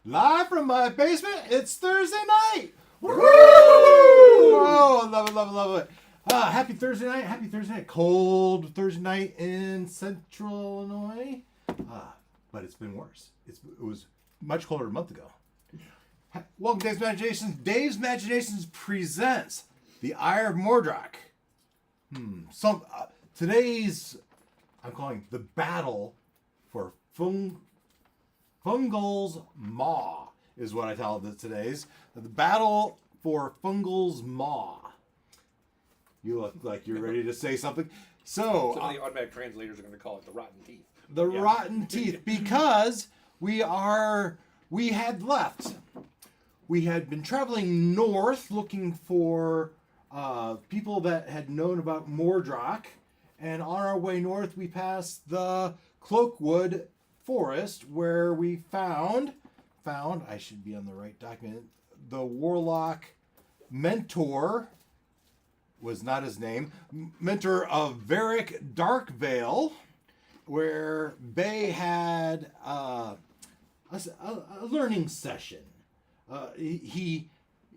Live from my basement, it's Thursday night! Woo! Oh, love it, love it, love it. Happy Thursday night. Cold Thursday night in central Illinois. But it's been worse. It was much colder a month ago. Welcome to Dave's Imaginations. Dave's Imaginations presents the Ire of Mordroc. Today's, I'm calling the battle for Fungals Maw is what I call it today's. The battle for Fungals Maw. You look like you're ready to say something. So Some of the automatic translators are going to call it the rotten teeth. The rotten teeth, because we had left. We had been traveling north looking for people that had known about Mordroc, and on our way north we passed the Cloakwood Forest, where we found, I should be on the right document, the Warlock Mentor, was not his name, Mentor of Varric Darkvale, where Bay had a learning session. He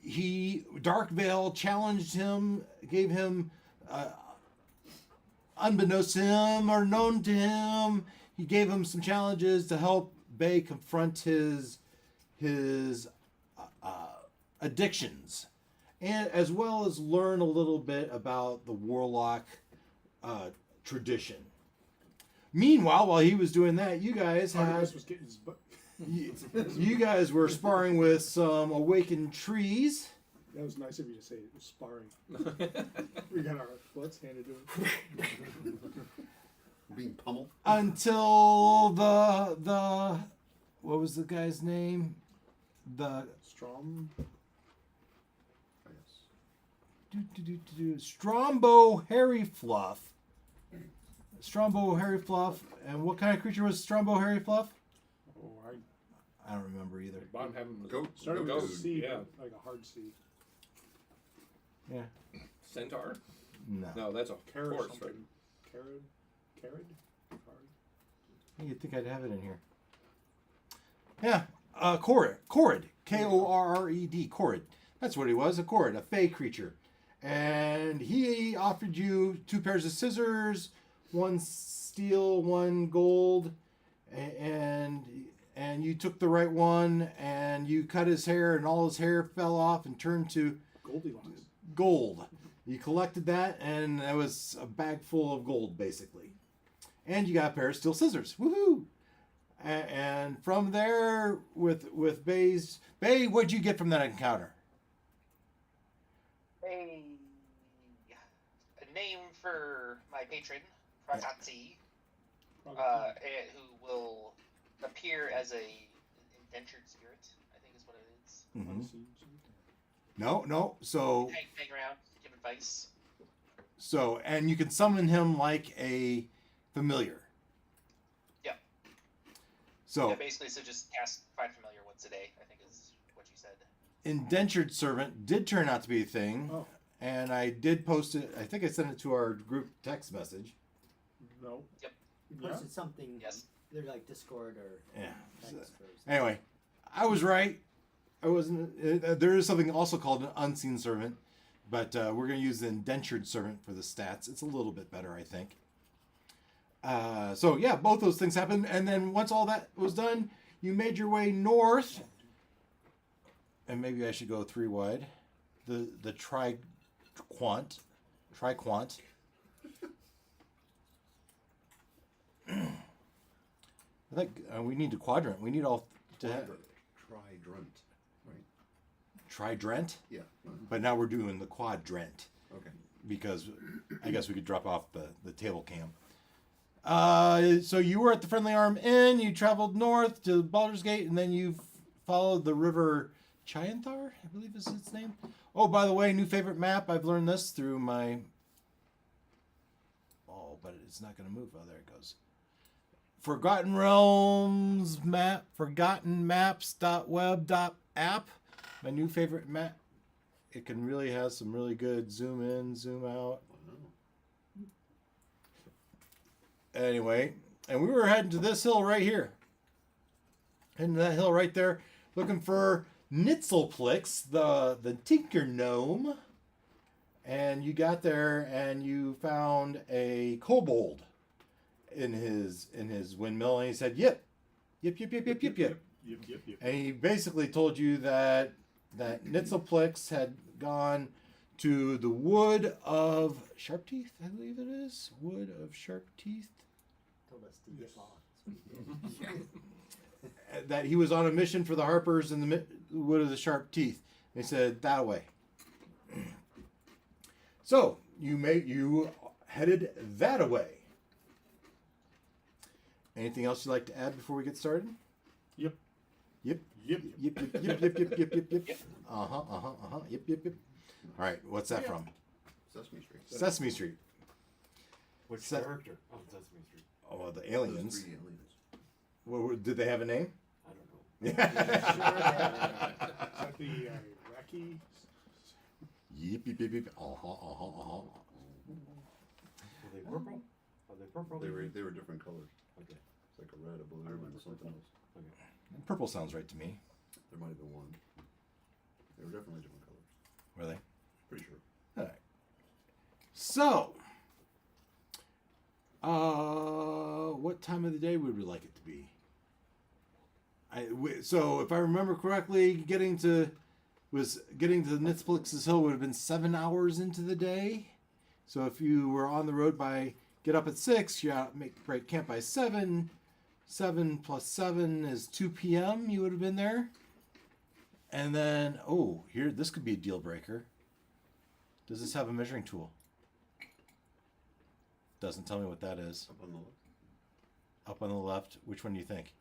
Darkvale challenged him, gave him, unbeknownst to him or known to him, he gave him some challenges to help Bay confront his addictions, and as well as learn a little bit about the warlock tradition. Meanwhile, while he was doing that, you guys you guys were sparring with some awakened trees. That was nice of you to say it was sparring. We got our butts handed to it. Being pummeled. Until the what was the guy's name? The Strom. Strombo Hairy Fluff. Strombo Hairy Fluff. And what kind of creature was Strombo Hairy Fluff? Oh, I don't remember either. Bottom having Goat. started with a C, yeah. but like a hard C. Yeah. Centaur? No. No, that's a Carrot horse, something. right? Carrot? You'd think I'd have it in here. Yeah. Korrid. Korrid. Korrid. That's what he was, a Korrid, a fey creature. And he offered you 2 pairs of scissors, 1 steel, 1 gold, and you took the right one, and you cut his hair, and all his hair fell off and turned to Goldilocks. gold. You collected that, and it was a bag full of gold, basically. And you got a pair of steel scissors. Woohoo! And from there, with Bay, what'd you get from that encounter? A name for my patron, Fragazzi, who will appear as a indentured spirit, I think is what it is. Mm-hmm. No. So Hang around, give advice. and you can summon him like a familiar. Yeah. So Yeah, basically, so just find familiar once a day, I think is what you said. indentured servant did turn out to be a thing, and I did post it. I think I sent it to our group text message. No. Yep. You posted something. Yes. They're like Discord or. Yeah. text or Anyway, I was right. I wasn't. There is something also called an unseen servant, but we're going to use the indentured servant for the stats. It's a little bit better, I think. So yeah, both those things happened, and then once all that was done, you made your way north, and maybe I should go 3 wide. The triquant. I think we need a quadrant. We need all to have Tridrent. Right. tridrent, Yeah. but now we're doing the quadrant Okay. because I guess we could drop off the table cam. So you were at the Friendly Arm Inn. You traveled north to Baldur's Gate, and then you followed the river Chianthar, I believe is its name. Oh, by the way, new favorite map. I've learned this through my. Oh, but it's not going to move. Oh, there it goes. Forgotten Realms map, forgottenmaps.web.app. My new favorite map. It can really have some really good zoom in, zoom out. Anyway, and we were heading to this hill right here. Heading to that hill right there. looking for Ntzlplx, the Tinker Gnome, and you got there and you found a kobold in his windmill, and he said, "Yip, yip, yip, yip, yip, yip, yip." Yep. And he basically told you that Ntzlplx had gone to the wood of sharp teeth, I believe it is. Wood of sharp teeth. Told us to get Yes. lost. That he was on a mission for the Harpers in the wood of the sharp teeth. They said that way. So you headed that way. Anything else you'd like to add before we get started? Yep. Yep. Yep. Yep. Yep. Yep. Yep. Yep. Yep. Yep. Yep. Yep. Yep. Yep. All right. What's that from? Sesame Street. Sesame Street. Which Se- character on Sesame Street? Oh, the Those aliens. 3D aliens. Did they have a name? I don't know. Yeah. Is that the Iraqi? Yep. Yep. Yep. Yep. Are they purple? Are they purple? They were different colors. Okay. It's like a red, a blue, and something else. Purple sounds right to me. There might have been one. They were definitely different colors. Were they? Pretty sure. All right. So, what time of the day would we like it to be? So, if I remember correctly, getting to Ntzlplx's Hill would have been 7 hours into the day. So, if you were on the road get up at 6, you break camp by 7. 7 plus 7 is 2 p.m. You would have been there. And then, this could be a deal breaker. Does this have a measuring tool? Doesn't tell me what that is. Up on the left. Up on the left. Which one do you think?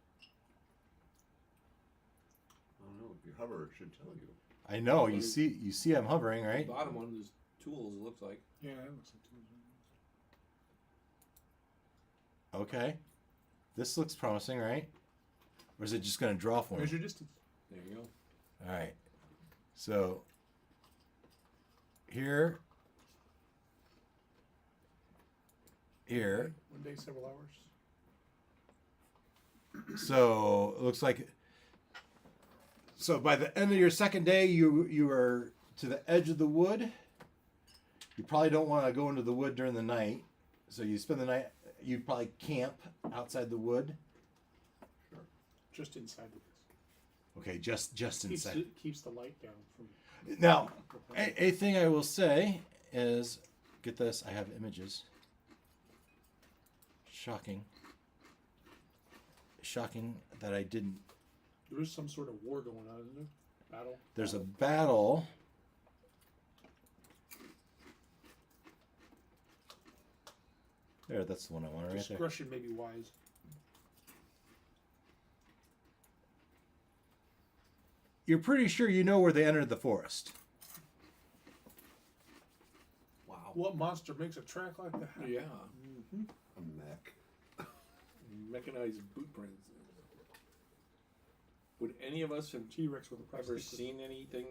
I don't know. If you hover, it should tell you. I know. You see I'm hovering, right? The bottom one is tools, it looks like. Yeah, that looks like two. Okay. This looks promising, right? Or is it just going to draw for me? Measure distance. There you go. All right. So here. One day, several hours. So it looks like. So by the end of your second day, you are to the edge of the wood. You probably don't want to go into the wood during the night, so you spend the night. You probably camp outside the wood. Sure. Just inside the woods. Okay, just inside. Keeps the light down from. Now, a thing I will say is, get this. I have images. Shocking that I didn't. There is some sort of war going on, isn't there? Battle. There's a battle. There, that's the one I wanted right there. Discretion may be wise. You're pretty sure you know where they entered the forest. Wow. What monster makes a track like that? Yeah. Mm-hmm. A mech. Mechanized boot prints. Would any of us have T-Rex with a ever prosthetic. seen anything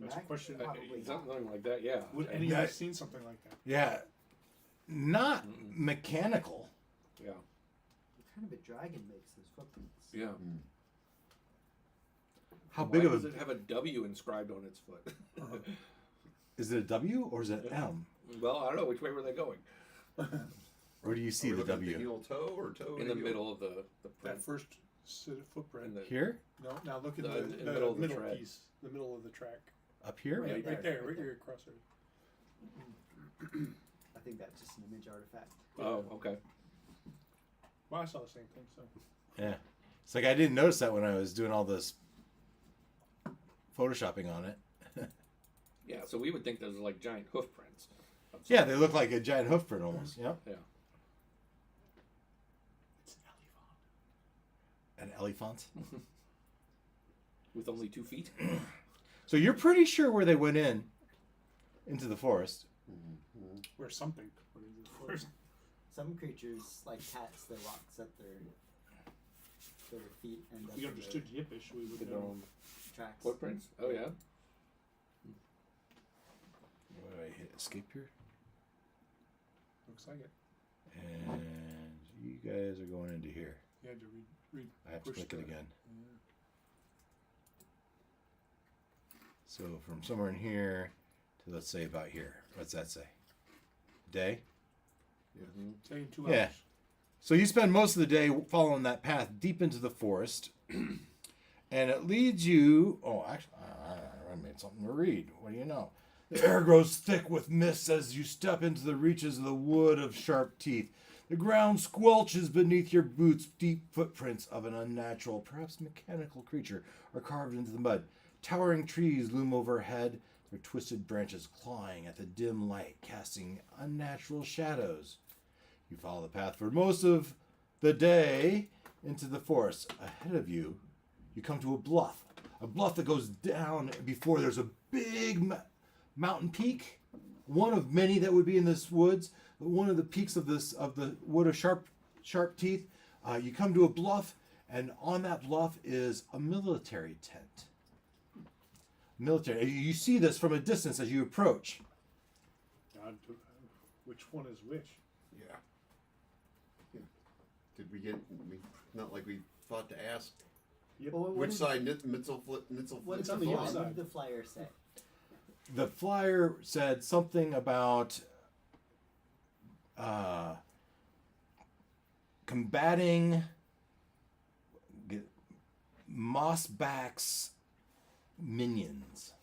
That's a question. Probably something like that? Yeah. Would any of us seen something like that? Yeah. Not mechanical. Yeah. What kind of a dragon makes those footprints? Yeah. How Why big of does a it have a W inscribed on its foot? is it a W or is it an M? Well, I don't know. Which way were they going? Or do you see Are we the looking at the W? heel toe or toe In to the heel? middle of the That print. first footprint. In the, Here? No, now look at The- the in the middle of the middle tread. piece, the middle of the track. Up here? Yeah. Right there, there, right right there. here across there. I think that's just an image artifact. oh, okay. Well, I saw the same thing. So Yeah. It's like I didn't notice that when I was doing all this photoshopping on it. Yeah, so we would think those are like giant hoof prints. of Yeah, something. they look like a giant hoof print almost. Yep. Yeah. it's an elephant. An elephant. With only 2 feet. So you're pretty sure where they went into the forest. Where something. Some creatures, like cats, that walks at their feet and If we understood Yippish, we would With their know. own tracks. footprints. Oh yeah. What do I hit? Escape here? Looks like it. And you guys are going into here. You had to read. I have to Push click it that. again. So from somewhere in here to let's say about here. What's that say? Day? Saying 2 Yeah. hours. So you spend most of the day following that path deep into the forest, and it leads you. Oh, actually, I made something to read. What do you know? The air grows thick with mist as you step into the reaches of the wood of sharp teeth. The ground squelches beneath your boots. Deep footprints of an unnatural, perhaps mechanical creature are carved into the mud. Towering trees loom overhead, their twisted branches clawing at the dim light, casting unnatural shadows. You follow the path for most of the day into the forest. Ahead of you, you come to a bluff that goes down before there's a big mountain peak, one of many that would be in this woods. One of the peaks of the wood of sharp teeth. You come to a bluff, and on that bluff is a military tent. You see this from a distance as you approach. God, which one is which? Yeah. Did we get? Not like we thought to ask. Yep. Well, Which side? Ntzlplx. What on the what inside. did the flyer say? The flyer said something about combating Mossback's minions.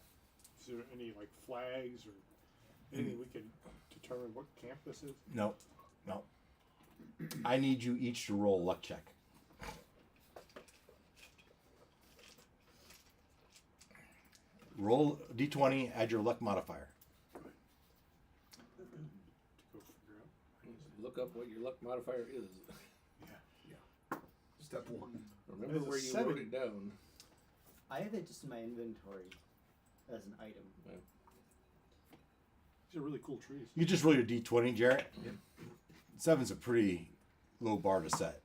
Is there any like flags or anything we can determine what camp this is? No. I need you each to roll a luck check. Roll d20, add your luck modifier. To go figure out. Look up what your luck modifier is. Step 1. Remember It's a where you 7. wrote it down. I have it just in my inventory as an item. These are really cool trees. You just roll your d20, Jarrett. Yep. 7's a pretty low bar to set.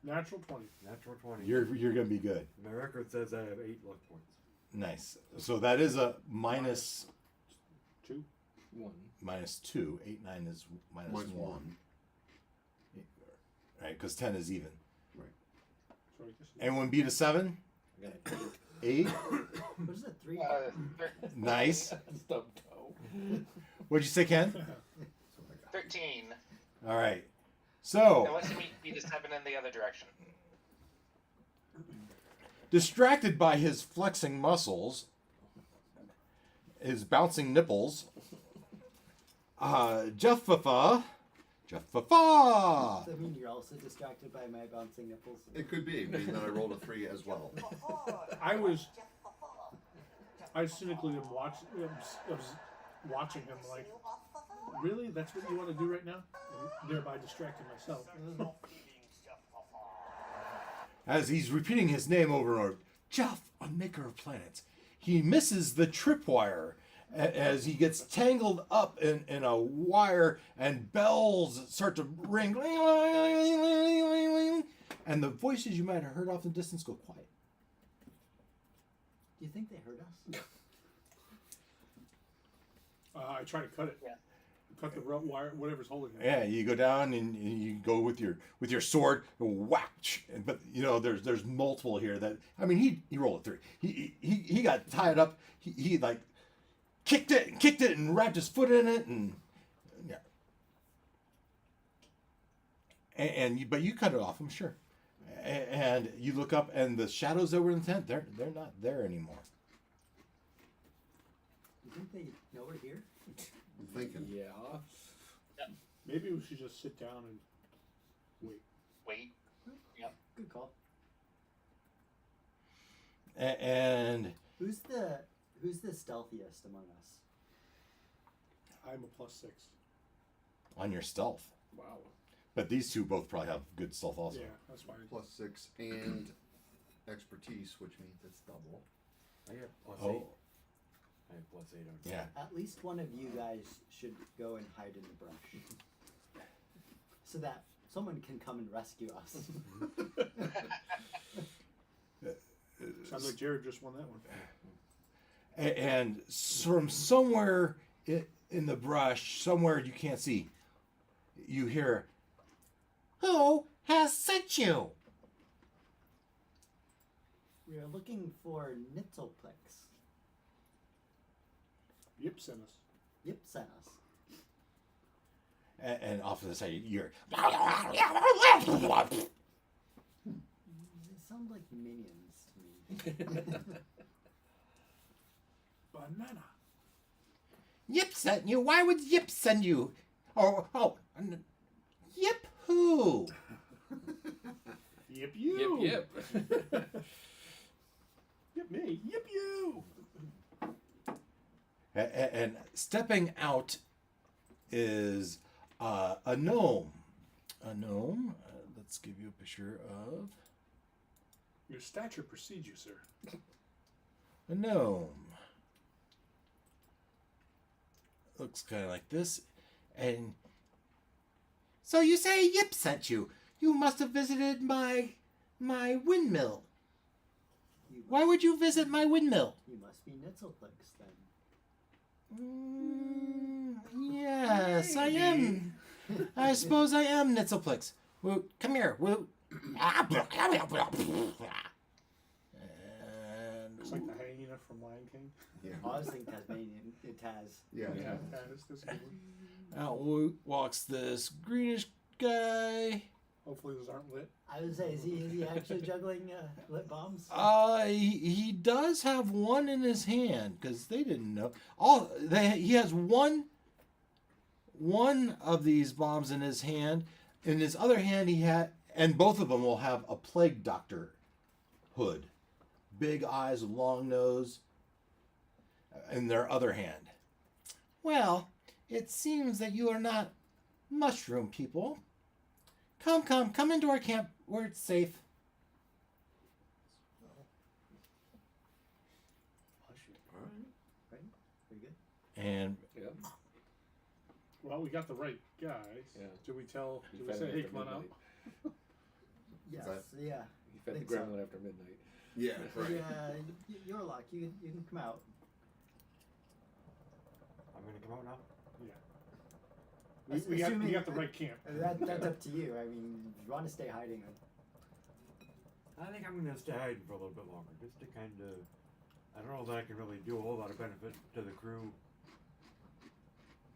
Natural 20. Natural 20. You're gonna be good. My record says I have 8 luck points. Nice. So that is a minus 2. 1. minus 2. 8, 9 is minus Minus 1. 1. Right, because 10 is even. So I guess Anyone beat a 7? I got a 8? What is it? 3? Nice. stub toe. What'd you say, Ken? 13. All right. So, Unless you beat a 7 in the other direction. distracted by his flexing muscles, his bouncing nipples, Jeffafa. Does that mean you're also distracted by my bouncing nipples? It could be, being that I rolled a 3 as well. I cynically am watching him like, really? That's what you want to do right now? And thereby distracting myself. As he's repeating his name over and over, Jeff, a maker of planets. He misses the tripwire as he gets tangled up in a wire, and bells start to ring. And the voices you might have heard off in the distance go quiet. Do you think they heard us? I try to cut it. Yeah. Cut the rope wire, whatever's holding it. Yeah, you go down and you go with your sword, whack. But you know, there's multiple here. That I mean, he rolled a 3. He got tied up. He like kicked it, and wrapped his foot in it, and yeah. But you cut it off, I'm sure. And you look up, and the shadows that were in the tent, they're not there anymore. You think they know we're here? I'm thinking. Yeah. Maybe we should just sit down and wait. Wait. Good call. And Who's the stealthiest among us? I'm a +6. on your stealth. Wow. But these two both probably have good stealth also. Yeah, that's fine. +6 and expertise, which means it's double. I have +8. Oh, I have +8 on yeah. At least one of you guys should go and hide in the brush. So that someone can come and rescue us. Sounds like Jared just won that one. And from somewhere in the brush, somewhere you can't see, you hear, "Who has sent you?" We are looking for Ntzlplx. Yip sent us. Yip sent us. And off to the side, you're. They sound like minions to me. Banana. Yip sent you? Why would Yip send you? Yip who? Yip you. Yip. Yip me. Yip you. And stepping out is a gnome. A gnome. Let's give you a picture of Your stature precedes you, sir. a gnome. Looks kind of like this. And so you say Yip sent you. You must have visited my windmill. Why would you visit my windmill? You must be Ntzlplx then. Yes, I am. I suppose I am Ntzlplx. Well, come here. Well, and It's like the hyena from Lion King. Yeah. I was thinking Tasmanian. It has. Yeah. Yeah. That's good. out walks this greenish guy. Hopefully those aren't lit. I would say, is he actually juggling lit bombs? He does have one in his hand because they didn't know. He has one of these bombs in his hand. In his other hand, and both of them will have a plague doctor hood, big eyes, long nose, in their other hand. Well, it seems that you are not mushroom people. Come into our camp where it's safe. Right? Pretty good. And Yeah. Well, we got the right guys. Yeah. Did we tell? He Did we fed say, him hey, after come on out? midnight. Yes, that- yeah. He fed the Think so. gremlin after midnight. Yeah. Right. Yeah, you're luck. You can come out. I'm gonna come out now. We got the right camp. That's up to you. I mean, if you want to stay hiding, I think I'm gonna stay hiding for a little bit longer, just to kind of. I don't know that I can really do a whole lot of benefit to the crew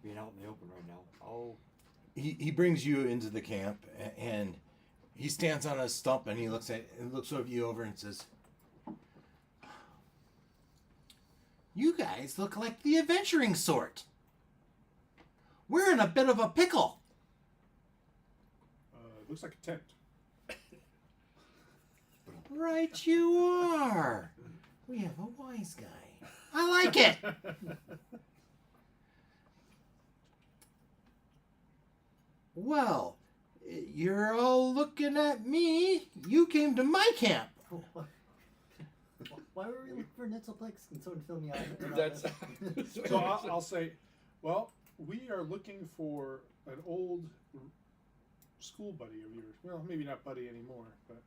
being out in the open right now. he brings you into the camp, and he stands on a stump, and he looks over you and says, "You guys look like the adventuring sort. We're in a bit of a pickle." Looks like a tent. Right you are. We have a wise guy. I like it. Well, you're all looking at me. You came to my camp. why were we looking for Ntzlplx? Can someone fill me out? on That's. this? So I'll say, well, we are looking for an old school buddy of yours. Well, maybe not buddy anymore, but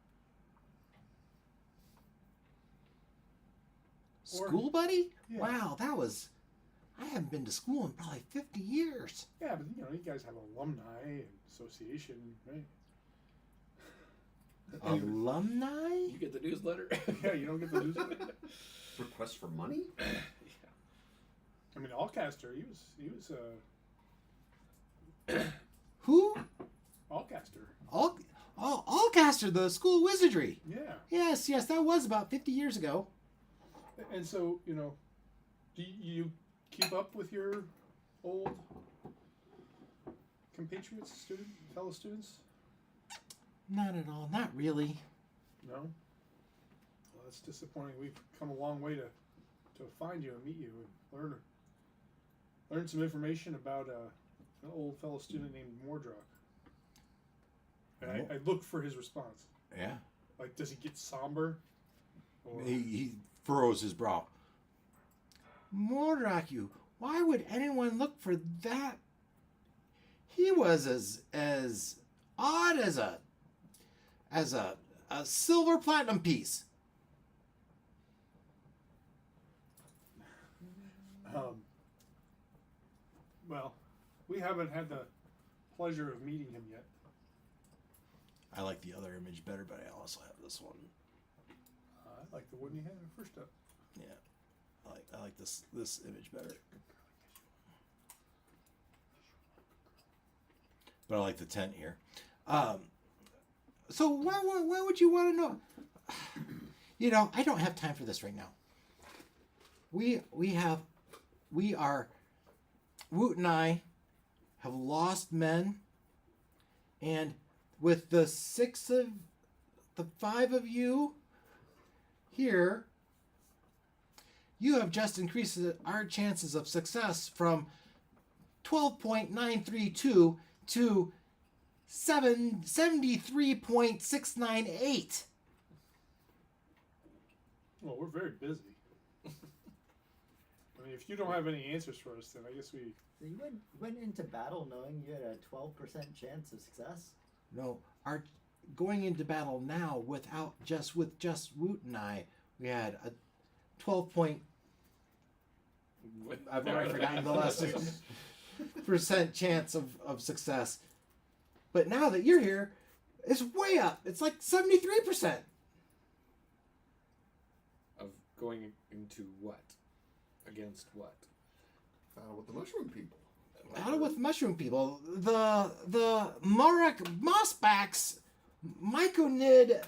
School buddy? Yeah. Wow, I haven't been to school in probably 50 years. yeah, but you guys have alumni and association, right? Alumni? You get the newsletter? Yeah, you don't get the news. Request for money? I mean, Allcaster, he was Who? Allcaster. Allcaster, the school wizardry. Yeah, Yes, that was about 50 years ago. and so do you keep up with your old compatriots, fellow students? Not at all. Not really. No. Well, that's disappointing. We've come a long way to find you and meet you and learn some information about an old fellow student named Mordroc. And I look for his response. Yeah. Like, does he get somber? Or He furrows his brow. Mordroc, why would anyone look for that? He was as odd as a silver platinum piece. well, we haven't had the pleasure of meeting him yet. I like the other image better, but I also have this one. I like the one you had first up. Yeah, I like this image better. But I like the tent here. So why would you want to know? You know, I don't have time for this right now. Woot and I have lost men, and with the 5 of you here, you have just increased our chances of success from 12.932 to 73.698. Well, we're very busy. I mean, if you don't have any answers for us, then I guess we. So you went into battle knowing you had a 12% chance of success? No, our going into battle now with just Woot and I, we had a 12 point. I've already forgotten the last % chance of success. But now that you're here, it's way up. It's like 73%. Of going into what? Against what? Battle with the mushroom people. Battle with mushroom people. The Mordroc mossbacks myconid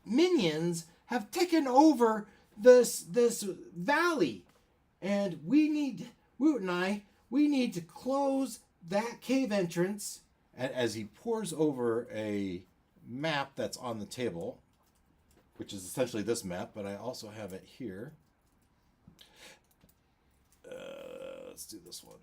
minions have taken over this valley, and Woot and I need to close that cave entrance. And as he pours over a map that's on the table, which is essentially this map, but I also have it here. Let's do this one.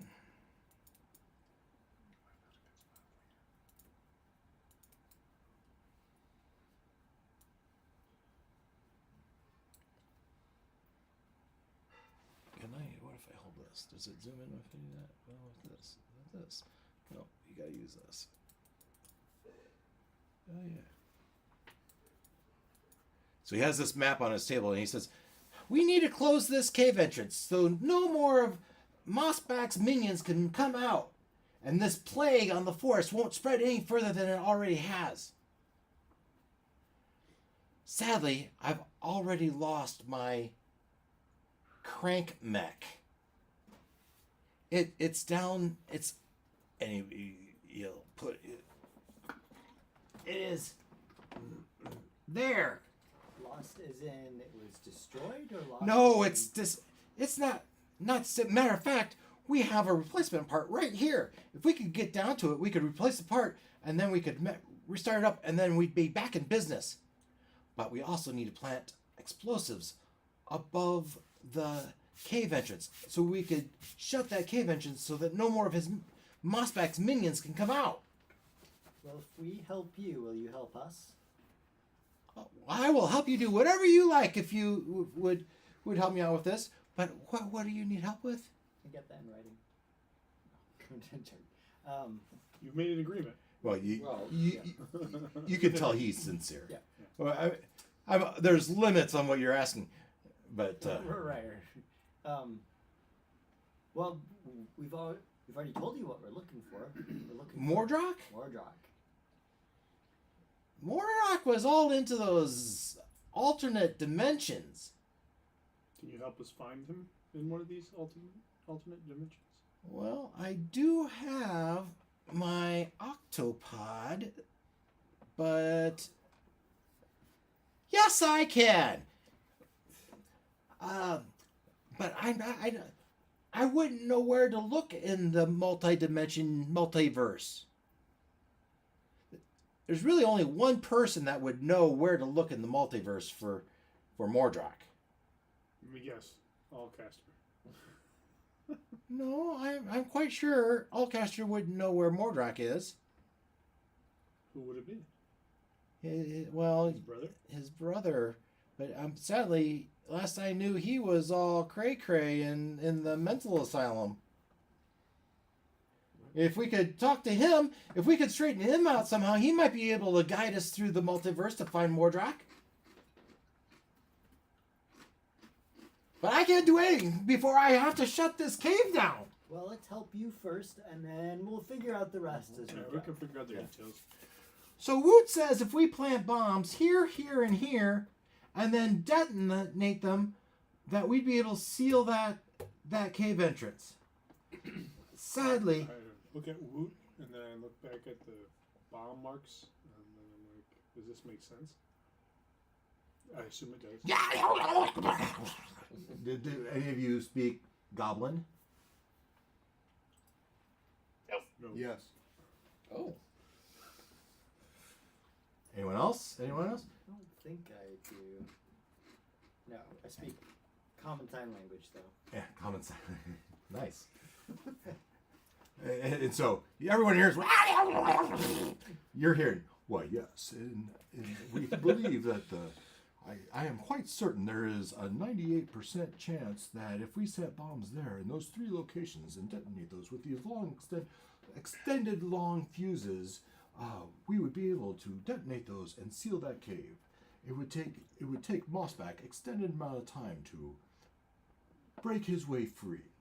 What if I hold this? Does it zoom in if I do that? Well, with this. With this. No, you gotta use this. Oh, yeah. So he has this map on his table, and he says, we need to close this cave entrance so no more of Mossback's minions can come out, and this plague on the forest won't spread any further than it already has. Sadly, I've already lost my crank mech. It's down. And you'll put it. It is there. Lost as in it was destroyed, or lost? No, as in... it's not. Matter of fact, we have a replacement part right here. If we could get down to it, we could replace the part, and then we could restart it up, and then we'd be back in business. But we also need to plant explosives above the cave entrance, so we could shut that cave entrance so that no more of his Mossback's minions can come out. Well, if we help you, will you help us? I will help you do whatever you like if you would help me out with this. But what do you need help with? I get that in writing. You've made an agreement. Well, you can tell he's sincere. Yeah. Well, there's limits on what you're asking, but right. Well, we've already told you what we're looking for. We're looking Mordroc? Mordroc. Mordroc was all into those alternate dimensions. Can you help us find him in one of these alternate dimensions? Well, I do have my octopod, but yes, I can. But I wouldn't know where to look in the multiverse. There's really only one person that would know where to look in the multiverse for Mordroc. Let me guess. Allcaster. No, I'm quite sure Allcaster wouldn't know where Mordroc is. Who would it be? His brother? His brother. But sadly, last I knew, he was all cray-cray in the mental asylum. If we could talk to him, if we could straighten him out somehow, he might be able to guide us through the multiverse to find Mordroc. But I can't do anything before I have to shut this cave down. Well, let's help you first, and then we'll figure out the rest as Yeah, we we can figure out the details. So Woot says if we plant bombs here, here, and here, and then detonate them, that we'd be able to seal that cave entrance. Sadly, I look at Woot, and then I look back at the bomb marks, and then I'm like, does this make sense? I assume it does. do any of you speak Goblin? No. Yes. Oh. Anyone else? Anyone else? I don't think I do. No, I speak common sign language though. Yeah, common sense. Nice. And so everyone hears. You're hearing. Well, yes, and we believe that I am quite certain there is a 98% chance that if we set bombs there in those 3 locations and detonate those with these extended long fuses, we would be able to detonate those and seal that cave. It would take Mossback extended amount of time to break his way free.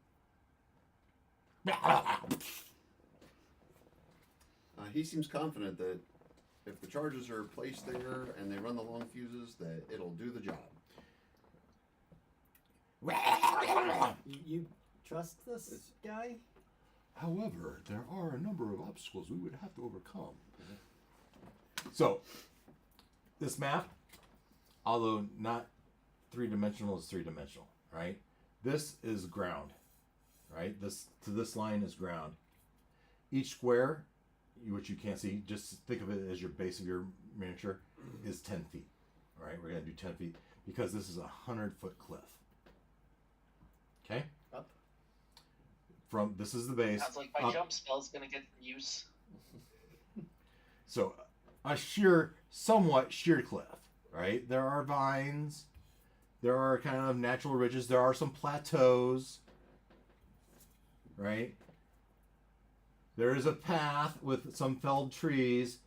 He seems confident that if the charges are placed there and they run the long fuses, that it'll do the job. You trust this guy? However, there are a number of obstacles we would have to overcome. So, this map, although not 3-dimensional, is 3-dimensional, right? This is ground, right? This line is ground. Each square, which you can't see, just think of it as your base of your miniature, is 10 feet, all right? We're going to do 10 feet because this is a 100-foot cliff. Okay? Up. This is the base. Sounds like my jump spell's gonna get use. So, a somewhat sheer cliff, right? There are vines. There are kind of natural ridges. There are some plateaus, right? There is a path with some felled trees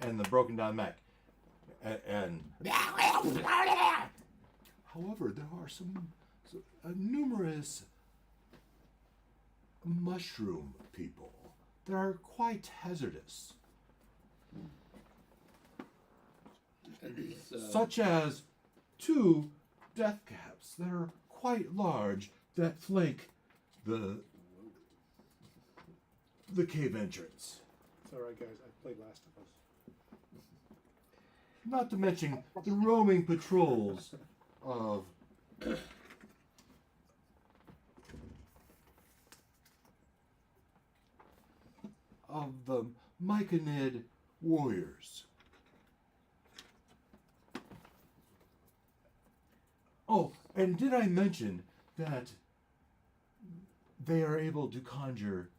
and the broken down mech. And however, there are some numerous mushroom people that are quite hazardous. Such as 2 death caps that are quite large that flank the cave entrance. It's alright, guys. I played Last of Us. Not to mention the roaming patrols of the Myconid warriors. Oh, and did I mention that they are able to conjure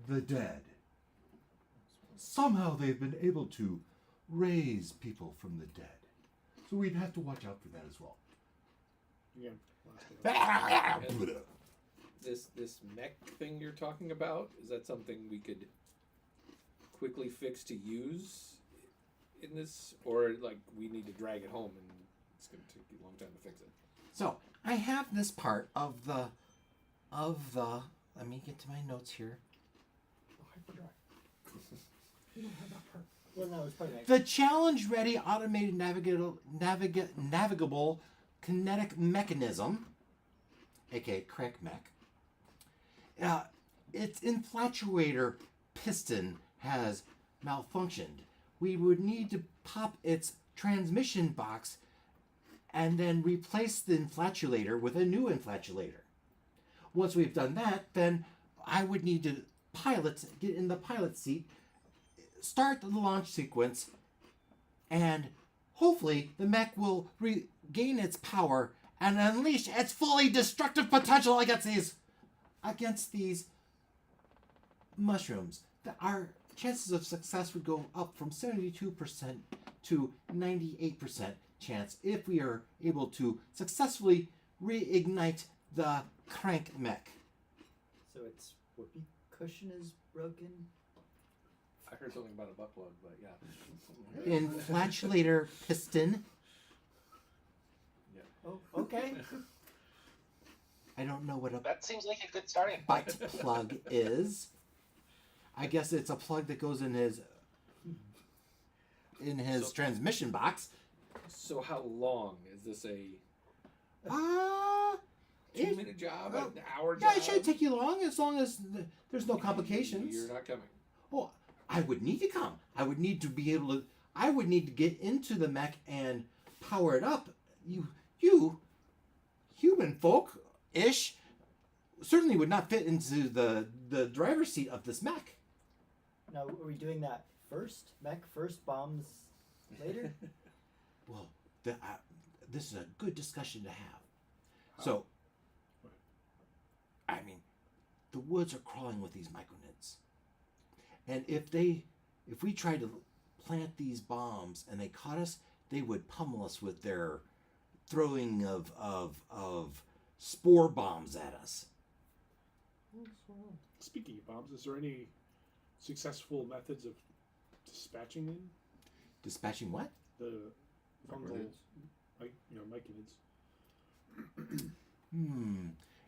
the dead? Somehow they've been able to raise people from the dead. So we'd have to watch out for that as well. Again, Last of Us. This mech thing you're talking about, is that something we could quickly fix to use in this, or like we need to drag it home and it's going to take a long time to fix it? So I have this part of the let me get to my notes here. Well, no, it's probably The challenge ready automated navigable kinetic mechanism, aka crank mech. Its inflatuator piston has malfunctioned. We would need to pop its transmission box and then replace the inflatulator with a new inflatulator. Once we've done that, then I would need to get in the pilot seat, start the launch sequence, and hopefully the mech will regain its power and unleash its fully destructive potential against these mushrooms. Our chances of success would go up from 72% to 98% chance if we are able to successfully reignite the crank mech. So its whoopee cushion is broken. I heard something about a butt plug, but yeah. Inflatulator piston. Oh, okay. I don't know what a That seems like a good starting point. butt plug is. I guess it's a plug that goes in his in his So- transmission box. So how long is this? A Uh, it- 2-minute job? well, An hour job? yeah, it shouldn't take you long as there's no complications. You're not coming. Oh, I would need to come. I would need to be able to. I would need to get into the mech and power it up. You human folk ish, certainly would not fit into the driver's seat of this mech. Now, are we doing that first? Mech first, bombs later? Well, this is a good discussion to have. So, I mean, the woods are crawling with these micronids, and if we tried to plant these bombs and they caught us, they would pummel us with their throwing of spore bombs at us. Speaking of bombs, is there any successful methods of dispatching them? Dispatching what? The fungal, Myconids. myconids.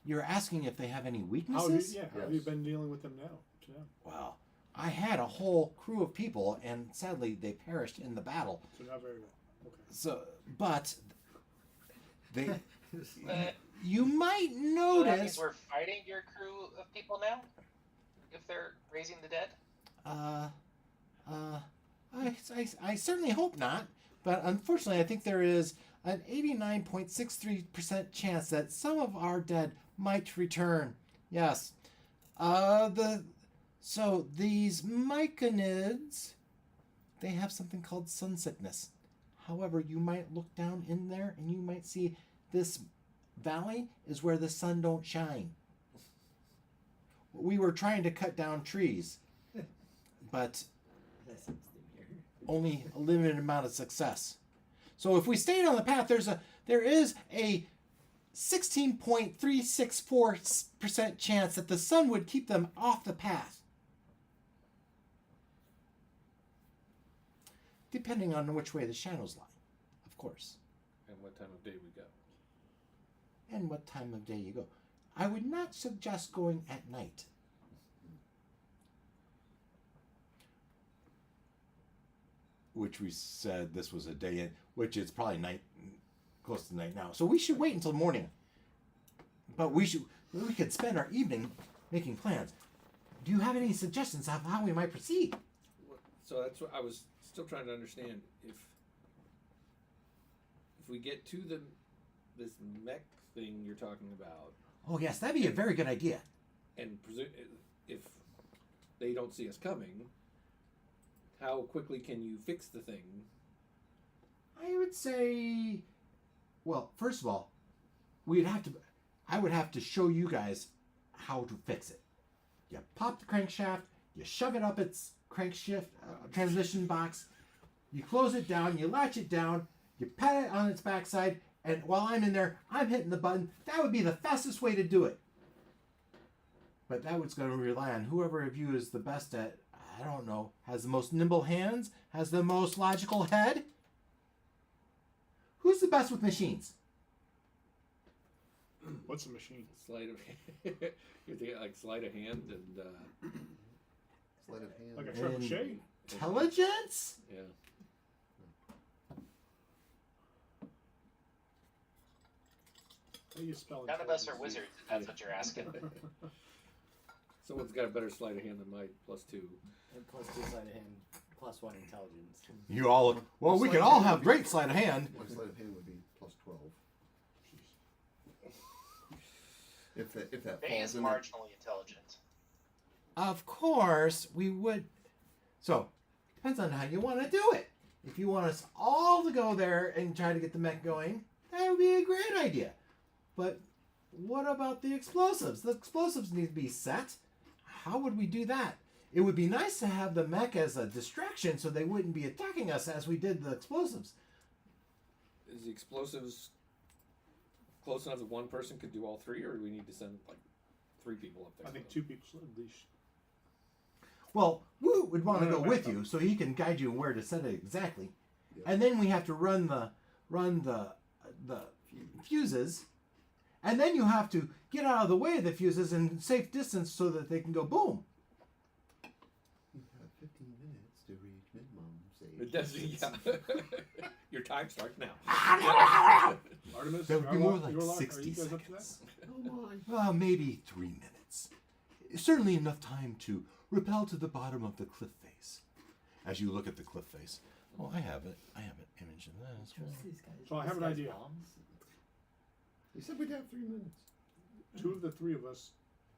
You're asking if they have any How weaknesses? have you been dealing with them now? To now? Well, I had a whole crew of people, and sadly they perished in the battle. So not very well. Okay. So, but they, Uh, you might so that means notice. we're fighting your crew of people now? If they're raising the dead? I certainly hope not, but unfortunately, I think there is an 89.63% chance that some of our dead might return. Yes. So these myconids, they have something called sun sickness. However, you might look down in there and you might see this valley is where the sun don't shine. We were trying to cut down trees, but That seems to be here. only a limited amount of success. So if we stayed on the path, there is a 16.364% chance that the sun would keep them off the path. Depending on which way the shadows lie, of course, And what time of day we go? and what time of day you go. I would not suggest going at night. Which we said this was a day in, which is probably night, close to night now. So we should wait until morning. But we could spend our evening making plans. Do you have any suggestions of how we might proceed? So that's what I was still trying to understand. If we get to this mech thing you're talking about, Oh yes, that'd be a very good idea. and if they don't see us coming, how quickly can you fix the thing? I would say, well, first of all, I would have to show you guys how to fix it. You pop the crankshaft, you shove it up its crankshaft transmission box, you close it down, you latch it down, you pat it on its backside, and while I'm in there, I'm hitting the button. That would be the fastest way to do it. But that was going to rely on whoever of you is the best at, I don't know, has the most nimble hands, has the most logical head. Who's the best with machines? What's a machine? Sleight of you think like sleight of hand and Sleight of hand. Like a trebuchet? Intelligence? yeah. How do you spell None of us are intelligence? wizards, if that's what you're asking. Someone's got a better sleight of hand than mine, +2. And plus 2 sleight of hand, plus 1 intelligence. You all, well, we could all have great sleight of hand. My sleight of hand would be +12. If that Bay falls is in that, marginally intelligent. Of course, we would. So, depends on how you want to do it. If you want us all to go there and try to get the mech going, that would be a great idea. But what about the explosives? The explosives need to be set. How would we do that? It would be nice to have the mech as a distraction so they wouldn't be attacking us as we did the explosives. Is the explosives close enough that one person could do all three, or do we need to send like 3 people up there? I think 2 people at least. Well, Woot would want to No, go no, with no. you so he can guide you where to set it exactly. Yeah. And then we have to run the fuses. And then you have to get out of the way of the fuses in safe distance so that they can go boom. you have 15 minutes to reach minimum safe It does, yeah. Your time starts now. Artemis, That would be more like are 60 you guys up to that? seconds. Oh my. Well, maybe 3 minutes. Certainly enough time to rappel to the bottom of the cliff face. As you look at the cliff face. Oh, I have it. I have an image of that as well. Trust these guys. So I These have an guys idea. bombs? He said we'd have 3 minutes. 2 of the 3 of us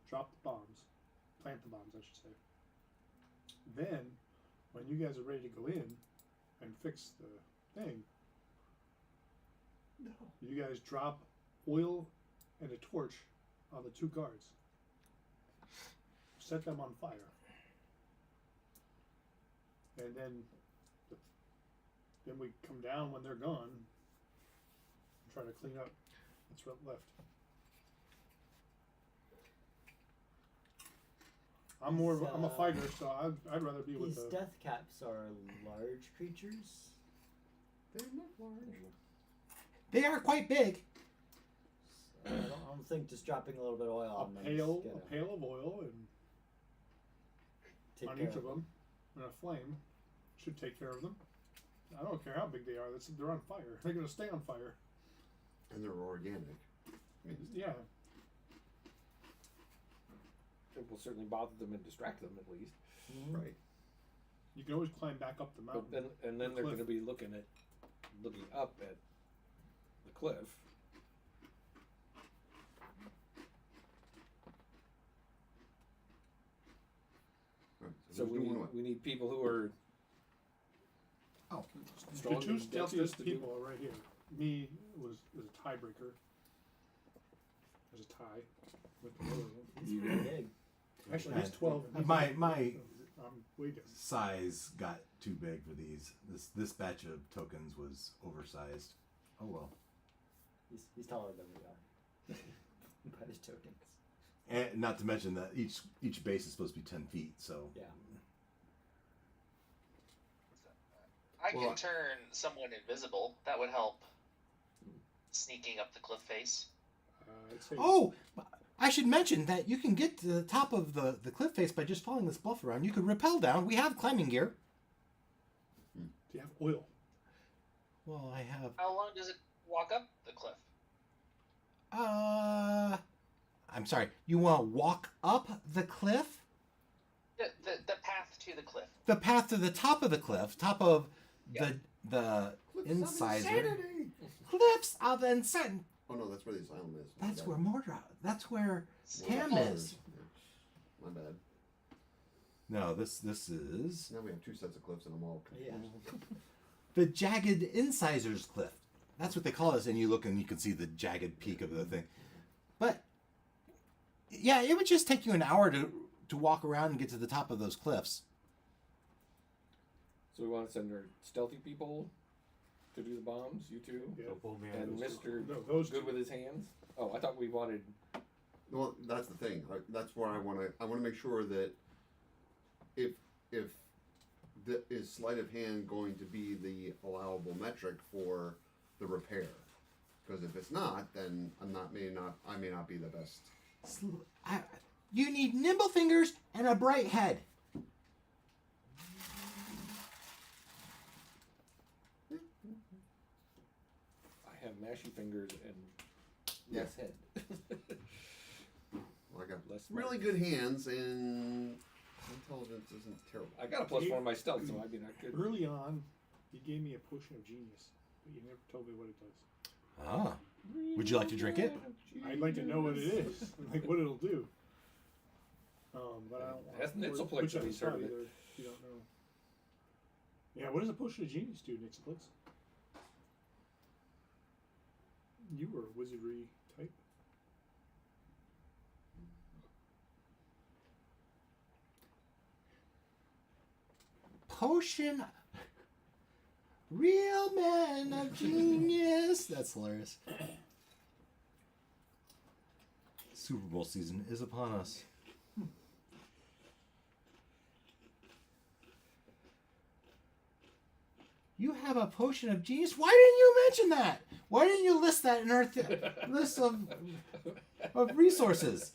drop the bombs. Plant the bombs, I should say. Then, when you guys are ready to go in and fix the thing, No. you guys drop oil and a torch on the 2 guards. Set them on fire. And then we come down when they're gone and try to clean up what's left. I'm a fighter, so I'd rather be with These the. death caps are large creatures. They're not large. They are quite big. So I don't think just dropping a little bit of oil on them is A gonna pail of oil and take on care each of them, and a flame should take care of them. I don't care how big they are. They're on fire. They're gonna stay on fire. And they're organic. I mean, Yeah. It will certainly bother them and distract them at least. right. You can always climb back up the mountain. But then they're cliff. going to be looking up at the cliff. Right. So who's we doing need, what? we need people who are Oh. strong The 2 and dexterous stealthiest to people are right here. Me was a tiebreaker. There's a tie with the other one. He's pretty big. Actually, he's 12. My I'm way down. size got too big for these. This batch of tokens was oversized. Oh well. He's taller than we are. By his tokens. And not to mention that each base is supposed to be 10 feet. So Yeah. I Well, can turn someone invisible. That would help. Sneaking up the cliff face. I'd say Oh, I should mention that you can get to the top of the cliff face by just following this bluff around. You could rappel down. We have climbing gear. Do you have oil? Well, I have. How long does it walk up the cliff? I'm sorry. You want to walk up the cliff? The path to the cliff. The path to the top of the cliff, top of Yeah. the Cliffs of incisor. Insanity! Cliffs of Insanity. Oh no, that's where the asylum is. My That's bad. where Mordroc. That's where Well, Tam that is. Yeah. My bad. No, this is Now we have 2 sets of cliffs and I'm all Yeah. the jagged incisors cliff. That's what they call this. And you look and you can see the jagged peak of the thing. But yeah, it would just take you an hour to walk around and get to the top of those cliffs. So we want to send our stealthy people to do the bombs. You two, Yeah. Don't pull me out and of this. Mister No, those Good two. with his hands. Oh, I thought we wanted. Well, that's the thing. That's where I want to make sure that if is sleight of hand going to be the allowable metric for the repair? Because if it's not, then I may not be the best. You need nimble fingers and a bright head. I have mashy fingers and Yeah. less head. Well, I got Less really smart. good hands and intelligence isn't terrible. I got a +4 on my stealth, so I'd be not good. Early on, you gave me a potion of genius, but you never told me what it does. Ah. Would you like to drink it? I'd like to know what it is, like what it'll do. But I don't want That's to Ntzlplx put you if on the he's heard spot of it. either. if You don't know. Yeah, what does a potion of genius do, Ntzlplx? You were a wizardry type. Potion. Real men of genius. That's hilarious. Super Bowl season is upon us. You have a potion of genius? Why didn't you mention that? Why didn't you list that in our list of resources?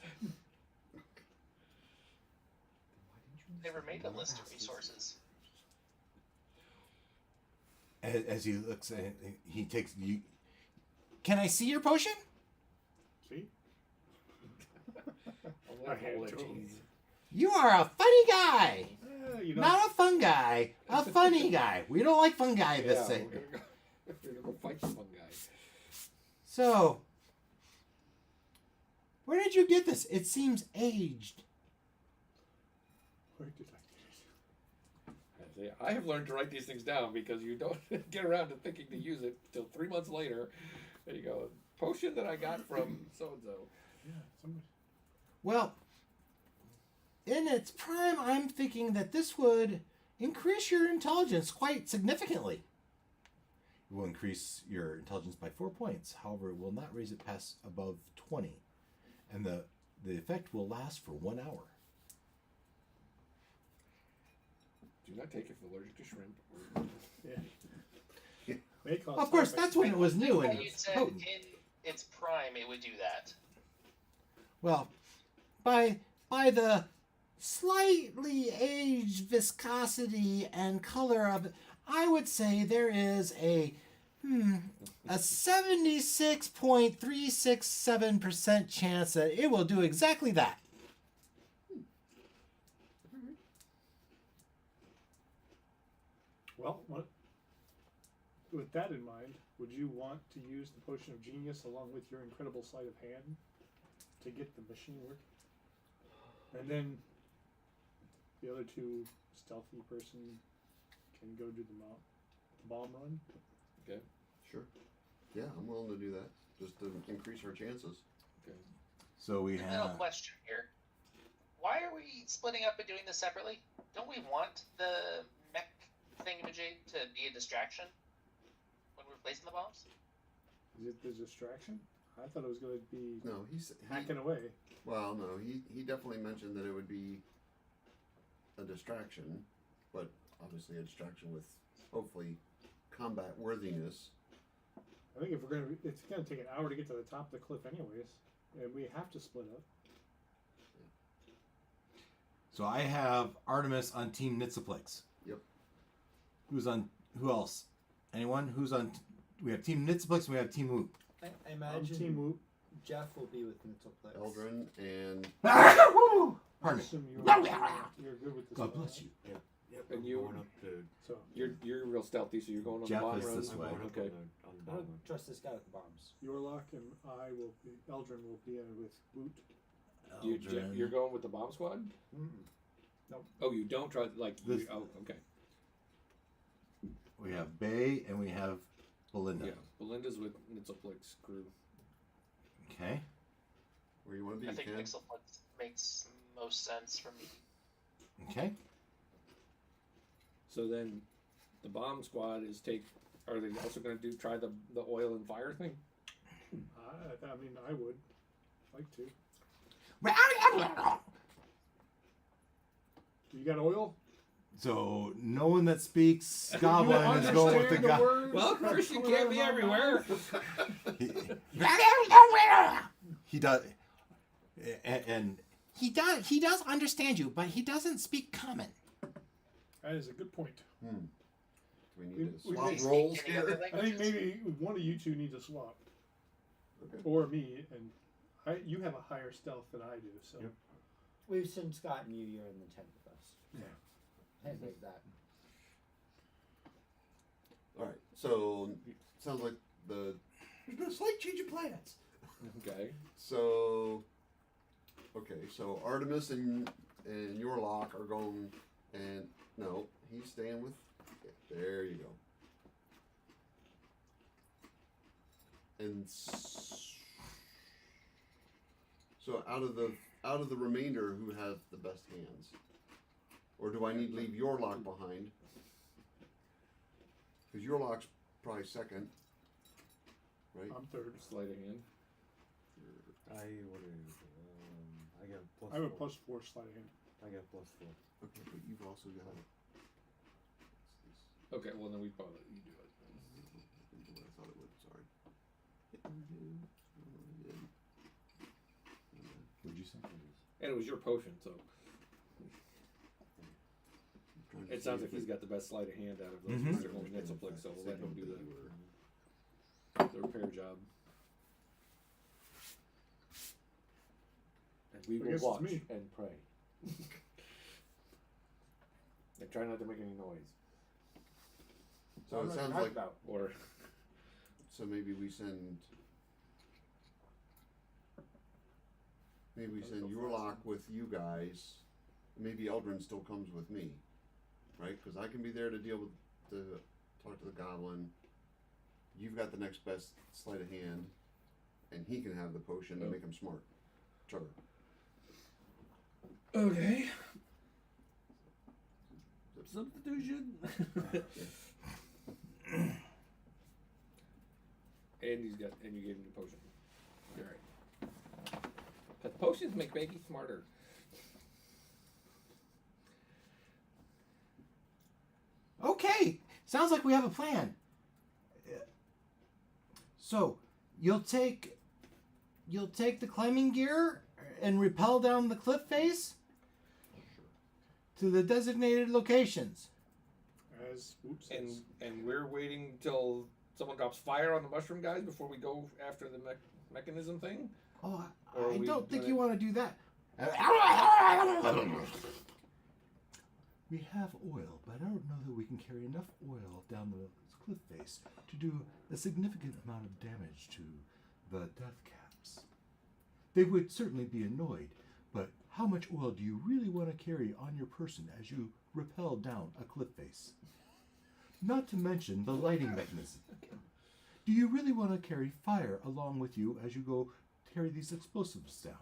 Never made a list of resources. as he looks, he takes you. Can I see your potion? See? Oh, Allergies. You are a funny guy. You know, Not a fun guy. A funny guy. We don't like fungi this thing. We're gonna go fight the fungi. So, where did you get this? It seems aged. where did I get it? I have learned to write these things down because you don't get around to thinking to use it till 3 months later. There you go. Potion that I got from so and so. Yeah, somebody. Well, in its prime, I'm thinking that this would increase your intelligence quite significantly. It will increase your intelligence by 4 points. However, it will not raise it past above 20. And the effect will last for 1 hour. Do not take it if allergic to shrimp. Yeah. May cause Of course, side that's effects. when it was new and You said potent. in its prime it would do that. Well, by the slightly aged viscosity and color of it, I would say there is a 76.367% chance that it will do exactly that. Well, with that in mind, would you want to use the potion of genius along with your incredible sleight of hand to get the machine working? And then the other two, stealthy person can go do the bomb run. Okay. Sure. Yeah, I'm willing to do that just to increase our chances. Okay. So we Little have question here. Why are we splitting up and doing this separately? Don't we want the mech thingamajig to be a distraction when we're placing the bombs? Is it the distraction? I thought it was going to be No, he hacking away. well, no, he definitely mentioned that it would be a distraction, but obviously a distraction with hopefully combat worthiness. I think if we're gonna, it's gonna take an hour to get to the top of the cliff, anyways, and we have to split up. So I have Artemis on Team Ntzlplx. Yep. Who else? Anyone? Who's on? We have Team Ntzlplx and we have Team Whoop. I imagine Team Whoop. Jeff will be with Ntzlplx. Eldrin and I Pardon me. assume you're good with this. God one, bless right? you. Yep, And I'm you- going up to. So You're real stealthy, so you're going on Jeff the bomb is run. this I'm way. going up Okay. on the I bomb don't run. trust this guy with the bombs. Yorlock and I will be. Eldrin will be in with Boot. You're going with the bomb squad? Nope. Oh, you don't try like. This- Oh, okay. We have Bay and we have Belinda. Yeah, Belinda's with Ntzlplx crew. Okay. where you want to I be, think Ken. Pixelplex makes most sense for me. Okay. So then, the bomb squad is take. Are they also going to try the oil and fire thing? I mean, I would like to. You got oil? So no one that speaks Goblin is going with the Understand guy. words Well, that's Christian coming can't out be of my everywhere. mouth? He does, and he does understand you, but he doesn't speak common. That is a good point. Do we need to We swap may speak roles any other here? I think languages. maybe one of you two need to swap, Okay. or me, and you have a higher stealth than I do, so. Yep. We've since gotten you. You're in the tent with us. Yeah. Things like that. All right. So sounds like there's been a slight change of plans. Okay. So Artemis and Yorlock are going, and no, he's staying with. Yeah, there you go. And so out of the remainder, who has the best hands, or do I need to leave Yorlock behind? Because Yorlock's probably second, right? I'm third. Sleight of hand. I got plus. I have a 4. +4 sleight of hand. I got +4. Okay, but you've also got. Okay, well then we probably let you do it. I thought it would. Sorry. What'd you say? And it was your potion, so. It sounds like he's got the best sleight of hand out of those Mhm. Tinker Gnome Ntzlplx, so we'll let him do the repair job. And we I will guess it's watch me. and pray. And try not to make any noise. So it sounds like, Or so maybe we send Urlock with you guys. Maybe Eldrin still comes with me, right? Because I can be there to deal with talk to the goblin. You've got the next best sleight of hand, and he can have the potion to make him smart. Trevor. okay. Substitution. And you gave him the potion. You're right. Because potions make Maggie smarter. Okay, sounds like we have a plan. So, you'll take the climbing gear and rappel down the cliff face to the designated locations. And we're waiting till someone drops fire on the mushroom guys before we go after the mechanism thing? Oh, Or I we don't think doing you it- want to do that. We have oil, but I don't know that we can carry enough oil down the cliff face to do a significant amount of damage to the death caps. They would certainly be annoyed, but how much oil do you really want to carry on your person as you rappel down a cliff face? Not to mention the lighting mechanism. Do you really want to carry fire along with you as you go carry these explosives down?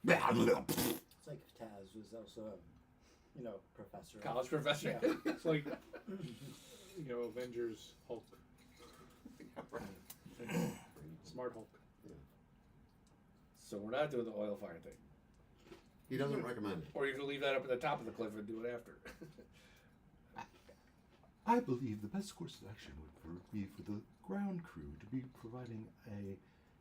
It's like Taz was also a, professor. College professor. Yeah. It's like, Avengers Hulk. Smart Hulk. So we're not doing the oil fire thing. He doesn't recommend it. Or you can leave that up at the top of the cliff and do it after. I believe the best course of action would be for the ground crew to be providing a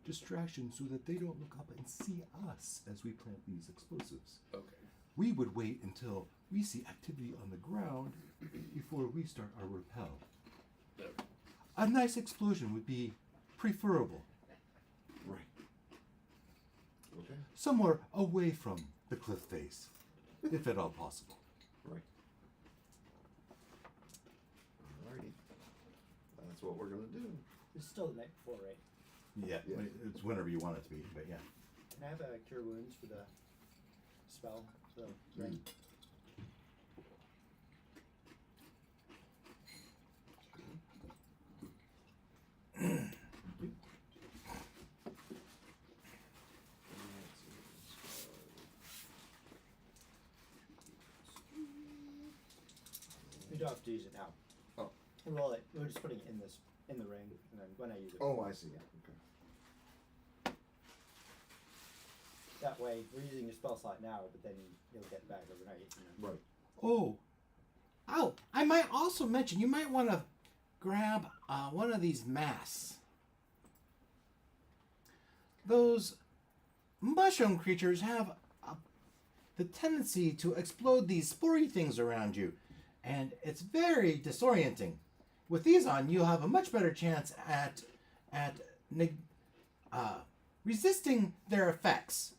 distraction so that they don't look up and see us as we plant these explosives. Okay. We would wait until we see activity on the ground before we start our rappel. A nice explosion would be preferable. Right. Okay. Somewhere away from the cliff face, if at all possible. Right. Alrighty. That's what we're gonna do. It's still the night before, right? Yeah, Yeah. it's whenever you want it to be, but yeah. Can I have a cure wounds for the spell? The ring? We don't have to use it now. Oh. Well, we're just putting it in the ring, and then when I use it. Oh, I see. Okay. That way, we're using your spell slot now, but then you'll get it back overnight. Right. Oh, I might also mention you might want to grab one of these masks. Those mushroom creatures have the tendency to explode these spory things around you, and it's very disorienting. With these on, you'll have a much better chance at resisting their effects.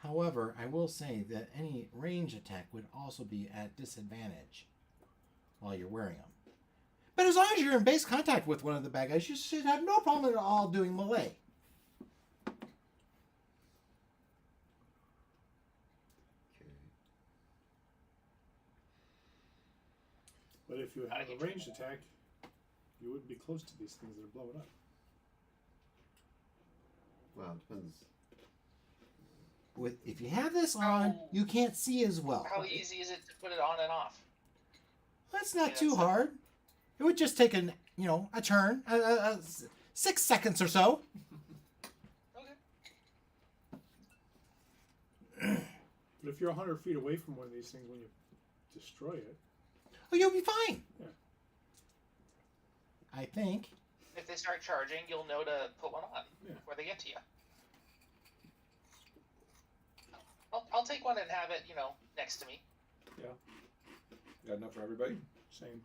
However, I will say that any range attack would also be at disadvantage while you're wearing them. But as long as you're in base contact with one of the bad guys, you should have no problem at all doing melee. Okay. But if you have a ranged attack, you wouldn't be close to these things that are blowing up. Well, it depends. If you have this on, you can't see as well. How easy is it to put it on and off? That's not Yeah, too that's hard. It would just take a turn, 6 seconds or so. Okay. But if you're 100 feet away from one of these things when you destroy it, Oh, you'll be fine. Yeah. I think. If they start charging, you'll know to put one on Yeah. before they get to you. I'll take one and have it, next to me. Got enough for everybody? Same.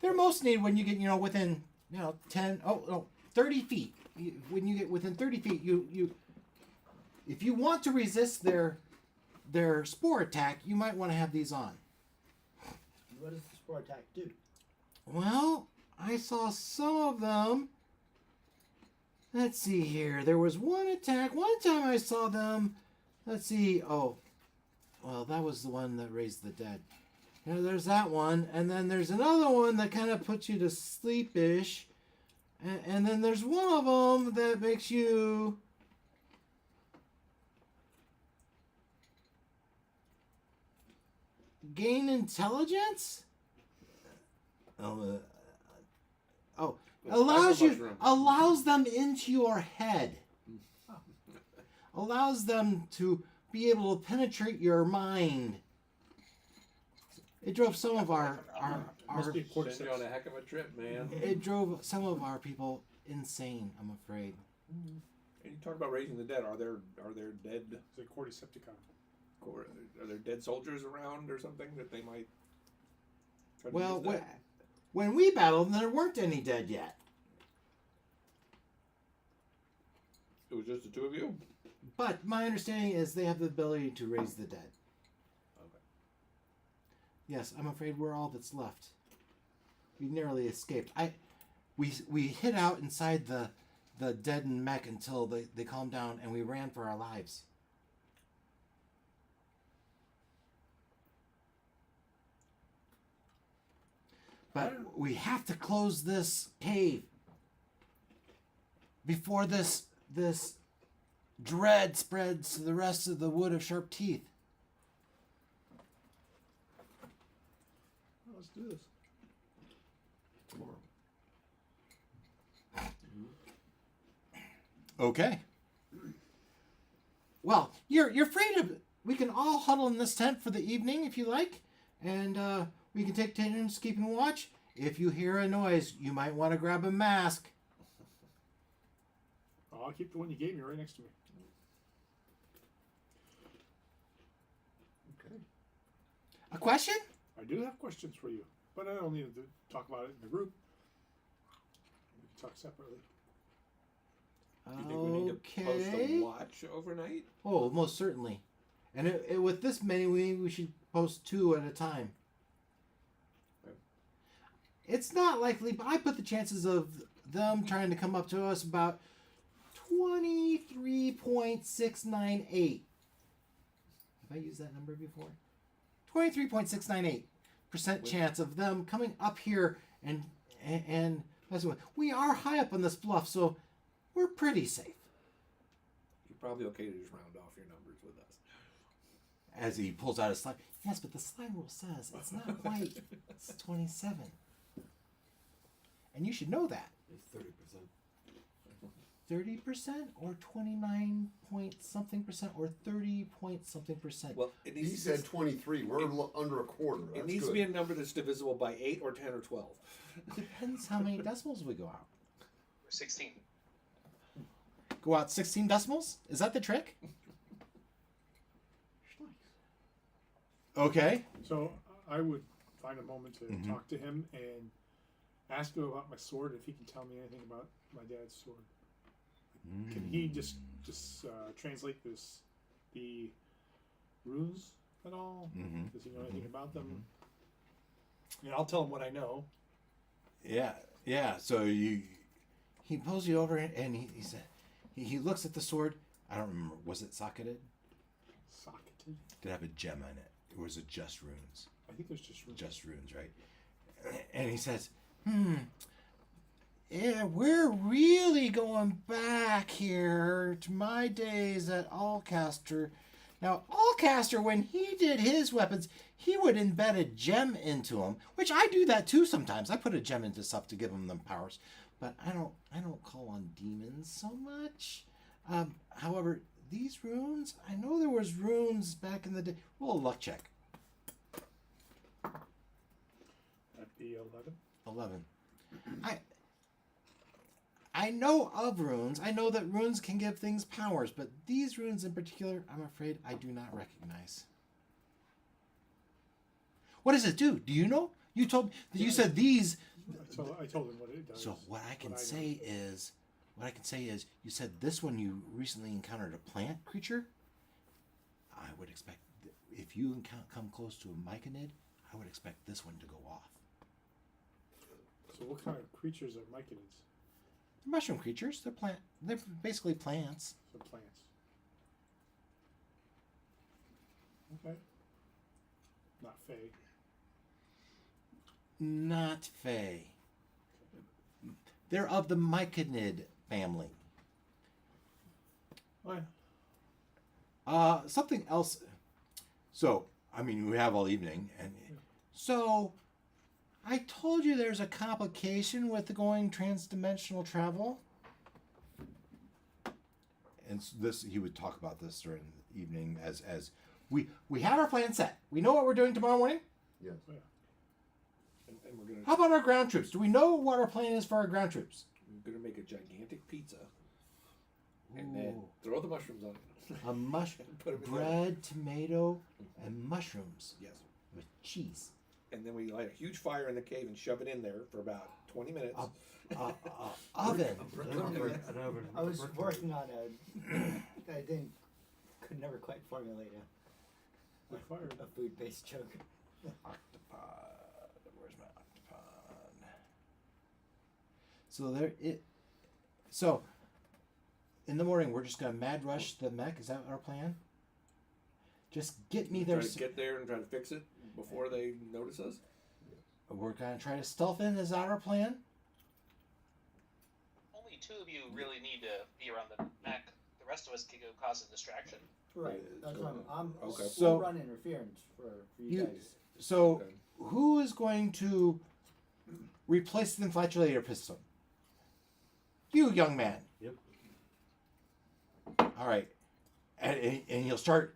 They're most needed when you get, within, 30 feet. When you get within 30 feet, you if you want to resist their spore attack, you might want to have these on. What does the spore attack do? Well, I saw some of them. Let's see here. There was one attack. One time I saw them. Let's see. Oh, well, that was the one that raised the dead. There's that one. And then there's another one that kind of puts you to sleep-ish. And then there's one of them that makes you... gain intelligence? Allows them into your head. Allows them to be able to penetrate your mind. It drove some of our Must be a Send you on a heck of a trip, man. it drove some of our people insane, I'm afraid. And you talk about raising the dead. Are there dead? It's a Cordycepticon. Are there dead soldiers around or something that they might? Try to Well, use that? when we battled, there weren't any dead yet. It was just the two of you. But my understanding is they have the ability to raise the dead. Okay. Yes, I'm afraid we're all that's left. We narrowly escaped. We hid out inside the deadened mech until they calmed down, and we ran for our lives. But we have to close this cave before this dread spreads to the rest of the Wood of Sharp Teeth. Well, let's do this. Okay. Well, you're free to. We can all huddle in this tent for the evening if you like, and we can take turns keeping watch. If you hear a noise, you might want to grab a mask. I'll keep the one you gave me right next to me. Okay. A question? I do have questions for you, but I don't need to talk about it in the group. We can talk separately. Do you think we need to post a watch overnight? Oh, most certainly. And with this many, we should post 2 at a time. Okay. It's not likely, but I put the chances of them trying to come up to us about 23.698. Have I used that number before? 23.698% chance of them coming up here and we are high up on this bluff, so we're pretty safe. You're probably okay to just round off your numbers with us. As he pulls out his slide. Yes, but the slide rule says it's not quite. It's 27. And you should know that. It's 30%. 30% or 29 point something percent or 30 point something percent. Well, He said 23. We're under a quarter. it That's needs good. to be a number that's divisible by 8 or 10 or 12. Depends how many decimals we go out. 16. Go out 16 decimals? Is that the trick? Okay. So I would find a moment to talk to him and ask him about my sword, if he can tell me anything about my dad's sword. Can he just translate the runes at all? Mhm. Does he know anything about them? And I'll tell him what I know. Yeah. So he pulls you over and he said he looks at the sword. I don't remember. Was it socketed? Socketed? Did it have a gem on it? Or was it just runes? I think there's just runes. Just runes, right? And he says, yeah, we're really going back here to my days at Allcaster. Now, Allcaster, when he did his weapons, he would embed a gem into them, which I do that too sometimes. I put a gem into stuff to give them powers, but I don't call on demons so much. However, these runes, I know there was runes back in the day. Roll a luck check. That'd be 11. 11. I know of runes. I know that runes can give things powers, but these runes in particular, I'm afraid I do not recognize. What does it do? Do you know? You told. You said these. I told him what it does. So what I can know. say is, you said this one you recently encountered a plant creature. I would expect if you come close to a myconid, I would expect this one to go off. So what kind of creatures are myconids? They're mushroom creatures. They're plant. They're basically plants. So plants. Okay. Not fey. Not fey. They're of the myconid family. Oh, Something else. So, I mean, we have all evening, and so I told you there's a complication with going transdimensional travel. And this, he would talk about this during the evening as we have our plan set. We know what we're doing tomorrow morning. Yes. And we're gonna How about our ground troops? Do we know what our plan is for our ground troops? make a gigantic pizza and then Ooh. throw the mushrooms on it. A mushroom, Put 'em in bread, tomato, and mushrooms Yes. with cheese. And then we light a huge fire in the cave and shove it in there for about 20 minutes. Oven. An oven. I was working on could never quite formulate the fire. a food-based joke. Octopod. Where's my octopod? So there it. So, in the morning, we're just gonna mad rush the mech. Is that our plan? Just get me there. Try to get there and try to fix it before they notice us. We're gonna try to stealth in. Is that our plan? Only two of you really need to be around the mech. The rest of us can go cause a distraction. Right. That's what I'm. Okay. So- we'll run interference for you You- guys. So, Okay. who is going to replace the inflatulator piston? You, young man. Yep. All right, and you'll start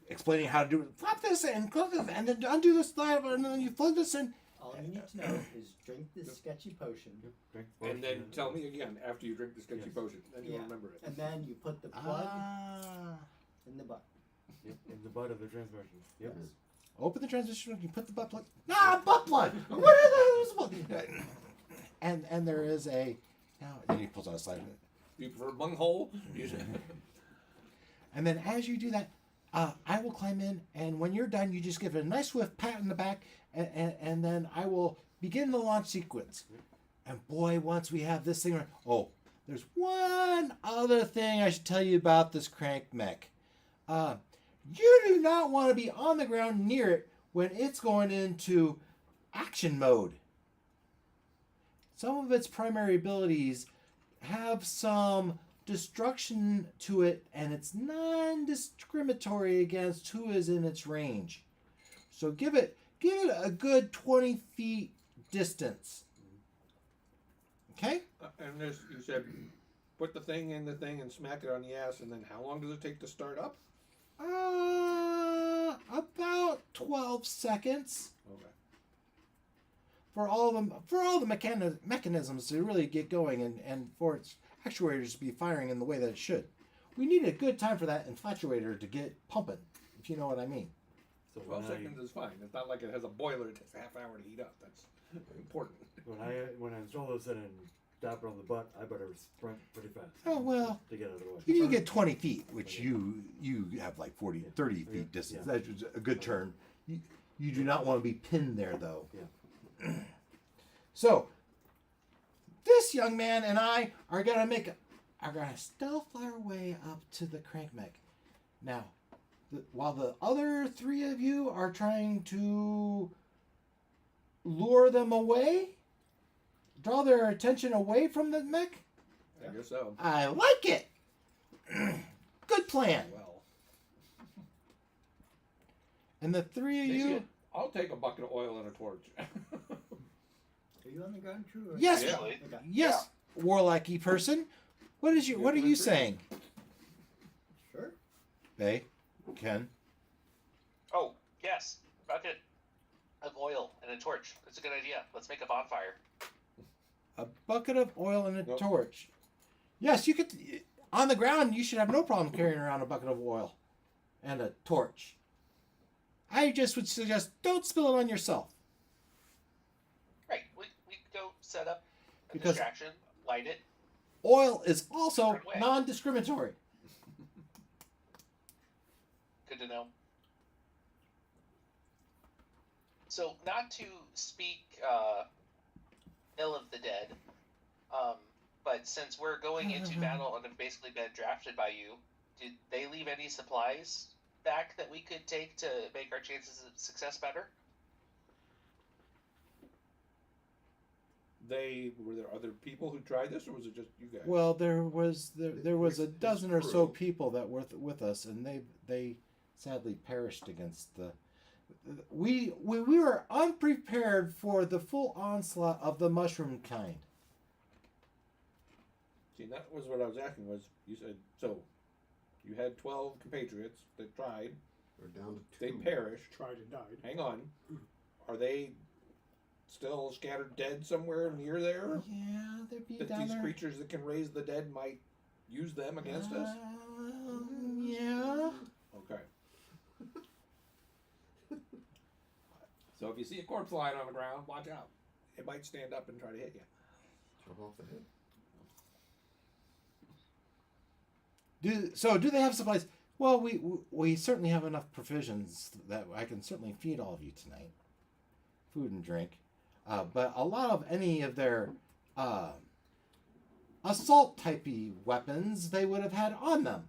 explaining how to do it. Flap this and close this, and then undo this slide, and then you plug this in. All you need to know is drink this sketchy potion, Drink And then potion tell me again after you drink the sketchy Yes. potion. Then you'll Yeah. remember it. and then you put the plug Ah. in the butt. Yep, in the butt of the transmission. Yep. Yes. Open the transmission. You put the butt plug. Ah, butt plug. What is this? And there is a. Now, and he pulls out a slide. Do you prefer bunghole? And then as you do that, I will climb in, and when you're done, you just give it a nice swift pat in the back, and then I will begin the launch sequence. And boy, once we have this thing, oh, there's one other thing I should tell you about this crank mech. You do not want to be on the ground near it when it's going into action mode. Some of its primary abilities have some destruction to it, and it's non-discriminatory against who is in its range. So give it a good 20 feet distance. Okay? And there's, you said put the thing in the thing and smack it on the ass, and then how long does it take to start up? About 12 seconds Okay. for all the mechanisms to really get going, and for its actuators to be firing in the way that it should. We need a good time for that infatuator to get pumping, if you know what I mean. So 12 seconds is fine. It's not like it has a boiler that takes a half hour to heat up. That's important. when I install this in and stop it on the butt, I better sprint pretty fast. Oh, well. To get out of the way. You need to get 20 feet, which you have like 30 feet distance. Yeah. That's a good turn. You do not want to be pinned there, though. Yeah. So, this young man and I are gonna stealth our way up to the crank mech. Now, while the other three of you are trying to lure them away, draw their attention away from the mech, I guess so. I like it. Good plan. Well, And the three of maybe you, I'll take a bucket of oil and a torch. Are you on the ground crew? Or yes, Yeah. Okay. yes, warlocky person. What are you saying? Sure. Bay, Ken. Oh, yes. Bucket of oil and a torch. That's a good idea. Let's make a bonfire. A bucket of oil and a Nope. torch. Yes, you could. On the ground, you should have no problem carrying around a bucket of oil and a torch. I just would suggest don't spill it on yourself. Right. We could go set up a Because- distraction, light it. Oil is also Different way. non-discriminatory. Good to know. So, not to speak ill of the dead, but since we're going into battle and have basically been drafted by you, did they leave any supplies back that we could take to make our chances of success better? Were there other people who tried this, or was it just you guys? Well, there was a His dozen or so crew. people that were with us, and they sadly perished against the. We were unprepared for the full onslaught of the mushroom kind. See, that was what I was asking. Was you said so? You had 12 compatriots that tried. We're down to 2. They perished. Tried and died. Hang on. Are they still scattered dead somewhere near there? Yeah, they'd be That down these there. creatures that can raise the dead might use them against us? Yeah. Okay. So if you see a corpse lying on the ground, watch out. It might stand up and try to hit you. Chop off the head. Do they have supplies? Well, we certainly have enough provisions that I can certainly feed all of you tonight. Food and drink. But a lot of any of their assault typey weapons they would have had on them.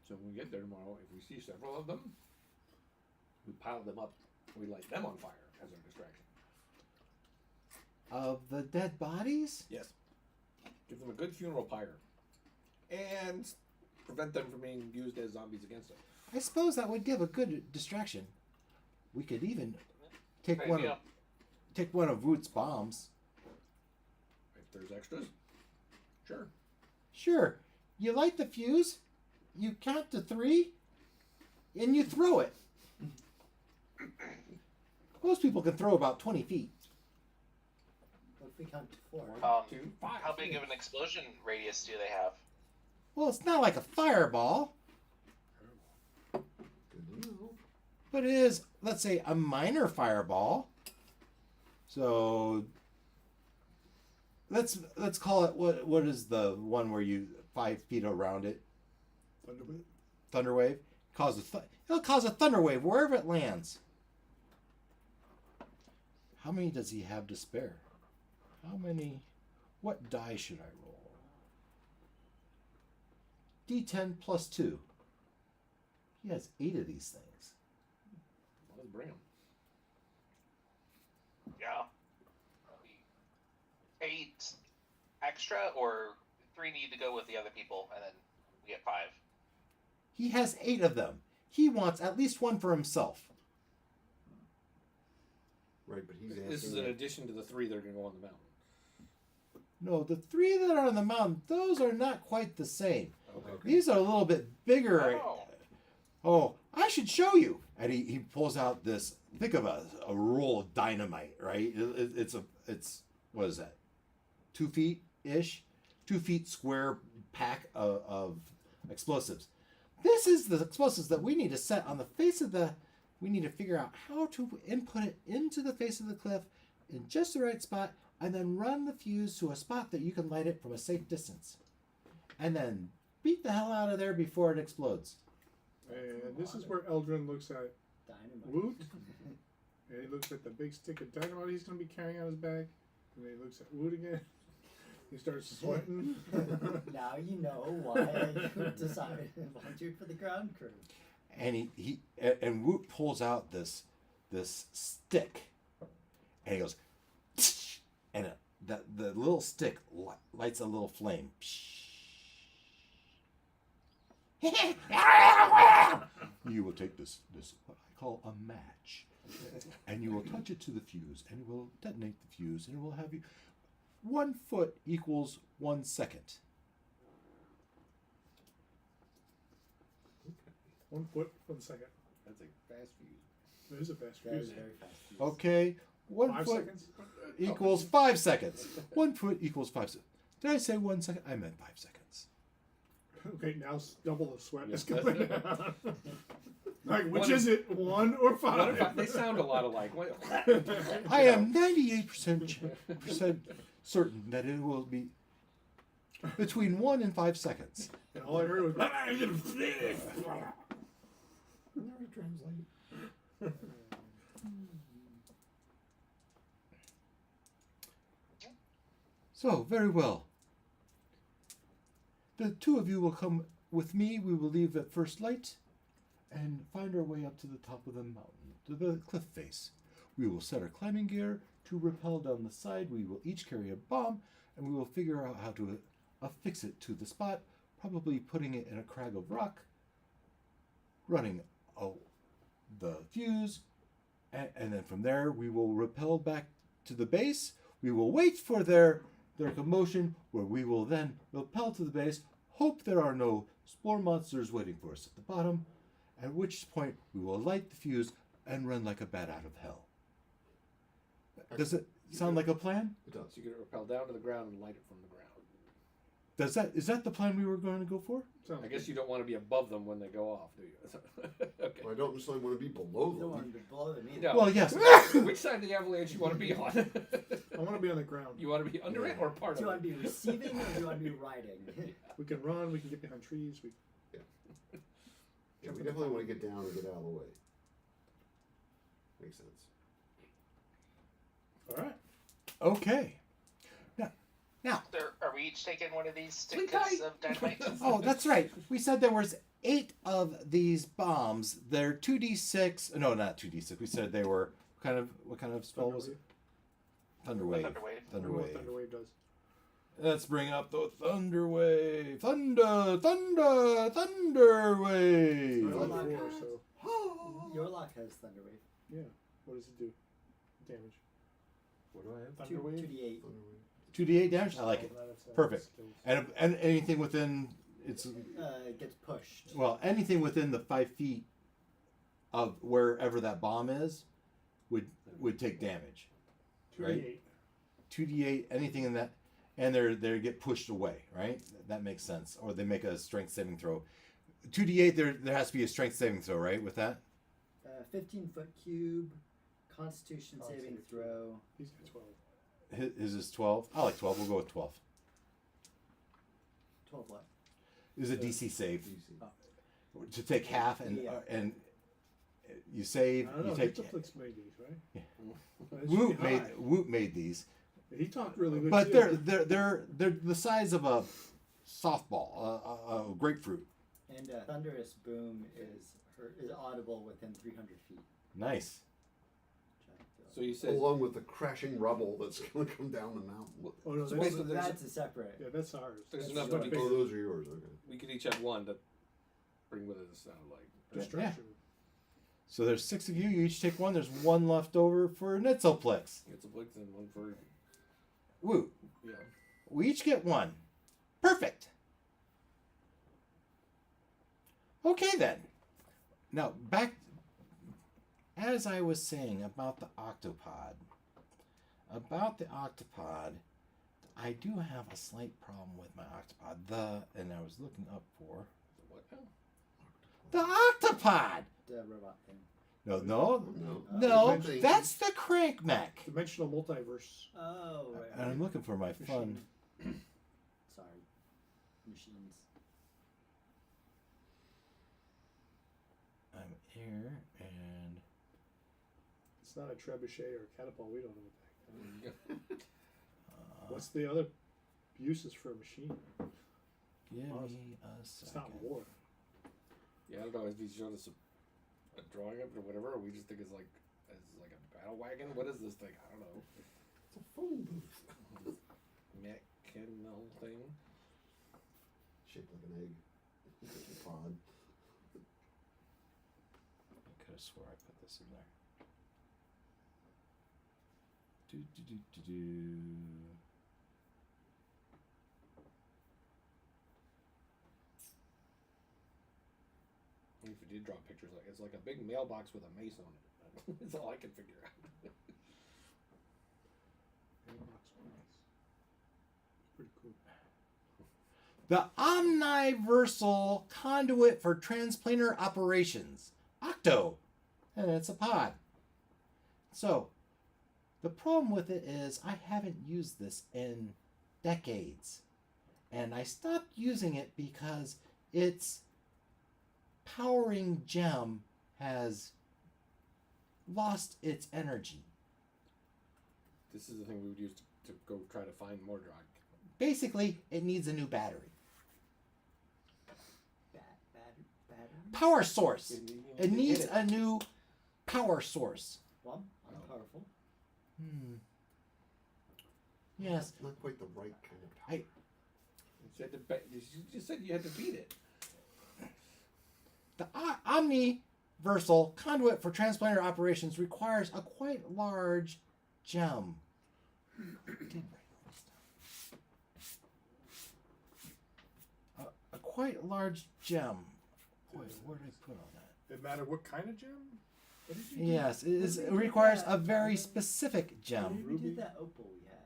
So when we get there tomorrow, if we see several of them, we pile them up. We light them on fire as our distraction. Of the dead bodies? Yes. Give them a good funeral pyre. And prevent them from being used as zombies against us. I suppose that would give a good distraction. We could even take Great one idea. of, take one of Root's bombs. If there's extras, sure. Sure. You light the fuse, you count to 3, and you throw it. Most people can throw about 20 feet. What if we count to 4? 1, 2, 5. How big of an explosion radius do they have? Well, it's not like a fireball, Good to know. but it is, let's say, a minor fireball. So let's call it what is the one where you 5 feet around it? Thunderbolt. Thunderwave. It'll cause a thunder wave wherever it lands. How many does he have to spare? How many? What die should I roll? D10 plus 2. He has 8 of these things. Let's bring them. Yeah. That'll be 8 extra, or 3 need to go with the other people, and then we get 5. He has 8 of them. He wants at least one for himself. Right, but he's asking. This is in addition to the 3 that are going to go on the mountain. No, the 3 that are on the mountain, those are not quite the same. Okay. These are a little bit bigger. Oh. Oh, I should show you. And he pulls out this. Think of a roll of dynamite, right? It's what is that? 2 feet ish, 2 feet square pack of explosives. This is the explosives that we need to set on the face of the. We need to figure out how to input it into the face of the cliff in just the right spot, and then run the fuse to a spot that you can light it from a safe distance, and then beat the hell out of there before it explodes. And this is where Eldrin looks at Dynamite. Woot, and he looks at the big stick of dynamite he's going to be carrying on his back, and then he looks at Woot again. He starts sweating. Now you know why I decided to volunteer for the ground crew. And and Woot pulls out this stick, and he goes, and the little stick lights a little flame. You will take this what I call a match, and you will touch it to the fuse, and it will detonate the fuse, and it will have you 1 foot equals 1 second. 1 foot, 1 second. That's a fast fuse. It is a fast That is fuse. very fast. Fuse. Okay, 1 5 foot seconds? equals 5 seconds. 1 foot equals 5 seconds. Did I say 1 second? I meant 5 seconds. Okay, now double the sweat is Yeah. coming down. Like, which One is it? 1 or What 5? if they sound a lot alike? I am 98% certain that it will be between 1 and 5 seconds. And all I heard was. Never translate. So, very well. The two of you will come with me. We will leave at first light and find our way up to the top of the mountain, to the cliff face. We will set our climbing gear to rappel down the side. We will each carry a bomb, and we will figure out how to affix it to the spot, probably putting it in a crag of rock, running the fuse, and then from there we will rappel back to the base. We will wait for their commotion, where we will then rappel to the base, hope there are no spore monsters waiting for us at the bottom, at which point we will light the fuse and run like a bat out of hell. Does it sound like a plan? It does. So you could rappel down to the ground and light it from the ground. Is that the plan we were going to go for? I guess you don't want to be above them when they go off, do you? Okay. Well, I don't necessarily want to be below You don't them. want to blow them either. No. Well, yes. Which side of the avalanche you want to be on? I want to be on the ground. You want to be under it or part Do you of want to it? be receiving or do you want to be riding? We can run, we can get behind trees. Yeah, we definitely want to get down and get out of the way. Makes sense. Alright. Okay. Now. Are we each taking one of these Sleep stickers tight. of dynamite? Oh, that's right. We said there was 8 of these bombs. They're 2d6. No, not 2d6. We said they were what kind of spell was it? Thunderwave. Thunderwave. I don't know what Thunderwave does. Let's bring up the Thunderwave. Thunderwave. I Well, like like 4, so. Your lock has Thunderwave. Yeah. What does it do? Damage. What do I have? Thunderwave? 2d8. 2d8 damage. I like it. Oh, that's, Perfect. skills. And anything within It gets pushed. well, anything within the 5 feet of wherever that bomb is would take damage. 2d8. 2d8, anything in that, and they get pushed away, right? That makes sense. Or they make a strength saving throw. 2d8, there has to be a strength saving throw, right? With that, 15-foot cube, Constitution saving throw. He's got 12. his is 12. I like 12. We'll go with 12. 12 what? Is a DC save DC. to take half, and Yeah. and you save. I don't know. You take. Ntzlplx made these, right? Yeah. That should be high. Woot made these, He talked really good but too. they're the size of a softball, a grapefruit. And Thunderous Boom is audible within 300 feet. Nice. So you said Along with the crashing rubble that's going to come down the mountain. Oh, no, So that's, basically there's That's a separate. yeah, that's ours. There's That's enough not to big. Oh, those are yours. Okay. we could each have one to bring with us. It sounded like. Distraction. So there's 6 of you. You each take one. There's one left over for Ntzlplx. It's a blitz and one for Woot. yeah. We each get one. Perfect. Okay then. Now back, as I was saying about the octopod. I do have a slight problem with my octopod. And I was looking up for What now? the octopod. The robot thing. No, that's the crank mech. Dimensional multiverse. Oh, right. And I'm looking for my fun. Sorry. Machines. I'm here and It's not a trebuchet or a catapult. We don't know what that. uh, What's the other uses for a machine? give me a It's second. not war. Yeah, I don't know if he showed us a drawing of it or whatever, or we just think it's like a battle wagon. What is this thing? I don't know. It's a phone booth. Mechanal thing. Shaped like an egg. It's a pod. I could have swore I put this in there. Do. If you did draw pictures, like it's like a big mailbox with a mace on it. That's all I can figure out. Pretty cool. The omniversal conduit for transplanar operations. Octo. And it's a pod. So, the problem with it is I haven't used this in decades. And I stopped using it because its powering gem has lost its energy. This is the thing we would use to go try to find Mordroc. Basically, it needs a new battery. Battery? Power source. It Hit needs it. a new power source. Well, I'm powerful. Yes. Not quite the right kind of power. You just said you had to beat it. The omniversal conduit for transplanter operations requires a quite large gem. A quite large gem. Boy, where did I put all that? It matter what kind of gem? What did you do? Yes, it requires a very specific gem. We did that opal we had.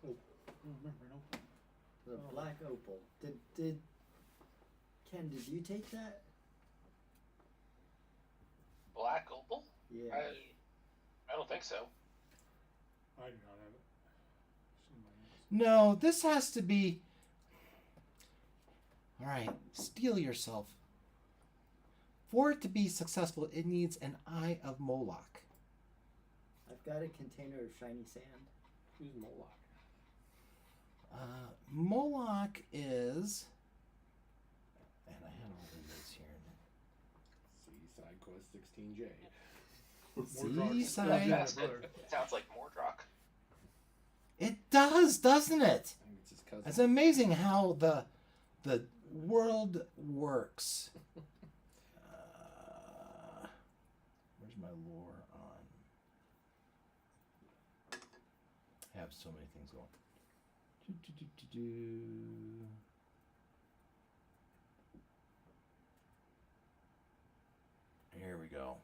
Oh, I don't remember an opal. The black opal. Did Ken, did you take that? Black opal? Yeah. I don't think so. I do not have it. It's in my No, notes. this has to be... Alright, steel yourself. For it to be successful, it needs an Eye of Moloch. I've got a container of shiny sand. Who's Moloch? Moloch is... And I had all the notes here. See, side quest 16J. Mordroc's Seaside. That's brother. it sounds like Mordroc. It does, doesn't it? I think it's his cousin. It's amazing how the world works. Where's my lore on? I have so many things going. Here we go.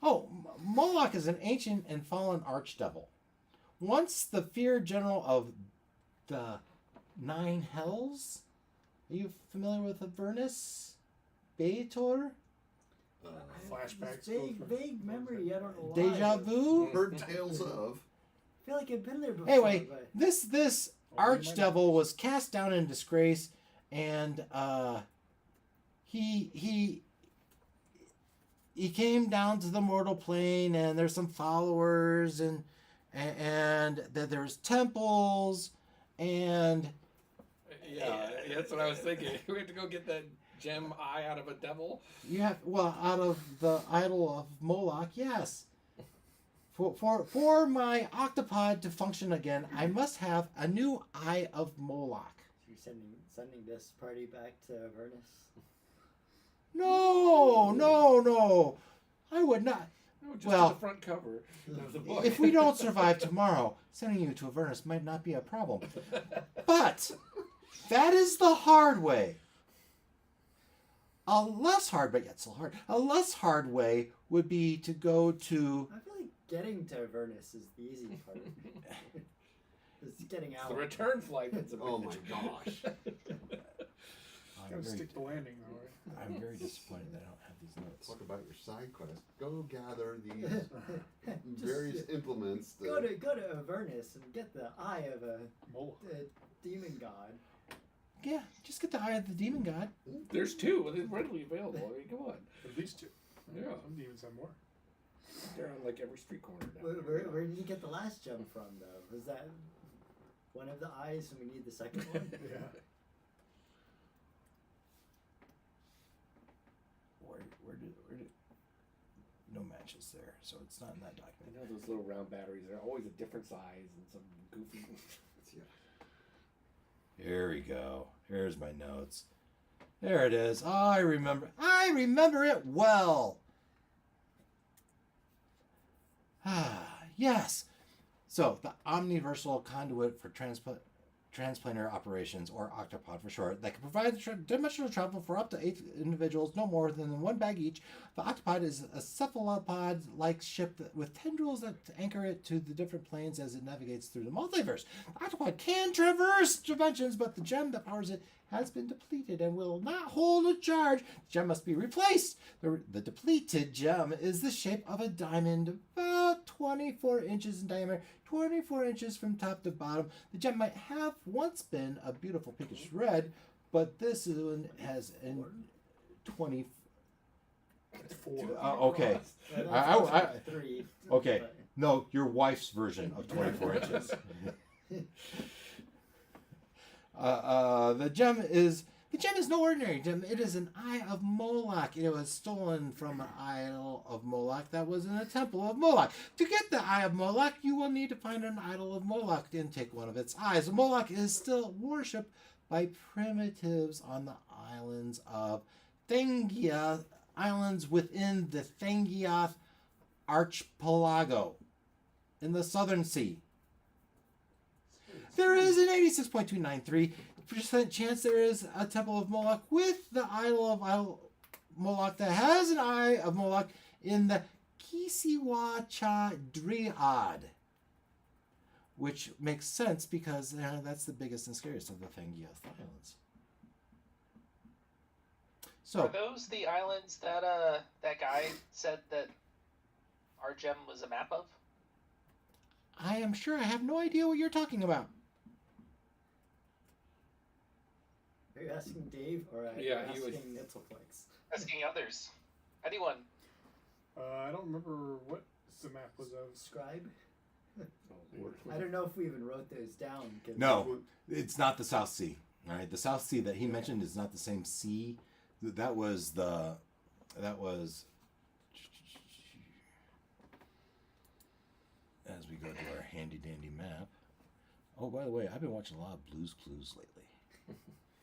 Oh, Moloch is an ancient and fallen archdevil. Once the feared general of the Nine Hells. Are you familiar with Avernus? Beator? Flashbacks. Vague memory. I don't know why. Deja vu? Heard tales of. I feel like I've been there before. Anyway, but this archdevil was cast down in disgrace, and he came down to the mortal plane, and there's some followers, and that there's temples, and Yeah, that's what I was thinking. We have to go get that gem eye out of a devil. you have out of the idol of Moloch, yes. For my octopod to function again, I must have a new Eye of Moloch. you're sending this party back to Avernus. No. I would not. No, just Well, the front cover of the book. If we don't survive tomorrow, sending you to Avernus might not be a problem. But that is the hard way. A less hard, but yet still hard. A less hard way would be to go to. I feel like getting to Avernus is the easy part. It's getting It's out. the return flight that's a Oh my gosh. Gotta stick the landing, though, right? I'm very disappointed that I don't have these notes. Talk about your side quest. Go gather these Just various implements. go to Avernus and get the eye of a Moloch. demon god. Yeah, just get the Eye of the Demon God. There's two. They're readily available. I mean, come on. At least two. Yeah. Some demons have more. They're on like every street corner now. Where did you get the last gem from, though? Was that one of the eyes and we need the second one? Yeah. Where did no matches there, so it's not in that I document. know those little round batteries. They're always a different size and some goofy. Here we go. Here's my notes. There it is. Oh, I remember it well. Yes. So the omniversal conduit for transplanter operations, or octopod for short, that can provide dimensional travel for up to 8 individuals, no more than 1 bag each. The octopod is a cephalopod-like ship with tendrils that anchor it to the different planes as it navigates through the multiverse. The octopod can traverse dimensions, but the gem that powers it has been depleted and will not hold a charge. The gem must be replaced. The depleted gem is the shape of a diamond, about 24 inches in diameter, 24 inches from top to bottom. The gem might have once been a beautiful pinkish red, but this one has a 20. Okay. Three. Okay. No, your wife's version of 24 inches. The gem is no ordinary gem. It is an Eye of Moloch. It was stolen from an idol of Moloch that was in a temple of Moloch. To get the Eye of Moloch, you will need to find an idol of Moloch and take one of its eyes. Moloch is still worshipped by primitives on the islands of Thangia, islands within the Thangioth archipelago in the Southern Sea. There is an 86.293% chance there is a temple of Moloch with the idol of Moloch that has an Eye of Moloch in the Kisiwacha Driad, which makes sense because that's the biggest and scariest of the Thangioth Islands. So, Are those the islands that that guy said that our gem was a map of? I am sure I have no idea what you're talking about. Are you asking Dave or are you Yeah, he asking would- Ntzlplx? Asking others. Anyone. I don't remember what the map was of. Scribe? Oh, Lord. I don't know if we even wrote those down. 'Cause No, it's not the South Sea. All right, the South Sea that he mentioned is not the same sea. That was as we go to our handy dandy map. Oh, by the way, I've been watching a lot of Blue's Clues lately.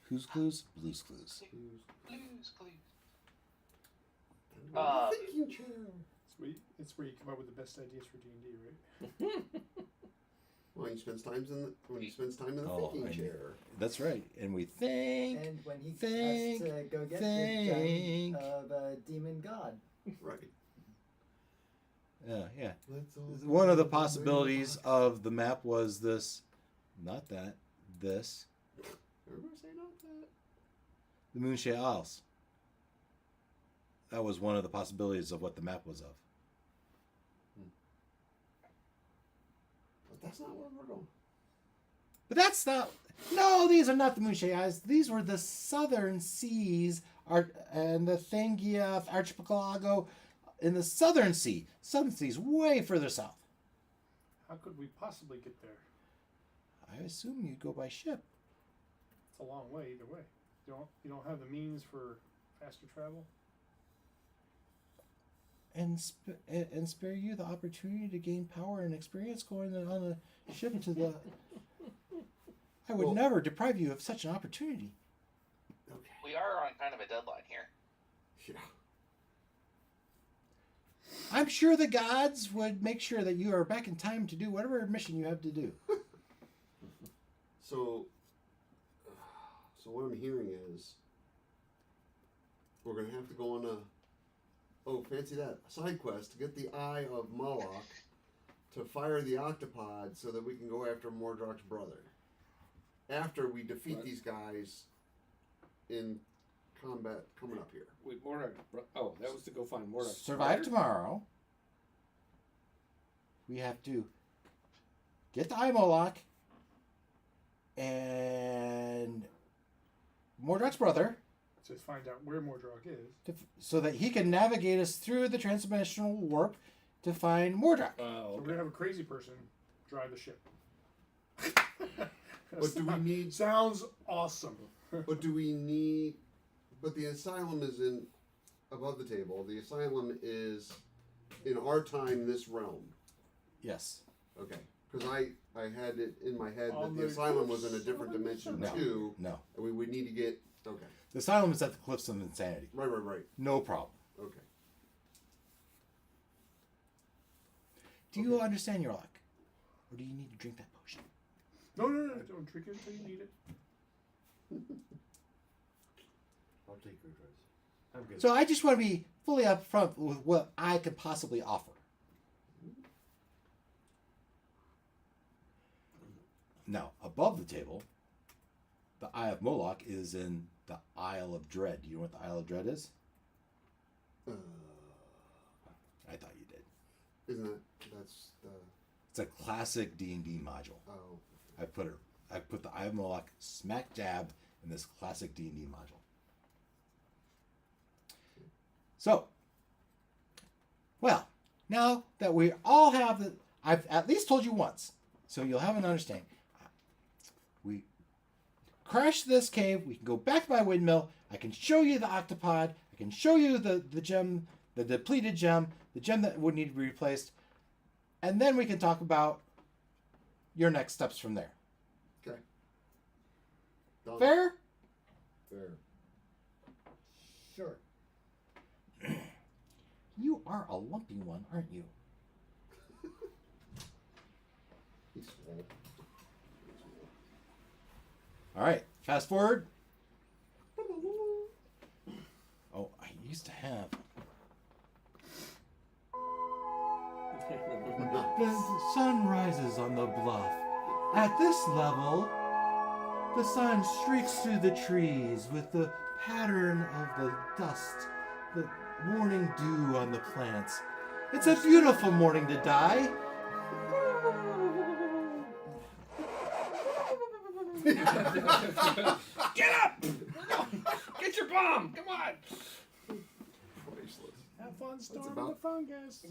Who's Clues? Blue's Clues. Blues Clues. Thinking chair. It's where you come up with the best ideas for D&D, right? When he spends time in the Oh, thinking I chair. That's right. And we think. And when he Think, has to go get think. the gem of a demon god. Right. Yeah. Let's all One of the go possibilities of the map was this. Not that. This. Everybody say not that. The Moonshade Isles. That was one of the possibilities of what the map was of. But that's not where we're going. But that's not. No, these are not the Moonshade Isles. These were the southern seas and the Thangioth archipelago in the southern sea. Southern seas way further south. How could we possibly get there? I assume you'd go by ship. It's a long way either way. You don't have the means for faster travel? And spare you the opportunity to gain power and experience going on a ship to the. I would never deprive you of such an opportunity. Okay. We are on kind of a deadline here. Yeah. I'm sure the gods would make sure that you are back in time to do whatever mission you have to do. So what I'm hearing is we're gonna have to go on a fancy that side quest to get the Eye of Moloch to fire the octopod so that we can go after Mordroc's brother. After we defeat these guys in combat coming up here. Wait, Mordroc. Oh, that was to go find Mordroc. Survive tomorrow. We have to get the Eye Moloch and Mordroc's brother To find out where Mordroc is. so that he can navigate us through the transdimensional warp to find Mordroc. So we're Okay. gonna have a crazy person drive the ship. But do we need? Sounds awesome. But do we need? But the asylum is in above the table. The asylum is in our time, this realm. Yes. Okay, because I had it in my head On that the the asylum was in a cliffs different of dimension No. too. No. And we would need to get okay. The asylum is at the Cliffs of Insanity. Right. No problem. Okay. Do you understand your luck? Or do you need to drink that potion? No, don't drink it until you need it. I'll take your advice. I'm good. So I just want to be fully upfront with what I could possibly offer. Now, above the table, the Eye of Moloch is in the Isle of Dread. Do you know what the Isle of Dread is? I thought you did. Isn't that that's the? It's a classic D&D module. Oh, I put the Eye of Moloch smack dab in this classic D&D module. So, well, now that we all have the, I've at least told you once, so you'll have an understanding. We crash this cave. We can go back to my windmill. I can show you the octopod. I can show you the gem, the depleted gem, the gem that would need to be replaced, and then we can talk about your next steps from there. okay. Done. Fair? Fair. Sure. You are a lumpy one, aren't you? He's swole. All right, fast forward. Oh, I used to have. The sun rises on the bluff. At this level, the sun streaks through the trees with the pattern of the dust, the morning dew on the plants. It's a beautiful morning to die. Get up! Get your bomb! Come on! Priceless. Have fun storming about- the fungus.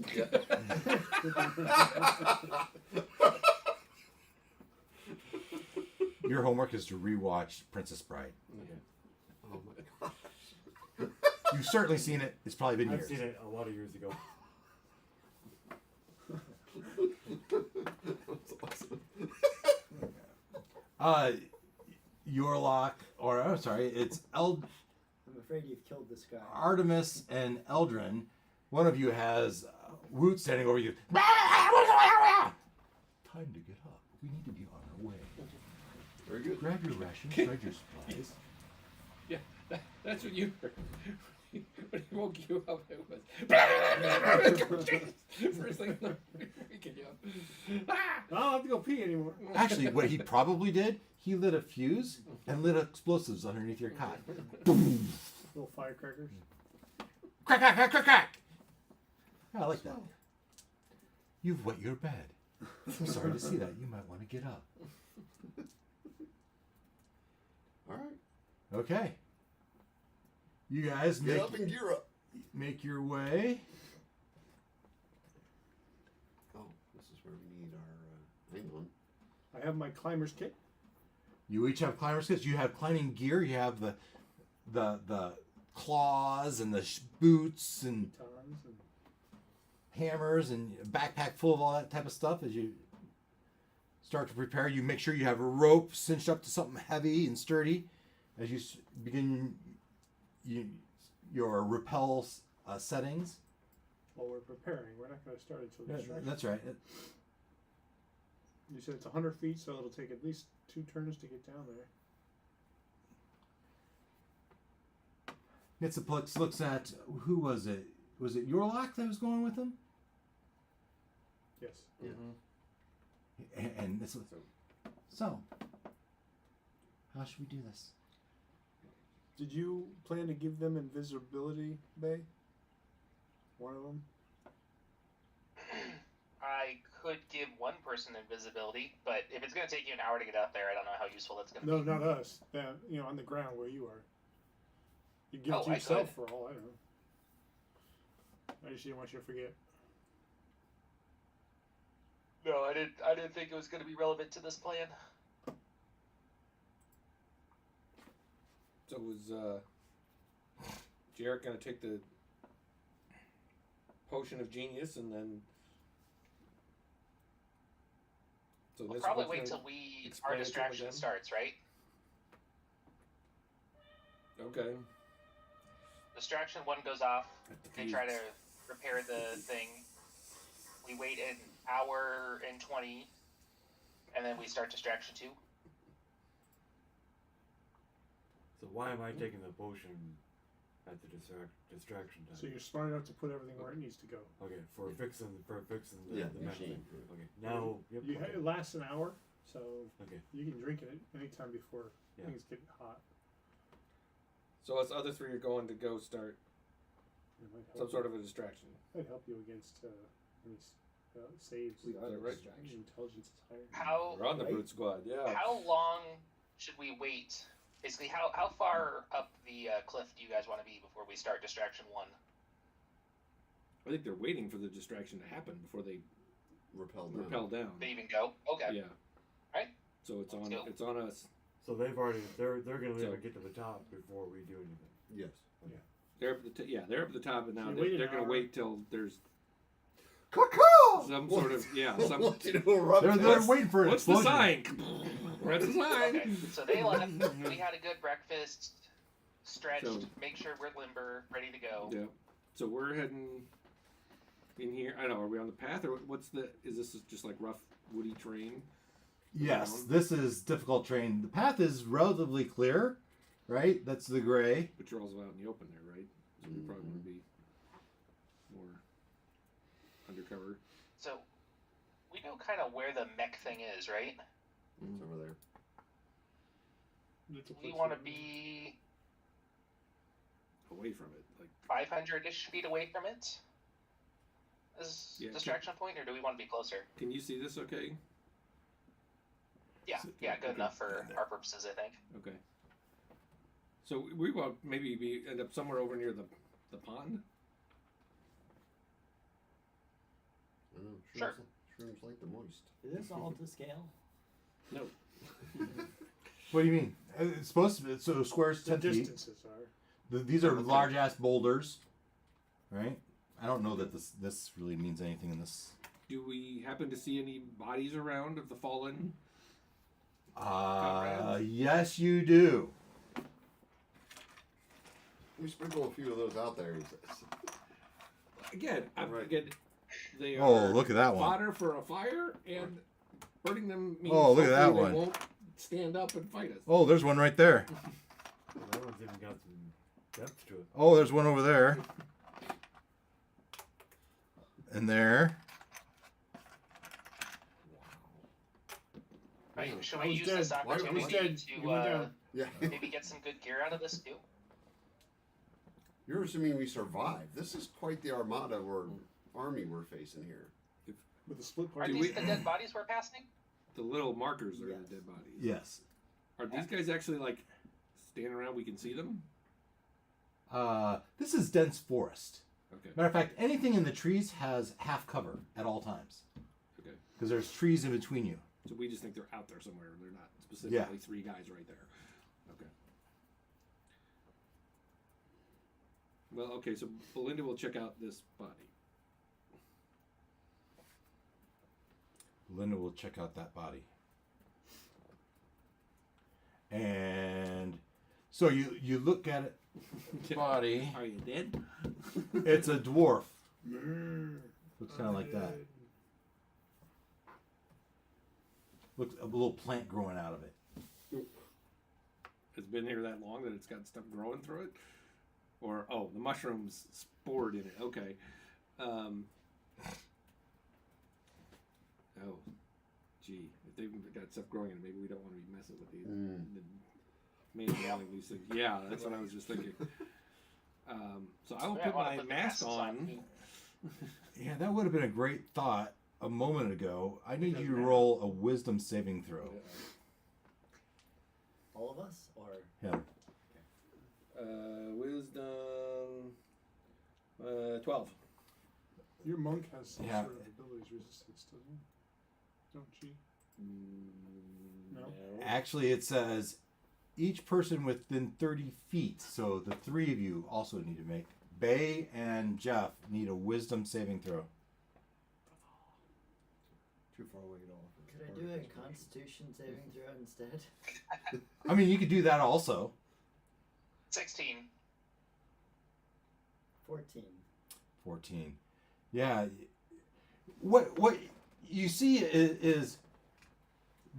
Your homework is to rewatch Princess Bride. Oh my gosh. You've certainly seen it. It's probably been I've years. seen it a lot of years ago. That's awesome. Yorlock, or I'm sorry, it's I'm afraid you've killed this guy. Artemis and Eldrin. One of you has Woot standing over you. Time to get up. We need to be on our way. Very good. Grab your rations, grab your supplies. Yeah, that's what you heard. When he woke you up, it was. First thing in the morning, waking you up. Ah! I don't have to go pee anymore. Actually, what he probably did, he lit a fuse and lit explosives underneath your cot. Little firecrackers. Crack, crack, crack, crack, crack. Yeah, I like that. You've wet your bed. I'm sorry to see that. You might want to get up. All right. Okay. You guys Get up and gear up. make your way. Oh, this is where we need our. Hang on. I have my climber's kit. You each have climber's kits. You have climbing gear. You have the claws and the boots and Batons and hammers and a backpack full of all that type of stuff. As you start to prepare, you make sure you have a rope cinched up to something heavy and sturdy. As you begin your rappel settings. while we're preparing. We're not going to start until the distraction. That's right. You said it's 100 feet, so it'll take at least 2 turns to get down there. Ntzlplx looks at, who was it? Was it Yorlock that was going with him? Yes. And this was, so, how should we do this? Did you plan to give them invisibility, Bay? One of them? I could give one person invisibility, but if it's going to take you an hour to get out there, I don't know how useful that's going to No, be. not us. On the ground where you are. You give it to I yourself could. for all I know. I just didn't want you to forget. No, I didn't think it was going to be relevant to this plan. So was Jarrett gonna take the potion of genius and then? So We'll this probably one's wait gonna till our explain it to him distraction again? starts, right? Okay. Distraction 1 goes off. At the They try to feast. repair the thing. We wait an hour and 20. and then we start distraction 2. So why am I taking the potion at the distraction time? So you're smart enough to put everything where it needs to go. Okay, for fixing the Yeah, the mech machine. thing. Okay, now yep. Okay. It lasts an hour, so Okay. you can drink it anytime before Yeah. things get hot. So us other three are going to go start It might some help sort you, of a distraction. might help you against any saves. We are the right? distraction. Intelligence is higher. How We're on the Right. brute squad, yeah. how long should we wait? Basically, how far up the cliff do you guys want to be before we start distraction 1? I think they're waiting for the distraction to happen before they Rappel down. rappel down. They even go? Okay. Yeah. Right. So it's Let's on go. it's on us. So they're gonna So- get to the top before we do anything. Yes. They're up at the they're up at the top, and now So you they're, wait an they're going hour. to wait till there's Caw-caw! some sort of some. What to do, rub They're this? waiting for an What's the explosion. sign? What's the sign? Okay. So they left. We had a good breakfast, stretched, So- make sure we're limber, ready to go. Yeah. So we're heading in here. I don't know. Are we on the path, or what's the? Is this just like rough woody terrain? Yes, Around? this is difficult terrain. The path is relatively clear, right? That's the gray. But you're also out in the open there, right? So we probably want to be more undercover. So we know kind of where the mech thing is, right? It's over there. It's a We place want to where- be Away from it, like 500-ish feet away from it. As Yeah, distraction point, or do we want to be closer? can you see this? Okay. Yeah, So- yeah, good okay. enough for our purposes, I think. Okay. So we will maybe end up somewhere over near the pond. I know, Sure. Shrooms like the moist. Is this all to scale? No. What do you mean? It's supposed to be, so squares The 10 feet. distances are. These are Okay. large ass boulders, right? I don't know that this really means anything in this. Do we happen to see any bodies around of the fallen? Yes, you do. We sprinkle a few of those out there. Again, Right. again, they are Oh, look at that one. fodder for a fire, and burning them means Oh, look at that hopefully one. they won't stand up and fight us. Oh, there's one right there. Well, that one's even got some depth to it. Oh, there's one over there. And there. Right, should I we was use dead. this Why- I was opportunity dead. You went to down. Yeah. maybe get some good gear out of this too? You're assuming we survive. This is quite the armada or army we're facing here. With the split Are party. these the dead bodies we're passing? The little markers are Yes. the dead bodies. Yes. Are these guys actually like standing around? We can see them. This is dense forest. Okay. Matter of fact, anything in the trees has half cover at all times. Okay. Because there's trees in between you. So we just think they're out there somewhere. They're not specifically three guys right there. Okay. Well, okay. So Belinda will check out this body. Linda will check out that body. And so you look at it. Body. Are you dead? It's a dwarf. Looks kind of like that. Looks a little plant growing out of it. It's been here that long that it's got stuff growing through it, or the mushrooms spored in it. Okay. Oh, gee, if they've got stuff growing in it, maybe we don't want to be messing with these. Handling these things. Yeah, that's what I was just thinking. So I will Yeah, I put wanna my put the mask masks on. Yeah, that would have been a great thought a moment ago. I need Because you to now- roll a wisdom saving throw. All of us? Or Him. Wisdom 12. Your monk has some Yeah. sort of abilities resistance, doesn't he? Don't she? No. Actually, it says each person within 30 feet. So the three of you also need to make. Bay and Jeff need a wisdom saving throw. Too far away at all. could I do a constitution saving throw instead? I mean, you could do that also. 16. 14. 14. Yeah. What you see is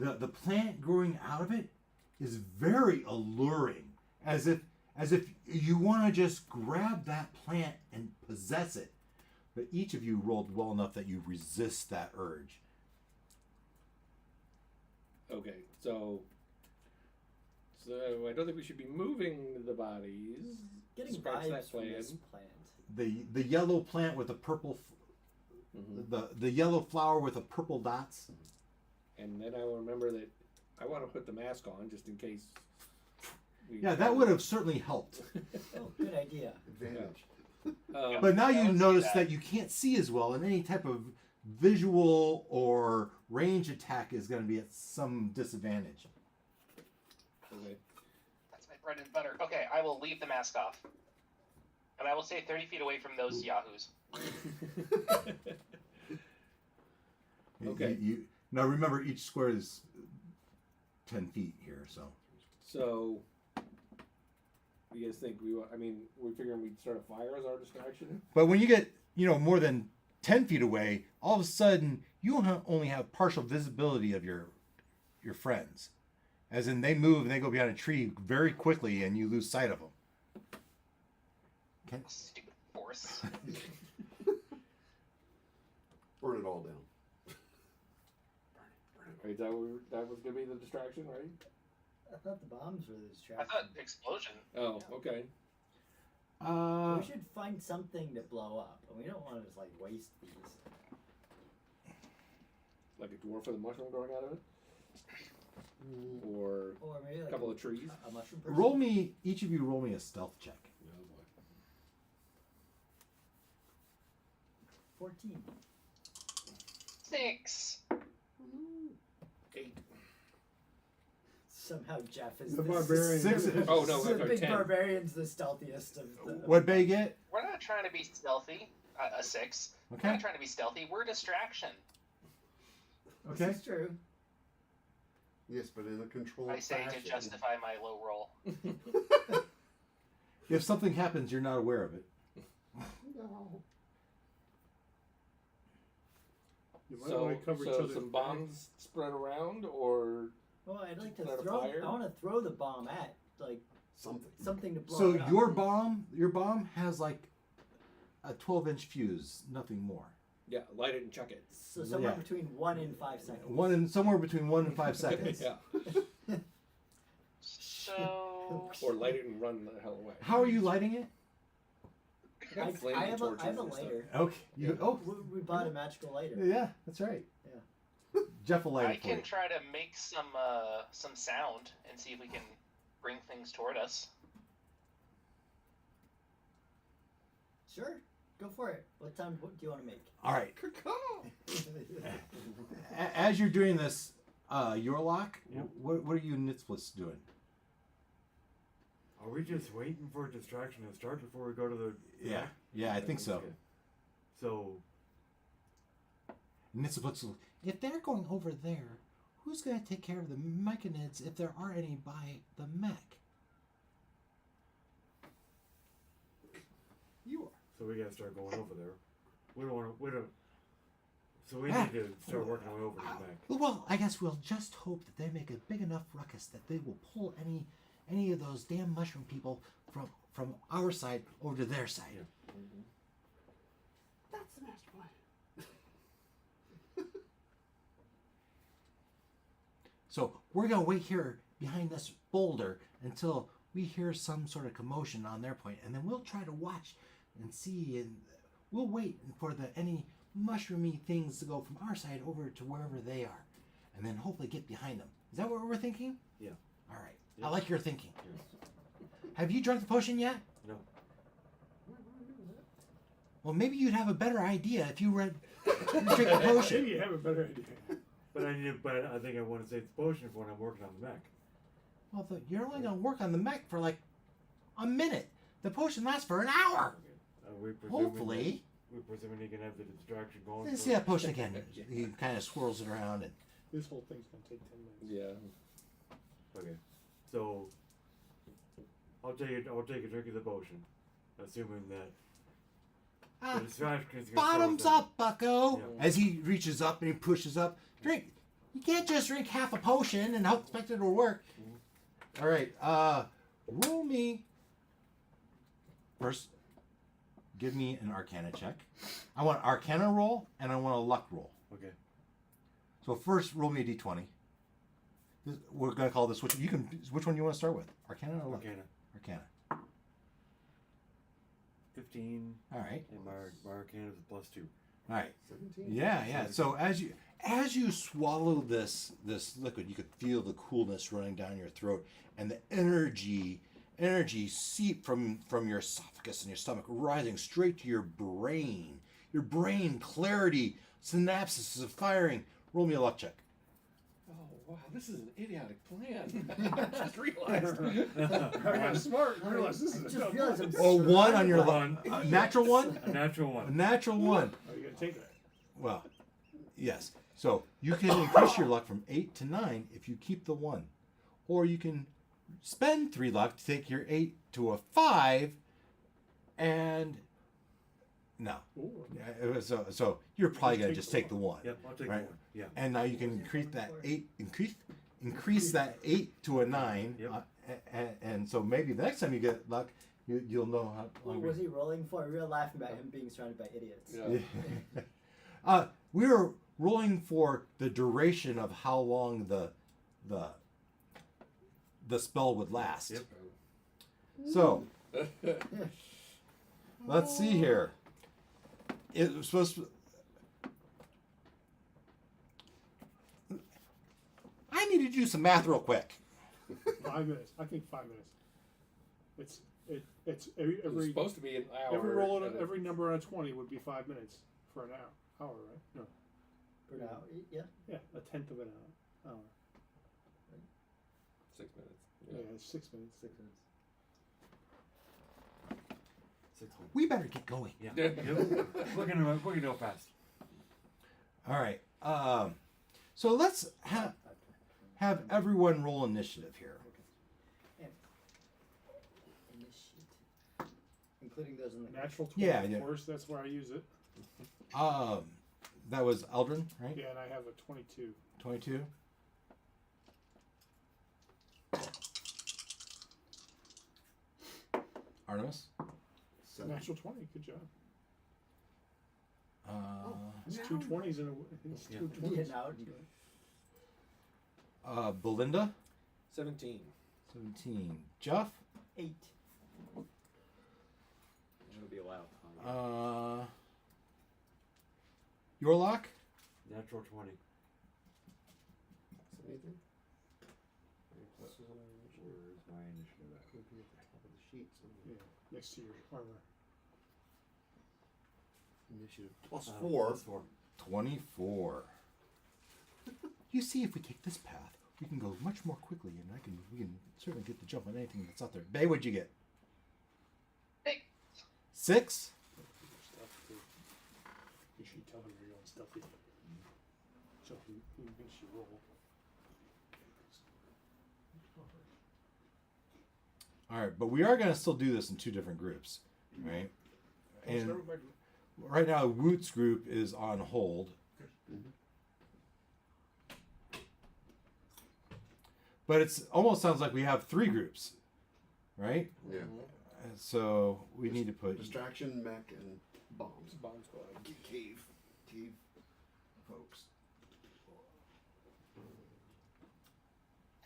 the plant growing out of it is very alluring, as if you want to just grab that plant and possess it. But each of you rolled well enough that you resist that urge. Okay, so I don't think we should be moving the bodies. Getting Scratch vibes that from plan. this plant. The yellow plant with the purple, the yellow flower with the purple dots. And then I will remember that I want to put the mask on just in case. Yeah, that would have certainly helped. Oh, good idea. Advantage. But now Yeah, you let's do notice that. that you can't see as well, and any type of visual or range attack is going to be at some disadvantage. Okay. That's my bread and butter. Okay, I will leave the mask off. And I will stay 30 feet away from those yahoos. Okay. Now remember, each square is 10 feet here, so. So, what do you guys think? We're figuring we'd start a fire as our distraction. But when you get, more than 10 feet away, all of a sudden you only have partial visibility of your friends. As in, they move and they go behind a tree very quickly, and you lose sight of them. Okay. Stupid force. Burn it all down. Right, that was gonna be the distraction, right? I thought the bombs were the I distraction. thought explosion. Oh, okay. We should find something to blow up, and we don't want to just waste these. Like a dwarf with a mushroom growing out of it, or Or maybe a couple of trees. A mushroom person. each of you roll me a stealth check. 14. 6. 8. Somehow Jeff is The the barbarian. Six. Oh no, The I'm big 10. barbarian's the stealthiest of the. What bay get? We're not trying to be stealthy. A 6. We're Okay. not trying to be stealthy. We're distraction. Okay. This is true. Yes, but in a controlled I say fashion. to justify my low roll. If something happens, you're not aware of it. No. You might So, want to cover each so other's some back. bombs spread around, or Well, I'd like to Start a throw. fire? I want to throw the bomb at Something. something to blow So it up. your bomb has like a 12-inch fuse, nothing more. yeah, light it and chuck it. So somewhere Yeah. between 1 and 5 seconds. Somewhere between 1 and 5 seconds. Yeah, So or light it and run the hell away. How are you lighting it? I got flaming I have torches a and stuff. lighter. Okay. We bought a magical lighter. Yeah, that's right. Yeah. Jeff will light I it for you. can try to make some sound and see if we can bring things toward us. Sure. Go for it. What do you want to make? All right. As you're doing this, Yorlock, Yep. what are you Ntzlplx doing? Are we just waiting for a distraction to start before we go to the? Yeah, I think so. Okay. So Ntzlplx, if they're going over there, who's going to take care of the mechanids if there are any by the mech? You are. So we gotta start going over there. We don't want to. We don't. So we Ah. need to start working our way over to the back. Well, I guess we'll just hope that they make a big enough ruckus that they will pull any of those damn mushroom people from our side over to their side. Yeah. That's the master plan. So we're gonna wait here behind this boulder until we hear some sort of commotion on their point, and then we'll try to watch and see, and we'll wait for any mushroomy things to go from our side over to wherever they are, and then hopefully get behind them. Is that what we're thinking? Yeah. All right. Yeah. I like your thinking. Yes. Have you drunk the potion yet? No. Well, maybe you'd have a better idea if you drink the potion. Maybe you have a better idea. But I think I want to save the potion for when I'm working on the mech. Well, you're only gonna work on the mech for like a minute. The potion lasts for an hour. We presuming Hopefully. We're presuming he can have the distraction going. Let's for- see that potion again. He kind of swirls it around and. This whole thing's gonna take 10 minutes. Yeah. Okay. So I'll take a drink of the potion, assuming that the distraction is gonna slow Bottoms us down. up, bucko! Yeah. As he reaches up and he pushes up. Drink. You can't just drink half a potion and hope expect it will work. All right. Roll me. First, give me an Arcana check. I want an Arcana roll and I want a Luck roll. Okay. So first, roll me a D20. We're gonna call this which you can. Which one do you want to start with? Arcana or Luck? Arcana. Arcana. 15. All right. And my Arcana is a +2. All right. 17. Yeah. So as you swallow this liquid, you could feel the coolness running down your throat, and the energy seep from your esophagus and your stomach rising straight to your brain. Your brain clarity, synapses are firing. Roll me a luck check. Oh wow, this is an idiotic plan. I just realized. I got smart. I realized this is a Just dumb realized one. I'm Oh, one on your One. natural one. A natural A one. natural one. Oh, you gotta take that. Well, yes. So you can increase your luck from 8 to 9 if you keep the 1. Or you can spend 3 luck to take your 8 to a 5 and no. Ooh. So you're probably going to Just just take take the the 1. Yep, I'll take Right. the one. Yeah. And now you can increase that 8 to a 9. Yep. And so maybe the next time you get luck, you'll know how What was he rolling for? We were laughing about him being surrounded by idiots. Yeah. We were rolling for the duration of how long the spell would last. Yep. So let's see here. It was supposed to. I need to do some math real quick. 5 minutes. I think 5 minutes. It's It was every supposed to be an hour. every roll on and every number on a 20 would be 5 minutes for an hour. Hour, right? No. For now, yeah. Yeah, a tenth of an hour. 6 minutes. Yeah, it's 6 minutes. 6 minutes. 6 minutes. We better get going. Yeah. Yep. We're gonna go fast. All right. So let's have everyone roll initiative here. Initiate. Including those in the Natural 20, Yeah, of yeah. course. That's where I use it. That was Eldrin, right? Yeah, and I have a 22. 22. Artemis. 7. Natural 20. Good job. It's Uh, two 20s in a. It's Yeah. two Yeah, 20s. now Belinda. 17. 17. Jeff. 8. It'll be a while. Yorlock. Natural 20. 73. Where's my initiative at? Could be at the top of the sheet somewhere. Yeah, next to your armor. Initiative +4. +4. 24. You see, if we take this path, we can go much more quickly, and we can certainly get the jump on anything that's out there. Bay, what'd you get? 6. 6. Stuff too. You should tell him you're going stealthy. So he makes you roll. All right, but we are going to still do this in 2 different groups, right? And Start with my group. right now, Woot's group is on hold. But it's almost sounds like we have 3 groups, right? Yeah. And so we need to put. Distraction, mech, and bombs. Bomb squad. Cave folks.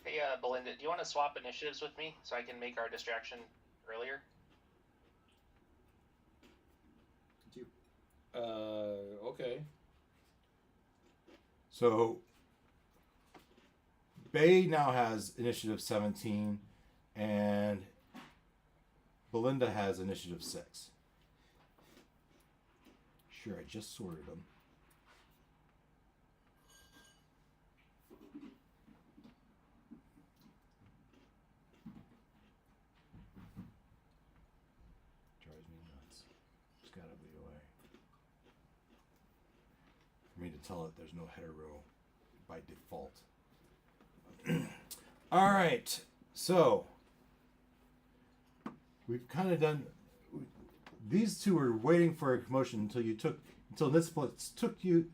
Hey, Belinda, do you want to swap initiatives with me so I can make our distraction earlier? Okay. So Bay now has initiative 17, and Belinda has initiative 6. Sure, I just sorted them. Drives me nuts. It's gotta be a way for me to tell it there's no header row by default. All right, so we've kind of done. These two were waiting for a promotion until Ntzlplx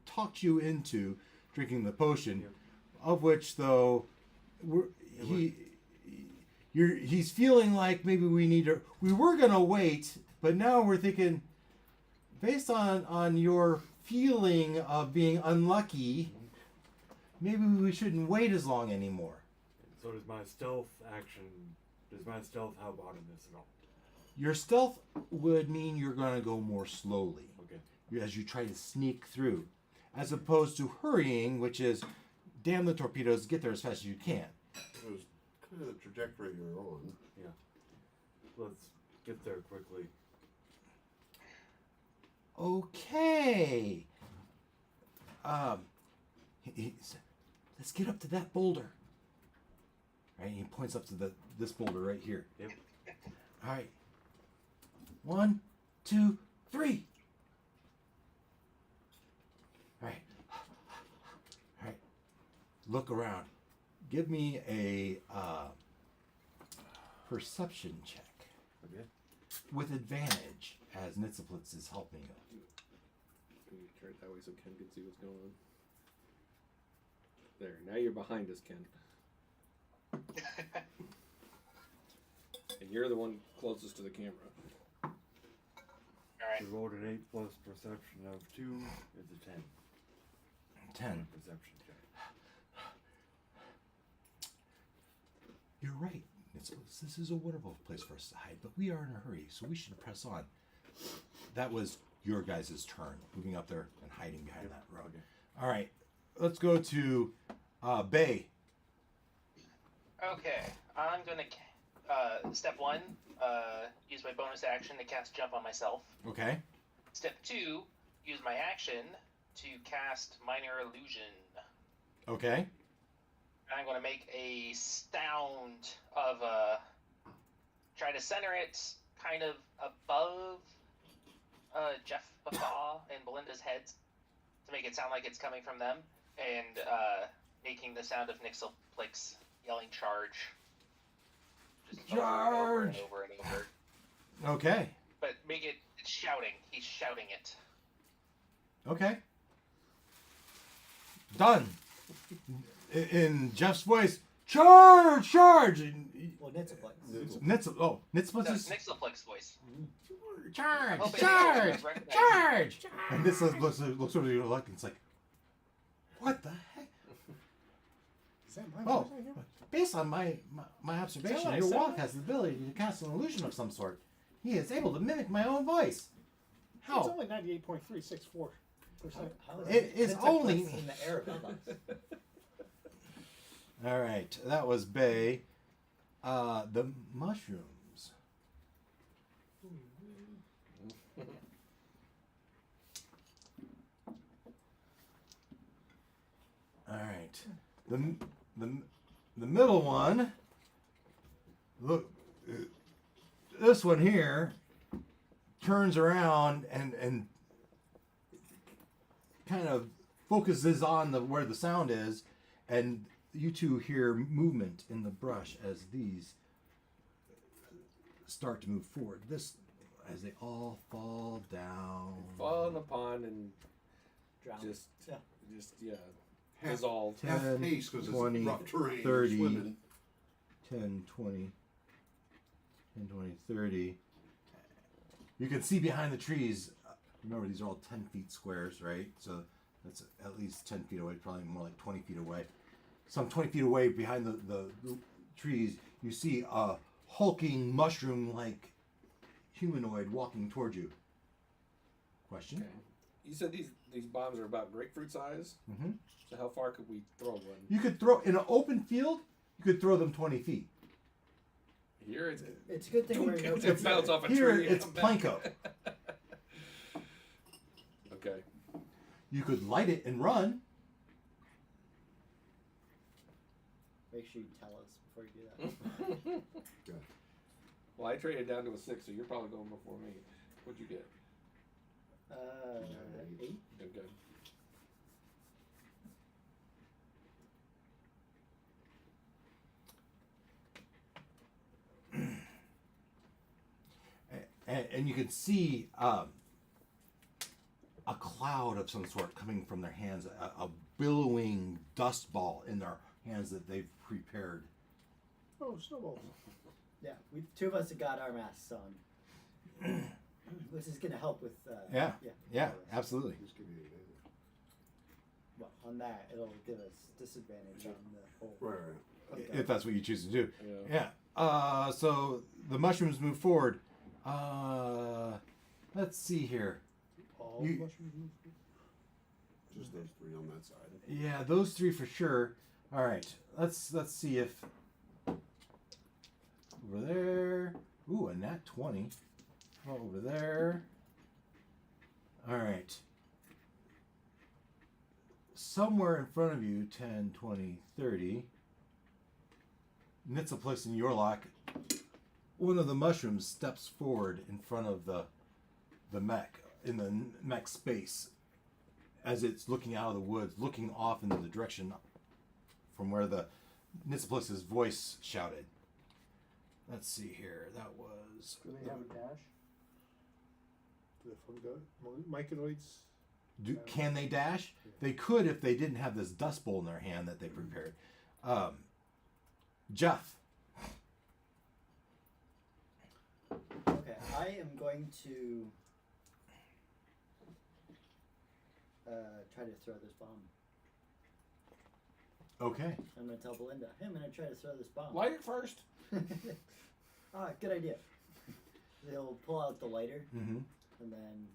talked you into drinking the potion, Yep. of which though he's feeling like maybe we were gonna wait, but now we're thinking, based on your feeling of being unlucky, maybe we shouldn't wait as long anymore. So does my stealth help out in this at all? Your stealth would mean you're gonna go more slowly Okay. as you try to sneak through, as opposed to hurrying, which is damn the torpedoes, get there as fast as you can. It was kind of the trajectory you're on. Yeah. Let's get there quickly. Okay. Let's get up to that boulder. Right, and he points up to this boulder right here. Yep. All right. 1, 2, 3. All right. All right. Look around. Give me a perception check Okay. with advantage as Ntzlplx is helping you. Can you turn it that way so Ken can see what's going on? There, now you're behind us, Ken. And you're the one closest to the camera. Alright. We rolled an 8 plus perception of 2 is a 10. 10. Perception check. You're right. This is a wonderful place for us to hide, but we are in a hurry, so we should press on. That was your guys' turn, moving up there and hiding behind that road. Okay. All right, let's go to Bay. Okay, I'm gonna step 1, use my bonus action to cast jump on myself. Okay. Step 2, use my action to cast minor illusion. Okay. I'm going to make a sound of try to center it kind of above Jeff Baffa and Belinda's heads to make it sound like it's coming from them, and making the sound of Ntzlplx yelling charge. Just over and over and over. Okay. But make it shouting. He's shouting it. Okay. Done. In Jeff's voice, charge, charge! Well, Ntzlplx. No, Ntzlplx is Ntzlplx voice. charge, Oh, but charge, it's recognized. charge! And this looks over you like it's like, what the heck? Is that my Oh, voice I hear? based on my observation, Is that what I your said? walk has the ability to cast an illusion of some sort. He is able to mimic my own voice. It's How? only 98.364%. How It is Ntzlplx only- in the air above us. All right, that was Bay. The mushrooms. All right, the middle one. Look, this one here turns around and kind of focuses on where the sound is, and you two hear movement in the brush as these start to move forward. This, as they all fall down. Fall in the pond and Drown. just, Yeah. Half, dissolve. half 10, pace because 20, it's rough terrain. 30. Swimming. 10, 20, 10, 20, 30. You can see behind the trees. Remember, these are all 10 feet squares, right? So that's at least 10 feet away, probably more like 20 feet away. Some 20 feet away behind the trees, you see a hulking mushroom-like humanoid walking towards you. Question? Okay. You said these bombs are about grapefruit size. Mm-hmm. So how far could we throw one? You could throw, in an open field, you could throw them 20 feet. Here it's It's a good thing we're in it bounce off a Here, tree. and it's come back. Planko. Okay. You could light it and run. Make sure you tell us before you do that. Well, I traded down to a 6, so you're probably going before me. What'd you get? 8. Good, good. And you can see a cloud of some sort coming from their hands, a billowing dust ball in their hands that they've prepared. Oh, snowballs. Yeah, two of us have got our masks on, which is gonna help with. Yeah, absolutely. Just give you an advantage. Well, on that, it'll give us disadvantage on the whole. Right. Okay. If that's what you choose to do. Yeah. Yeah. So the mushrooms move forward. Let's see here. All You- mushrooms move forward? Just those three on that side. Yeah, those three for sure. All right. Let's see if over there. Ooh, a nat 20. Over there. All right. Somewhere in front of you, 10, 20, 30. Ntzlplx and Yorlok. One of the mushrooms steps forward in front of the mech, in the mech space, as it's looking out of the woods, looking off into the direction from where the Ntzlplx's voice shouted. Let's see here. That was. Do they have a dash? Do the myconoids? Can they dash? They could if they didn't have this dust bowl in their hand that they prepared. Jeff. Okay, I am going to try to throw this bomb. Okay. I'm gonna tell Belinda, hey, I'm gonna try to throw this bomb. Light it first. Ah, good idea. They'll pull out the lighter Mm-hmm. and then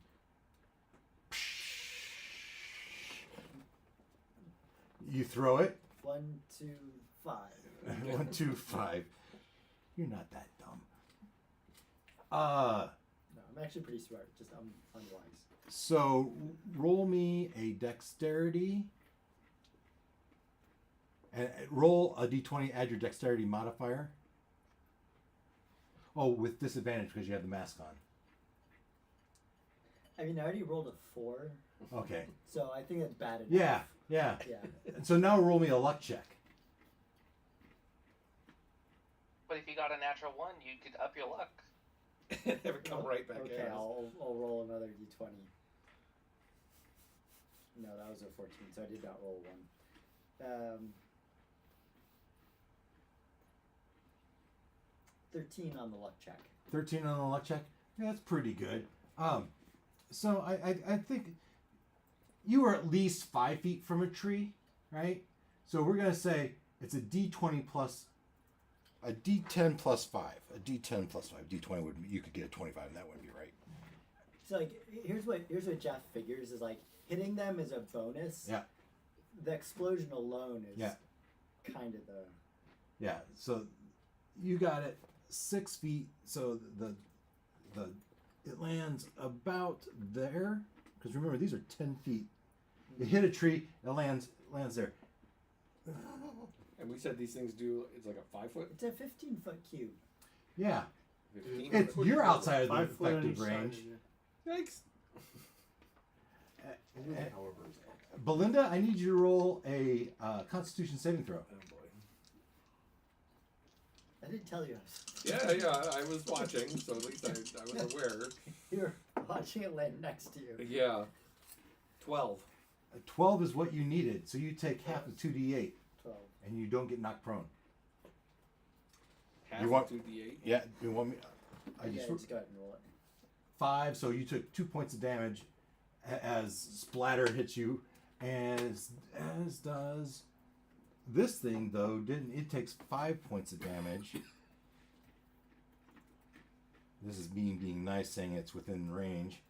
You throw it. 1, 2, 5. 1, 2, 5. You're not that dumb. Uh, No, I'm actually pretty smart. Just I'm unwise. so roll me a dexterity. And roll a d20, add your dexterity modifier. Oh, with disadvantage because you have the mask on. I mean, I already rolled a 4, Okay. so I think that's bad enough. Yeah, yeah. Yeah. So now roll me a luck check. But if you got a natural 1, you could up your luck. Have it come right back Okay, at us. I'll roll another d20. No, that was a 14, so I did not roll 1. 13 on the luck check. 13 on the luck check. Yeah, that's pretty good. So I think you were at least 5 feet from a tree, right? So we're gonna say it's a D20 plus a D10 plus 5. A D10 plus 5. D20 would you could get a 25, and that wouldn't be right. So like, here's what Jeff figures is like hitting them is a bonus. Yeah. The explosion alone is Yeah. kind of the. Yeah. So you got it 6 feet. So the it lands about there. Because remember, these are 10 feet. You hit a tree, it lands there. And we said these things do. It's like a 5 foot. It's a 15-foot cube. Yeah. 15 It's foot. you're outside of the 5 foot on effective each side range. of you. Yikes. However, Belinda, I need you to roll a Constitution saving throw. Oh boy. I didn't tell you. Yeah, I was watching, so at least I was aware. You were watching it land next to you. Yeah. 12. 12 is what you needed, so you take half of 2d8, 12. and you don't get knocked prone. Half You want- 2d8. Yeah, you want me? I Yeah, just just go ahead and roll it. 5, so you took 2 points of damage as splatter hits you, as does this thing though. Didn't it takes 5 points of damage? This is me being nice, saying it's within range.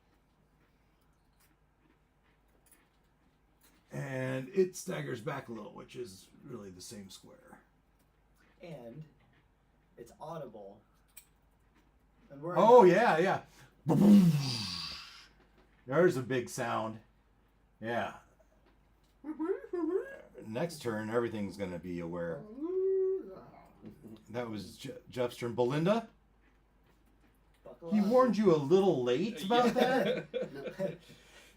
And it staggers back a little, which is really the same square. And it's audible. And we're Oh, yeah. There's a big sound. Yeah. Next turn, everything's going to be aware. That was Jeff's turn. Belinda? Buckle He up. warned you a little late about that.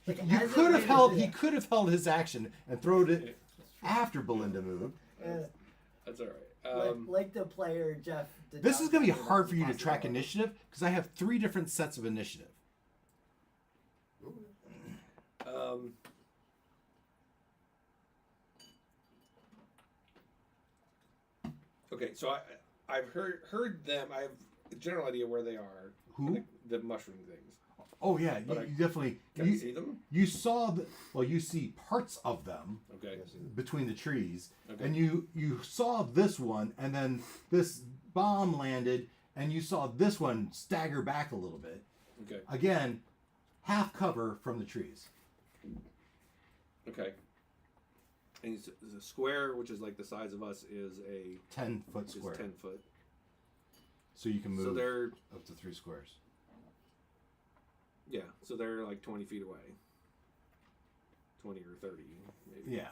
Like, You as it could have landed, held. He yeah. could have held his action and thrown it after Belinda moved. That's all right. Like the player, Jeff. Did This not is going to be think hard that for you to was track possible. initiative because I have 3 different sets of initiative. Okay, so I've heard them. I have a general idea where they are. Who? The mushroom things. Oh yeah, But you definitely. Can I see them? You saw you see parts of them Okay. between the trees, Okay. and you saw this one, and then this bomb landed, and you saw this one stagger back a little bit. Okay. Again, half cover from the trees. Okay. And the square, which is like the size of us, is a 10-foot square. 10 foot. So you can move So they're up to 3 squares. yeah. So they're like 20 feet away. 20 or 30, maybe. Yeah.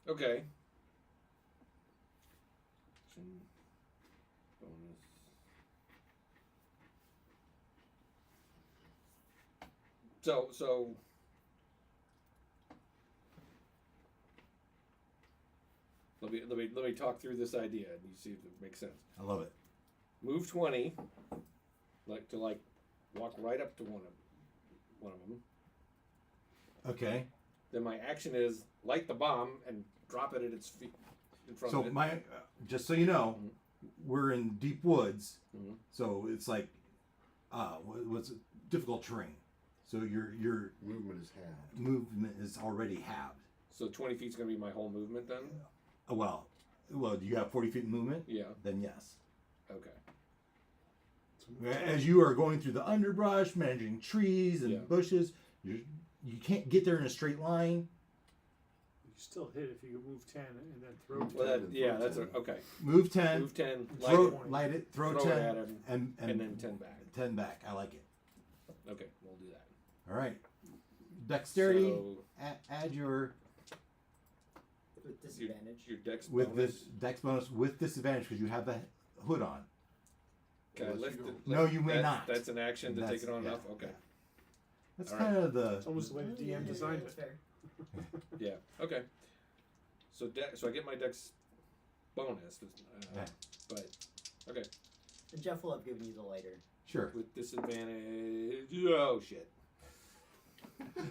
Okay. Bonus. So let me talk through this idea and you see if it makes sense. I love it. Move 20, like walk right up to one of them. Okay. Then my action is light the bomb and drop it at its feet in front So of it. my just so you know, we're in deep woods, Mhm. so it's like what's it? Difficult terrain. So your Movement is halved. movement is already halved. So 20 feet's gonna be my whole movement then? Well, do you have 40 feet movement? Yeah. Then yes. Okay. As you are going through the underbrush, managing trees and Yeah. bushes, you can't get there in a straight line. You still hit if you move 10 and then throw 10. Well, and yeah, throw that's 10. okay. Move 10, Move 10, throw, light it, throw throw 10, it at him, and and then 10 back. 10 back. I like it. Okay, we'll do that. All right. Dexterity. So, Add your With disadvantage. your dex with bonus. this dex bonus with disadvantage because you have the hood on. Can I Unless lift you it? go- No, you may That's- not. That's an action to That's- take it on yeah, enough? Okay. yeah. That's All kind of the. It's almost the way the DM designed That's it. fair. Yeah, okay. So so I get my dex bonus. Yeah. But, okay. And Jeff will have given you the lighter. Sure. With disadvantage. Oh, shit. I will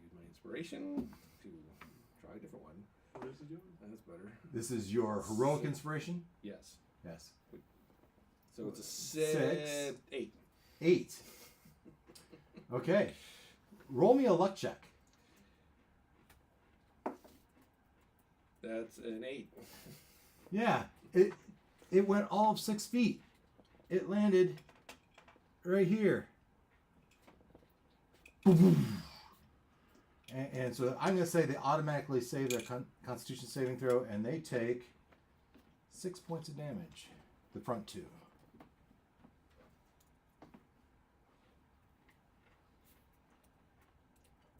use my inspiration to try a different one. What is it doing? That's better. This is your heroic inspiration. Yes. Yes. So it's a 6. 8. 8. Okay. Roll me a luck check. That's an 8. Yeah. It went all of 6 feet. It landed right here. And so I'm going to say they automatically save their Constitution saving throw, and they take 6 points of damage. The front 2.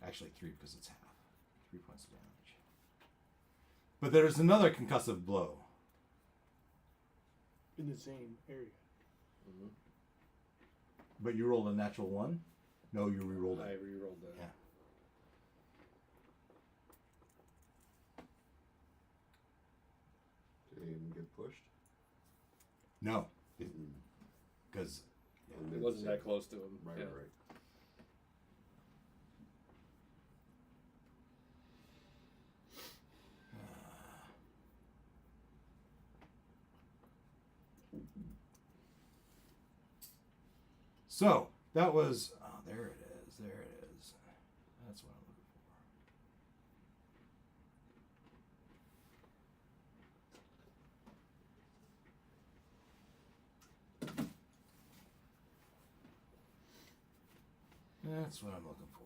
Actually 3 because it's half. 3 points of damage. But there's another concussive blow. In the same area. Mm-hmm. But you rolled a natural 1? No, you re-rolled I it. re-rolled that. Yeah. Did they even get pushed? No. Because It wasn't that close to him. Right, Yeah. right. so that was there it is. There it is. That's what I'm looking for. That's what I'm looking for.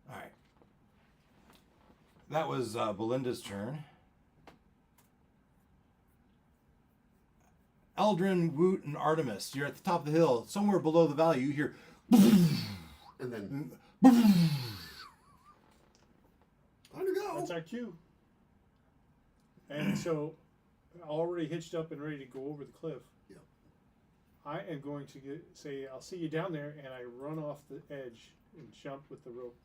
All right. That was Belinda's turn. Eldrin, Woot, and Artemis. You're at the top of the hill. Somewhere below the valley, you hear. And then That's time to go. That's our cue. And so, already hitched up and ready to go over the cliff. Yep. I am going to say, I'll see you down there, and I run off the edge and jump with the rope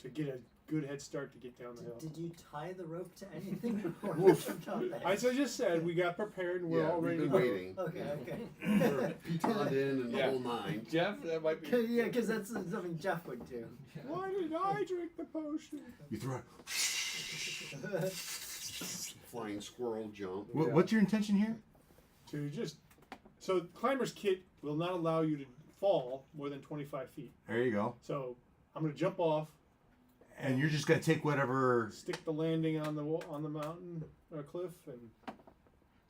to get a good head start to get down the hill. Did you tie the rope to anything before you jumped out there? As I just said, we got prepared and we're all ready to we've go. been waiting. Okay. We're peatoned in and the Yeah. whole nine. Jeff, that might be. Yeah, because that's something Jeff would do. Why did I drink the potion? You throw it. Flying squirrel jump. What's your intention here? So climber's kit will not allow you to fall more than 25 feet. There you go. So I'm gonna jump off, And you're just gonna take whatever. stick the landing on the mountain or cliff, and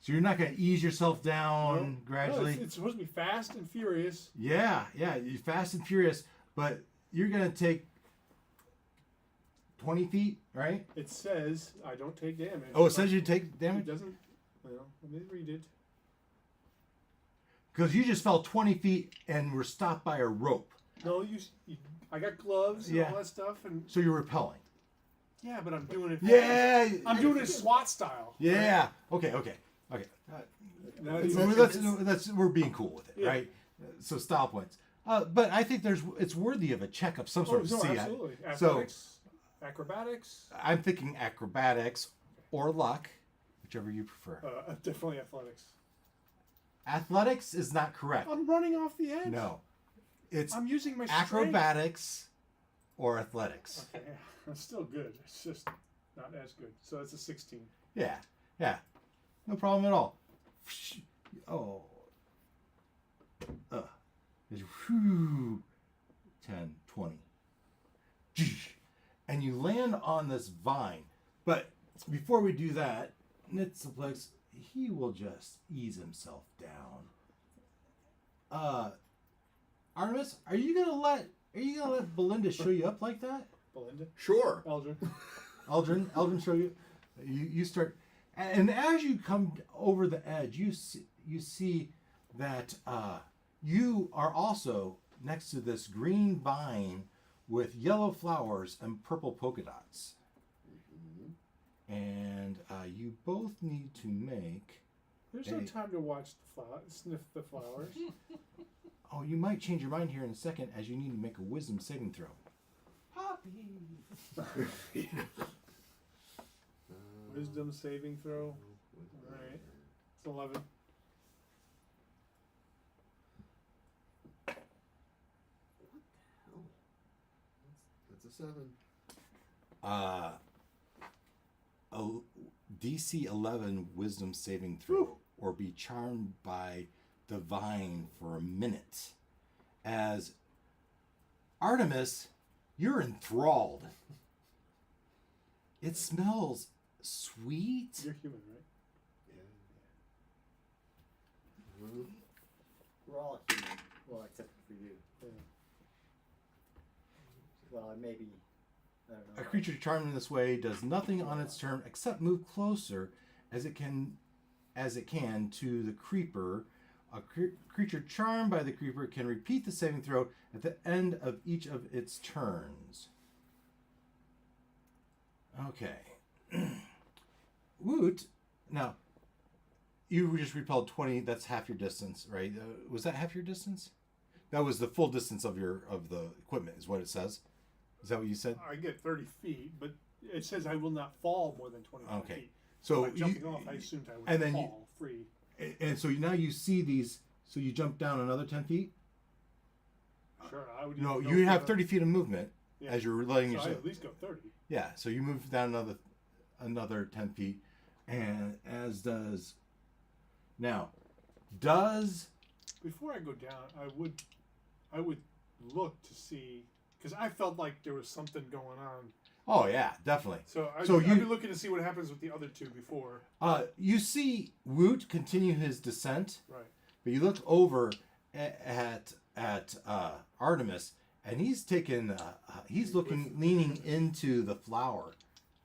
So you're not gonna ease yourself down No. gradually. No, it's supposed to be fast and furious. Yeah, you're fast and furious, but you're gonna take 20 feet, right? It says I don't take damage. Oh, it says you take It damage? doesn't. Well, let me read it. Because you just fell 20 feet and were stopped by a rope. No, I got gloves and Yeah. all that stuff, and So you're repelling. yeah, but I'm doing it. Yeah! I'm doing it SWAT style. Yeah! Okay. Now We're being cool with it, Yeah. right? So style points. But I think it's worthy of a check of some sort. no, See, absolutely. so- Athletics, acrobatics, I'm thinking acrobatics or luck, whichever you prefer. definitely athletics. Athletics is not correct. I'm running off the edge. No. It's I'm using my strength. acrobatics or athletics. Okay, yeah, that's still good. It's just not as good. So that's a 16. Yeah. No problem at all. Oh. There's 10, 20. And you land on this vine. But before we do that, Ntzlplx, he will just ease himself down. Artemis, are you gonna let Belinda show you up like that? Belinda? Sure. Eldrin? Eldrin show you. You start, and as you come over the edge, you see that you are also next to this green vine with yellow flowers and purple polka dots. And you both need to make. There's no time to watch sniff the flowers. Oh, you might change your mind here in a second, as you need to make a wisdom saving throw. Wisdom saving throw. Alright. It's 11. That's a 7. A DC 11 wisdom saving throw, or be charmed by the vine for a minute. As Artemis, you're enthralled. It smells sweet. You're human, right? Yeah. We're all human. Well, except for you. Yeah. Well, maybe. I don't know. A creature charmed in this way does nothing on its turn except move closer as it can to the creeper. A creature charmed by the creeper can repeat the saving throw at the end of each of its turns. Okay. Woot. Now, you just repelled 20. That's half your distance, right? Was that half your distance? That was the full distance of the equipment, is what it says. Is that what you said? I get 30 feet, but it says I will not fall more than 25 Okay. feet. So By jumping off, I assumed I would and then fall free. And so now you see these. So you jump down another 10 feet. Sure, I would. No, even go you have further. 30 feet of movement Yeah. as you're letting So I yourself. at least go 30. Yeah, so you move down another 10 feet, and as does. Now, does. Before I go down, I would look to see, because I felt like there was something going on. Oh yeah, definitely. So I'd So be you- looking to see what happens with the other two before. You see Woot continue his descent, Right. but you look over at Artemis, and he's taken. He's leaning into the flower.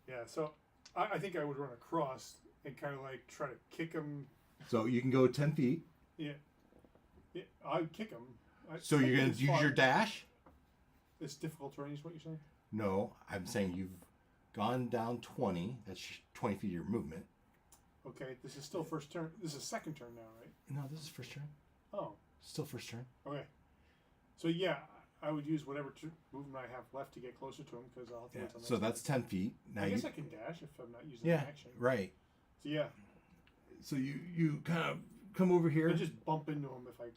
Yeah. So I think I would run across and kind of like try to kick him. So you can go 10 feet. Yeah. I'd kick him. So you're gonna use your dash? It's difficult terrain, is what you're saying? No, I'm saying you've gone down 20. That's 20 feet of your movement. Okay, this is still first turn. This is second turn now, right? No, this is first turn. Oh, Still first turn. okay. So yeah, I would use whatever movement I have left to get closer to him because I'll have to Yeah. wait till next So turn. that's 10 feet. Now I guess you, I can dash if I'm not using yeah, an action. right. So yeah, So you kind of come over here. I just bump into him if I'll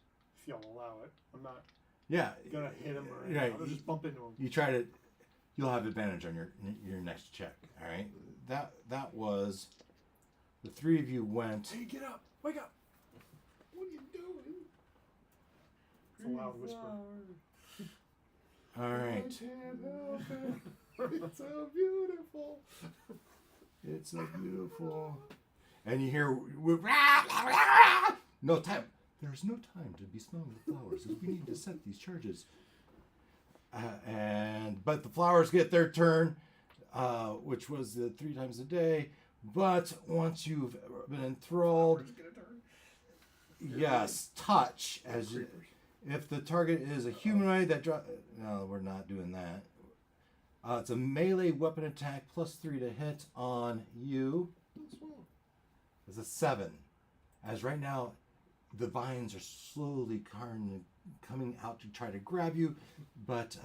allow it. I'm not Yeah. gonna hit him or anything. Right. I'll just bump into him. You try to. You'll have advantage on your next check. All right. That was. The three of you went. Hey, get up! Wake up! What are you doing? It's a loud whisper. All right. Can't help it. It's so beautiful. It's so beautiful. And you hear. No time. There's no time to be smelling the flowers. We need to set these charges. But the flowers get their turn, which was the 3 times a day. But once you've been enthralled, yes, touch as you, if the target is a humanoid that no, we're not doing that. It's a melee weapon attack +3 to hit on you. It's a 7. As right now, the vines are slowly coming out to try to grab you, but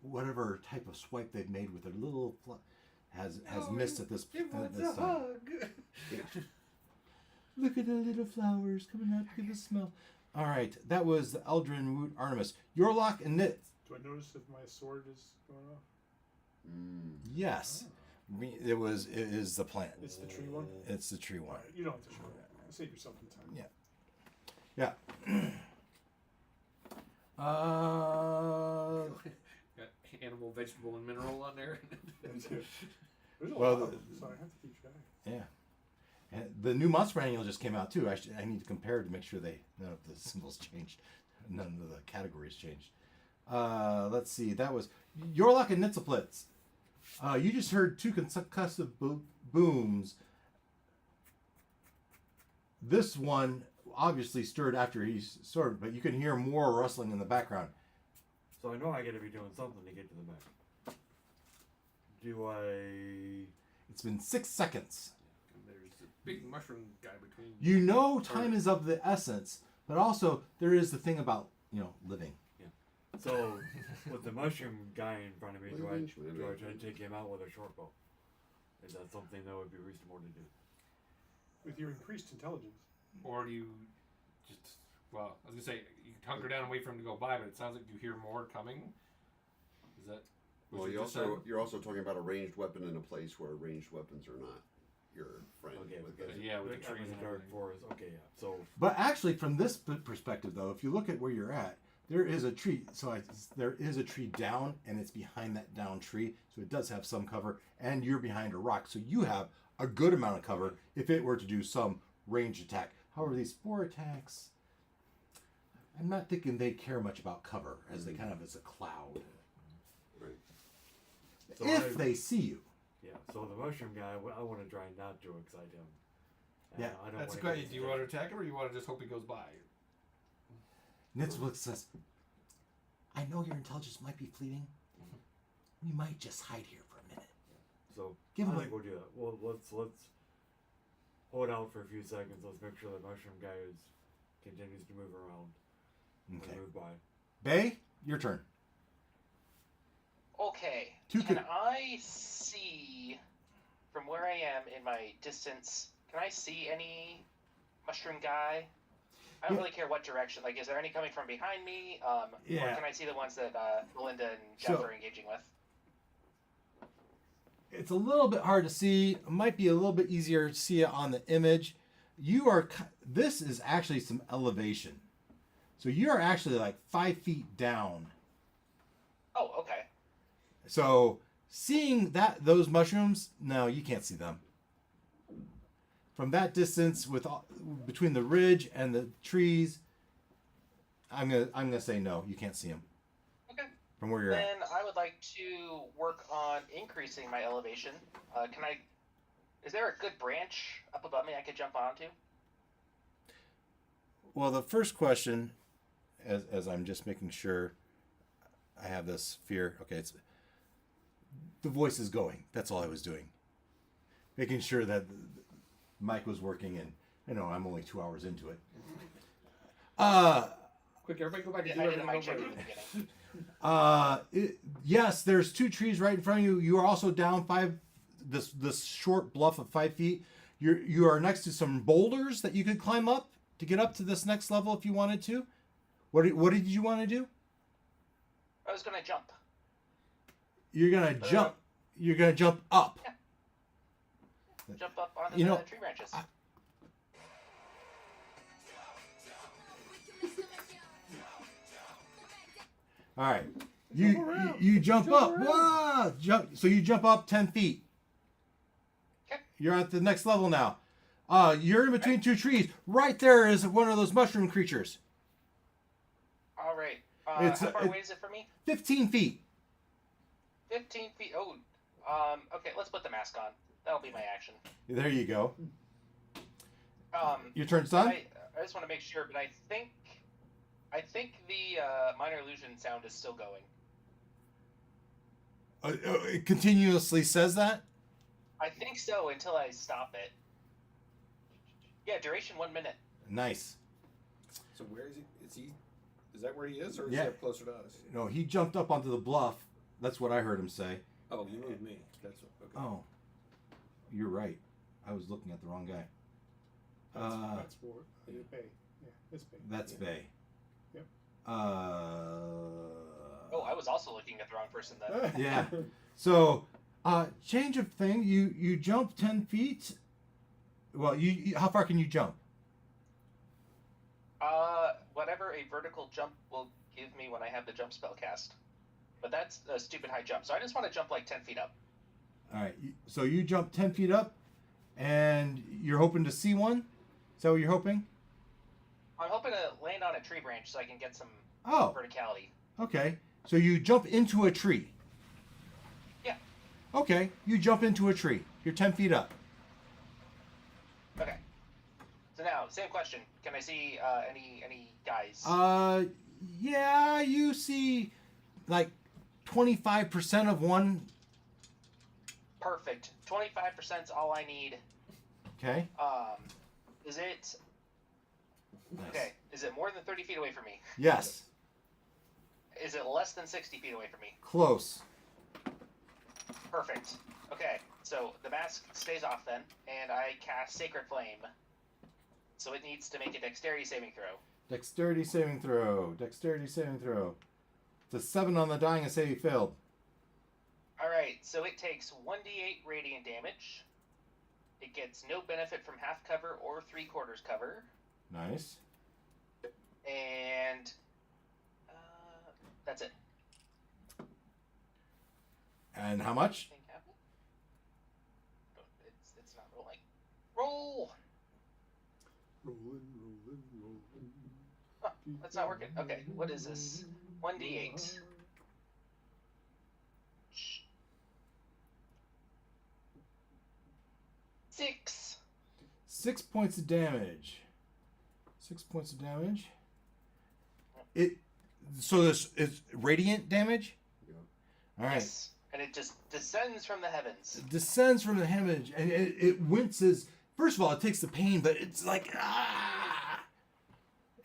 whatever type of swipe they've made with their little has missed at this time. Look at the little flowers coming out to give a smell. All right, that was the Eldrin Woot Artemis. Yorlok and Knit. Do I notice if my sword is going off? Yes, it is the plant. It's the tree one? It's the tree one. Alright, you don't have to show it. Save yourself some time. Yeah. Got animal, vegetable, and mineral on there. There's a Well, lot of them, so I have to keep track. Yeah. And the new monster manual just came out too. I need to compare to make sure none of the symbols changed, none of the categories changed. Let's see. That was Yorlok and Ntzlplx. You just heard 2 concussive booms. This one obviously stirred after he stirred, but you can hear more rustling in the background. So I know I gotta be doing something to get to the mech. Do I... It's been 6 seconds. And there's a big mushroom guy between. You know time is of the essence, but also there is the thing about, living. So, with the mushroom guy in front of me, do I try to take him out with a short bow? Is that something that would be reasonable to do? With your increased intelligence. Or do you just, well, I was going to say, you hunker down and wait for him to go by, but it sounds like you hear more coming. Is that what Well, you just you're also talking about a ranged weapon in a place where ranged weapons are not your friend. Okay, with because the- Yeah, with the I'm trees in and the dark everything. forest. Okay, yeah. So, But actually, from this perspective, though, if you look at where you're at, there is a tree. So there is a tree down, and it's behind that down tree. So it does have some cover, and you're behind a rock. So you have a good amount of cover if it were to do some range attack. However, these spore attacks, I'm not thinking they care much about cover, as they kind of as a cloud. Right. So If they see you. yeah. So the mushroom guy, I want to try not to excite him. And Yeah. I don't That's wanna great. get Do you want to attack him or you want to just hope he goes by? Ntzlplx says, I know your intelligence might be fleeting. We might just hide here for a minute. So Give him I a- think we'll do that. Well, let's hold out for a few seconds. Let's make sure the mushroom guy continues to move around Okay. and move by. Bay, your turn. Okay. Two Can could- I see from where I am in my distance? Can I see any mushroom guy? I don't Yeah. really care what direction. Like, is there any coming from behind me? Yeah. Or can I see the ones that Melinda and Jeff So- are engaging with? It's a little bit hard to see. It might be a little bit easier to see it on the image. This is actually some elevation. So you're actually like 5 feet down. Oh, okay. So seeing those mushrooms, no, you can't see them. From that distance, between the ridge and the trees, I'm gonna say no. You can't see them Okay. from where you're at. Then I would like to work on increasing my elevation. Is there a good branch up above me I could jump onto? Well, the first question, as I'm just making sure I have this fear. Okay, it's the voice is going. That's all I was doing, making sure that the mic was working, and I'm only 2 hours into it. Quick, everybody go back and Yeah, do I did a everything mic check over. at the beginning. Yes, there's 2 trees right in front of you. You are also down 5. This short bluff of 5 feet. You are next to some boulders that you could climb up to get up to this next level if you wanted to. What did you want to do? I was gonna jump. You're gonna jump. You're gonna jump up. Jump up onto You the know, tree branches. All right. You jump up. Whoa! Jump. So you jump up 10 feet. Okay. You're at the next level now. You're in between 2 trees. Right there is one of those mushroom creatures. All right. It's, how far away is it from me? 15 feet. 15 feet. Oh. Okay. Let's put the mask on. That'll be my action. There you go. Um. Your turn's done. I just want to make sure, but I think the minor illusion sound is still going. It continuously says that. I think so until I stop it. Yeah, duration 1 minute. Nice. So where is he? Is that where he is, or is Yeah. he up closer to us? No, he jumped up onto the bluff. That's what I heard him say. Oh, you moved me. That's okay. Oh, you're right. I was looking at the wrong guy. That's for Bay. Yeah, it's Bay. That's Yeah. Bay. Yep. Oh, I was also looking at the wrong person then. Yeah. So, change of thing. You jump 10 feet. Well, you how far can you jump? Whatever a vertical jump will give me when I have the jump spell cast. But that's a stupid high jump, so I just want to jump like 10 feet up. All right. So you jump 10 feet up, and you're hoping to see one. Is that what you're hoping? I'm hoping to land on a tree branch so I can get some Oh, verticality. okay. So you jump into a tree. Yeah. Okay. You jump into a tree. You're 10 feet up. Okay. So now, same question. Can I see any guys? Yeah, you see like 25% of one. Perfect. 25% is all I need. Okay. Is it Nice. okay? Is it more than 30 feet away from me? Yes. Is it less than 60 feet away from me? Close. Perfect. Okay, so the mask stays off then, and I cast Sacred Flame. So it needs to make a dexterity saving throw. Dexterity saving throw. Dexterity saving throw. It's a 7 on the dying and say he failed. Alright, so it takes 1d8 radiant damage. It gets no benefit from half cover or 3/4 cover. Nice. And that's it. And how much? Anything happen? It's not rolling. Roll! Rolling. Huh, that's not working. Okay, what is this? 1d8. 6. 6 points of damage. 6 points of damage. So this is radiant damage? Yeah. All right. Yes. And it just descends from the heavens. It descends from the image and it winces. First of all, it takes the pain, but it's like, ah!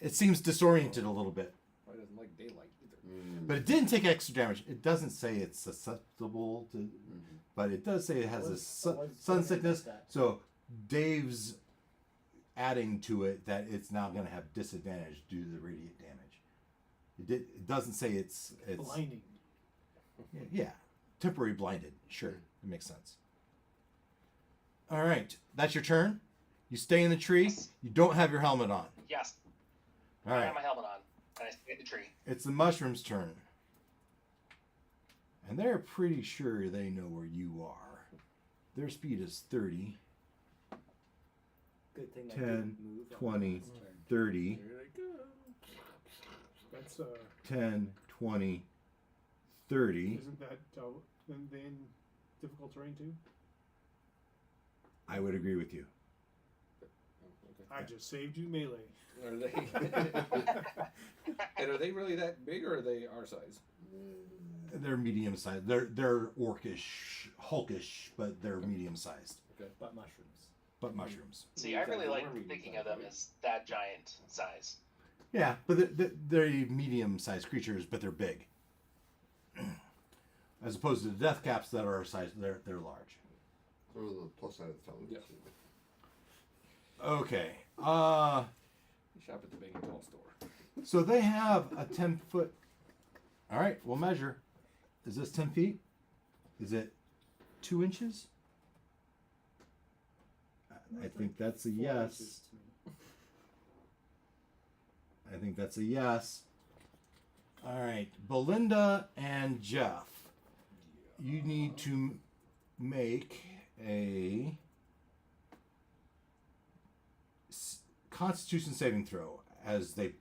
It seems disoriented a little bit. Probably doesn't like daylight either. But it didn't take extra damage. It doesn't say it's susceptible to, but it does say it has a sun sickness. So Dave's adding to it that it's now going to have disadvantage due to the radiant damage. It doesn't say it's Blinding. Yeah, temporary blinded. Sure, it makes sense. All right, that's your turn. You stay in the tree. Yes. You don't have your helmet on. Yes. All I right, have my helmet on. And I stay at the tree. it's the mushroom's turn. And they're pretty sure they know where you are. Their speed is 30, Good thing I 10, didn't move. on 20, this turn. 30, Here they go. That's 10, 20, 30. isn't that in difficult terrain too? I would agree with you. Oh, okay. I just saved you melee. Are they? And are they really that big, or are they our size? They're medium sized. They're orcish, hulkish, but they're medium sized. But mushrooms. But mushrooms. See, I really like Wormy thinking size, of them right? as that giant size. Yeah, but they're medium sized creatures, but they're big. as opposed to the death caps that are size they're large. So the plus side of the television. Okay. You shop at the big and tall store. So they have a 10-foot. All right, we'll measure. Is this 10 feet? Is it 2 inches? I think that's a 4 yes. inches to me. I think that's a yes. All right, Belinda and Jeff, you need to make a Constitution saving throw as they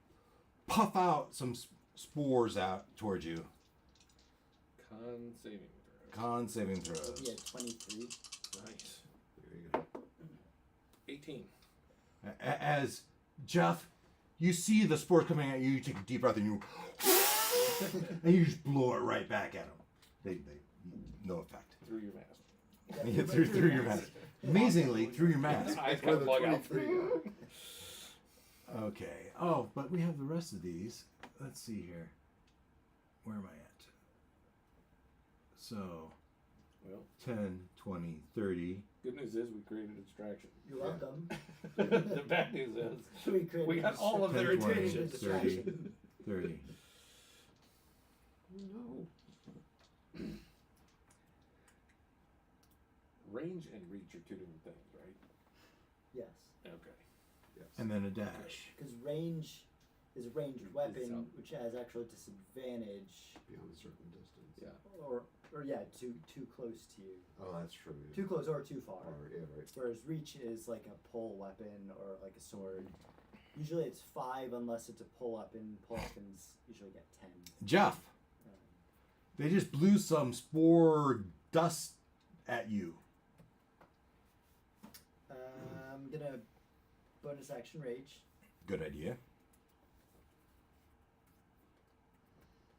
puff out some spores out towards you. Con saving throw. Con saving throws. Yeah, 23. Nice. There you go. 18. As Jeff, you see the spores coming at you, you take a deep breath and you and you just blow it right back at them. They no effect. Through your mask. Yeah, through your mask. Amazingly, through your mask. Eyes Where got the bug out. 23 go. Okay. Oh, but we have the rest of these. Let's see here. Where am I at? So, Well, 10, 20, 30. good news is we created a distraction. You're welcome. The bad news is we got all of 10, their 20, attention. 30, 30. No. Range and reach are two different things, right? Yes. Okay. Yes. And then a dash. Because range is a ranged Is weapon, up. which has actual disadvantage, Beyond a certain distance. Yeah. or yeah, too close to you. Oh, that's true. Yeah. Too close or too far. Yeah, right. Whereas reach is like a pull weapon or like a sword. Usually it's 5 unless it's a pull weapon. Pull weapons usually get 10. Jeff, they just blew some spore dust at you. I'm gonna bonus action rage. Good idea.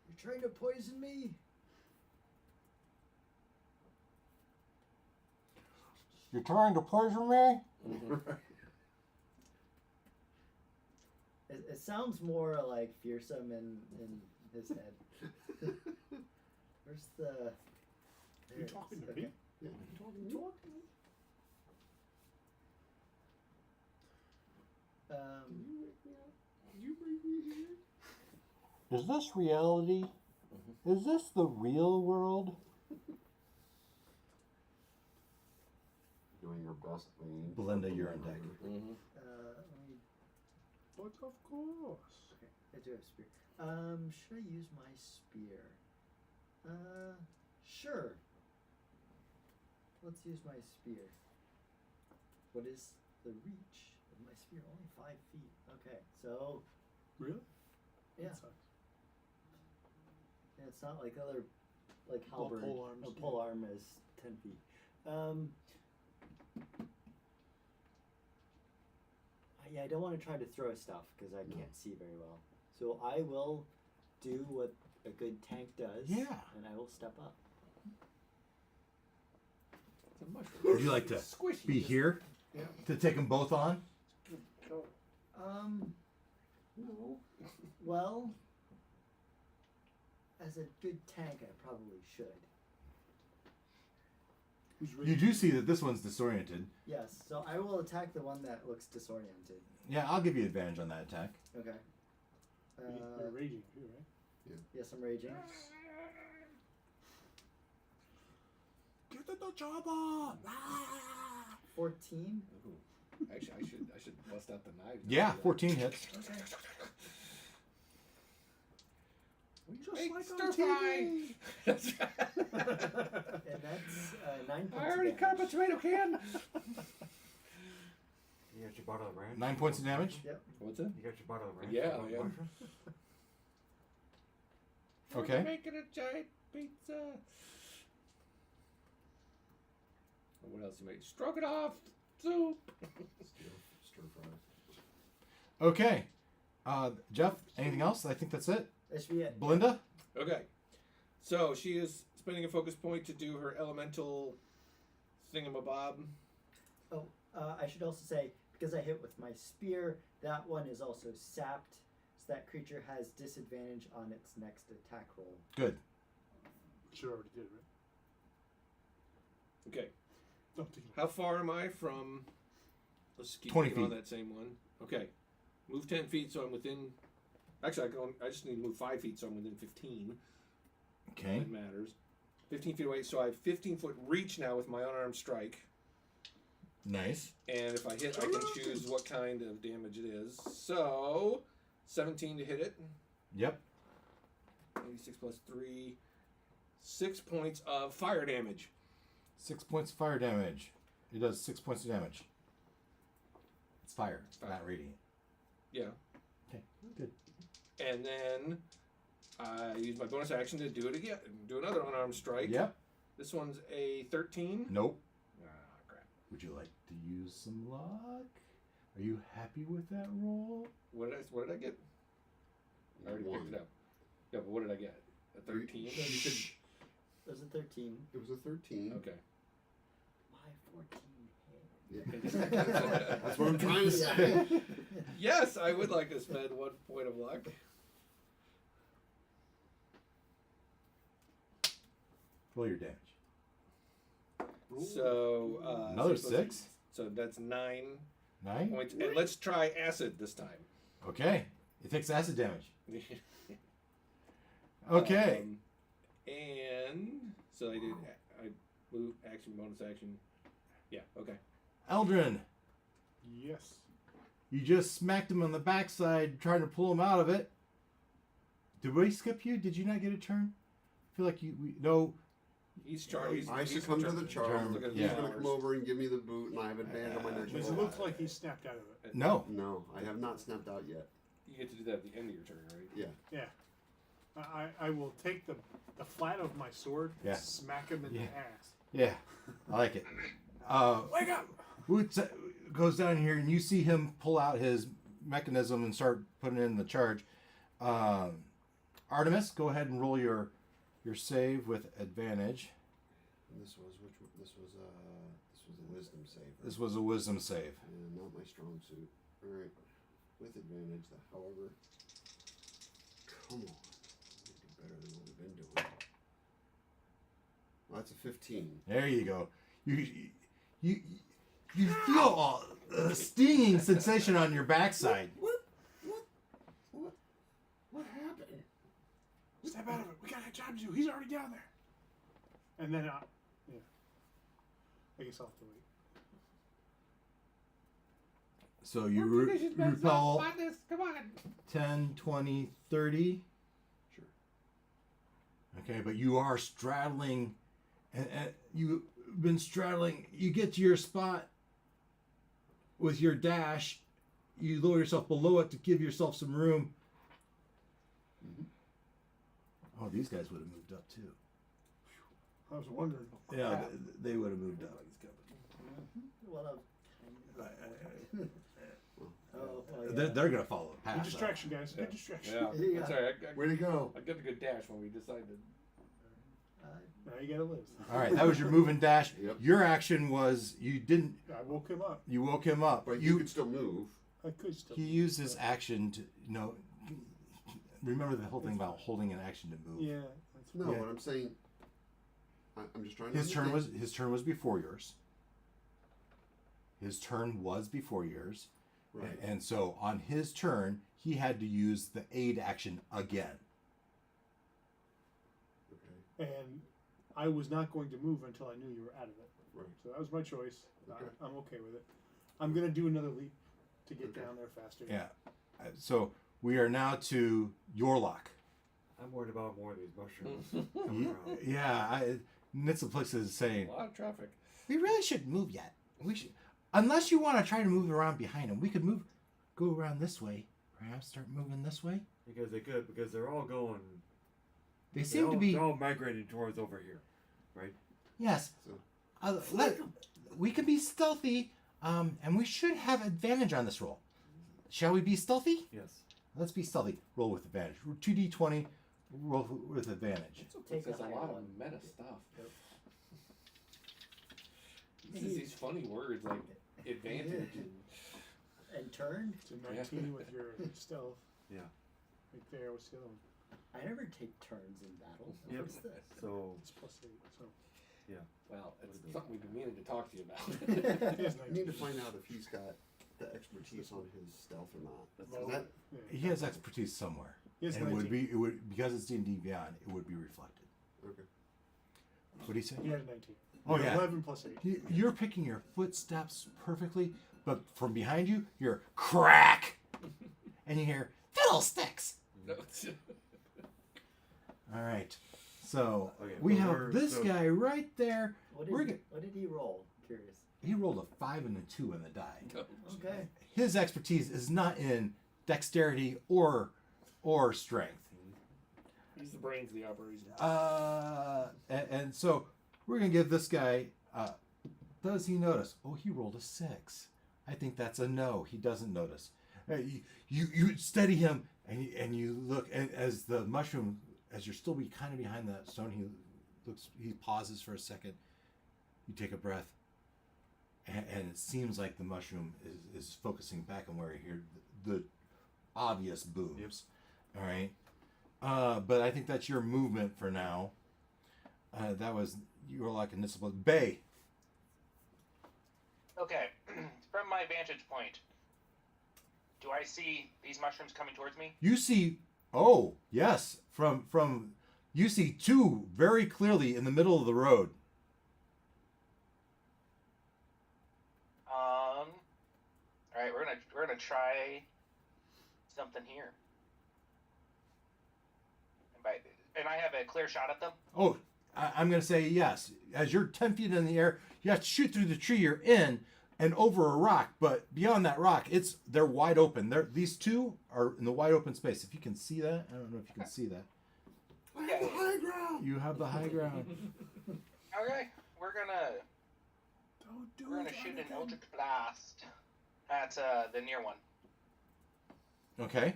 You're trying to poison me? You're trying to poison me? It sounds more like fearsome in his head. Where's the? There You it is. talking to Okay. me? Yeah. Is this reality? Is this the real world? Doing your best, Wayne. Belinda, you're on deck. Let me. But of course. Okay, I do have spear. Should I use my spear? Sure. Let's use my spear. What is the reach of my spear? Only 5 feet. Okay, so Really? yeah, That sucks. yeah, it's not like other, like halberd. pole arms, No, yeah. pole arm is 10 feet. Yeah, I don't want to try to throw stuff because I can't see very well. So I will do what a good tank does. Yeah. And I will step up. It's a mushroom. Would you like to Squishy. be here Yeah. to take them both on? No. Well, as a good tank, I probably should. Who's You do see that this one's disoriented. Yes, so I will attack the one that looks disoriented. Yeah, I'll give you advantage on that attack. Okay. You're raging too, right? Yes, I'm raging. Get in the chopper! 14. Ooh. Actually, I should bust out the knives. Yeah, 14 hits. Okay. Just Make like stir on fry. TV. And that's 9 points. I already of cut my damage. tomato can. You got your bottle of ranch? 9 points of damage. Yep. What's that? You got your bottle of ranch? Yeah, You want yeah. mushroom? Okay. We're making a giant pizza. And what else you made? Stroganoff soup. Stir fry. Okay. Jeff, anything else? I think that's it. That should be it. Belinda? Okay. So she is spending a focus point to do her elemental thingamabob. Oh, I should also say, because I hit with my spear, that one is also sapped, so that creature has disadvantage on its next attack roll. Good. Should already did it, right? Okay. Don't take it. How far am I from? Let's keep 20 looking on feet. that same one. Okay. Move 10 feet, so I'm within. Actually, I just need to move 5 feet, so I'm within 15. Okay. That matters. 15 feet away, so I have 15-foot reach now with my unarmed strike. Nice. And if I hit, I can choose what kind of damage it is. So, 17 to hit it. Yep. 86 plus 3. 6 points of fire damage. 6 points of fire damage. It does 6 points of damage. It's fire. It's Fire. not radiant. Yeah. Okay. Good. And then I use my bonus action to do it again. Do another unarmed strike. Yep. This one's a 13. Nope. Ah, crap. Would you like to use some luck? Are you happy with that roll? What did I get? I already picked it up. Yeah, but what did I get? A 13? Shh. It was a 13. It was a 13. Okay. My 14 Yeah. That's what I'm trying to say. Yes, I would like to spend 1 point of luck. Roll your damage. So Another 6 plus 6? 8. So that's 9 9? points. And let's try acid this time. Okay. It takes acid damage. Okay. And so I move action, bonus action. Yeah. Okay. Eldrin, Yes. you just smacked him on the backside trying to pull him out of it. Did we skip you? Did you not get a turn? I feel like no. He's charged. I succumb to the charm. Look at Yeah. He's going to come over and give me the boot, and I have advantage on my next Does roll. it look like he snapped out of it? No. No, I have not snapped out yet. You get to do that at the end of your turn, right? Yeah. I will take the flat of my sword, Yeah. smack him in Yeah. the ass. Yeah, I like it. Wake up! Boots goes down here, and you see him pull out his mechanism and start putting in the charge. Artemis, go ahead and roll your save with advantage. And this was this was a wisdom save. Right? This was a wisdom save. And not my strong suit. All right, with advantage. However, come on, we do better than what we've been doing. Well, that's a 15. There you go. You feel a stinging sensation on your backside. What happened? Step out of it. We got a job to do. He's already down there. And then, yeah. I guess I'll have to wait. So you repel 10, 20, 30. Sure. Okay, but you are straddling, and you've been straddling. You get to your spot with your dash. You lower yourself below it to give yourself some room. Mm-hmm. Oh, these guys would have moved up too. I was wondering. Yeah, they would have moved up. Well, They're gonna follow the Good path. distraction, guys. Good distraction. Yeah. Yeah. That's all right. Way to go. I got a good dash when we decided. Now you gotta live. All right, that was your move and dash. Yep. Your action was you didn't. I woke him up. You woke him up. But you could still move. I could still. He used his action to remember the whole thing about holding an action to move. Yeah. That's No, Yeah. what I'm saying, I'm just trying to. His turn understand. was before yours. His turn was before yours. Right. And so on his turn, he had to use the aid action again. Okay. And I was not going to move until I knew you were out of it. Right. So that was my choice. Okay. I'm okay with it. I'm gonna do another leap to get Okay. down there faster. Yeah. So we are now to your lock. I'm worried about more of these mushrooms. coming around. Yeah, Ntzlplx is saying A lot of traffic. we really shouldn't move yet. We should, unless you want to try to move around behind him. We could go around this way. Perhaps start moving this way. Because they could, because they're all going. They seem to be. They're all migrating towards over here, right? Yes. So- We can be stealthy, and we should have advantage on this roll. Shall we be stealthy? Yes. Let's be stealthy. Roll with advantage. 2d20. Roll with advantage. Take There's a a higher lot of one. meta stuff. Yep. These funny words like advantage and And turn? It's a 19 with your stealth. Yeah. Right there. What's the other one? I never take turns in battle. Yep. What's this? So It's +8, so Well, it's something we've been meaning to talk to you about. he has I need 19. to find out if he's got the expertise on his stealth or not. Well, Is that yeah. He has expertise somewhere, He has and it 19. would because it's D&D Beyond. It would be reflected. okay? What do you say? He had a 19. Oh, yeah. 11 + 8. You're picking your footsteps perfectly, but from behind you, you're crack, and you hear fiddlesticks. No. All right, so Okay, we so have we're- this so- guy right there. What We're did he roll? Curious. He rolled a 5 and a 2 on the die. Okay. His expertise is not in dexterity or strength. He's the brains of the operation. And so we're gonna give this guy. Does he notice? Oh, he rolled a 6. I think that's a no. He doesn't notice. You steady him and you look, and as the mushroom, as you're still kind of behind that stone, he pauses for a second. You take a breath, and it seems like the mushroom is focusing back on where you hear the obvious booms. All right. But I think that's your movement for now. You were like a Ntzlplx. Bay. Okay, from my vantage point, do I see these mushrooms coming towards me? You see, oh yes, from you see 2 very clearly in the middle of the road. All right, we're gonna try something here. And I have a clear shot at them. Oh, I'm going to say yes. As you're 10 feet in the air, you have to shoot through the tree you're in and over a rock. But beyond that rock, they're wide open. These 2 are in the wide open space. If you can see that, I don't know if you can see that. I have the high ground. You have the high ground. Okay, we're gonna shoot an Eldritch Blast at the near one. Okay.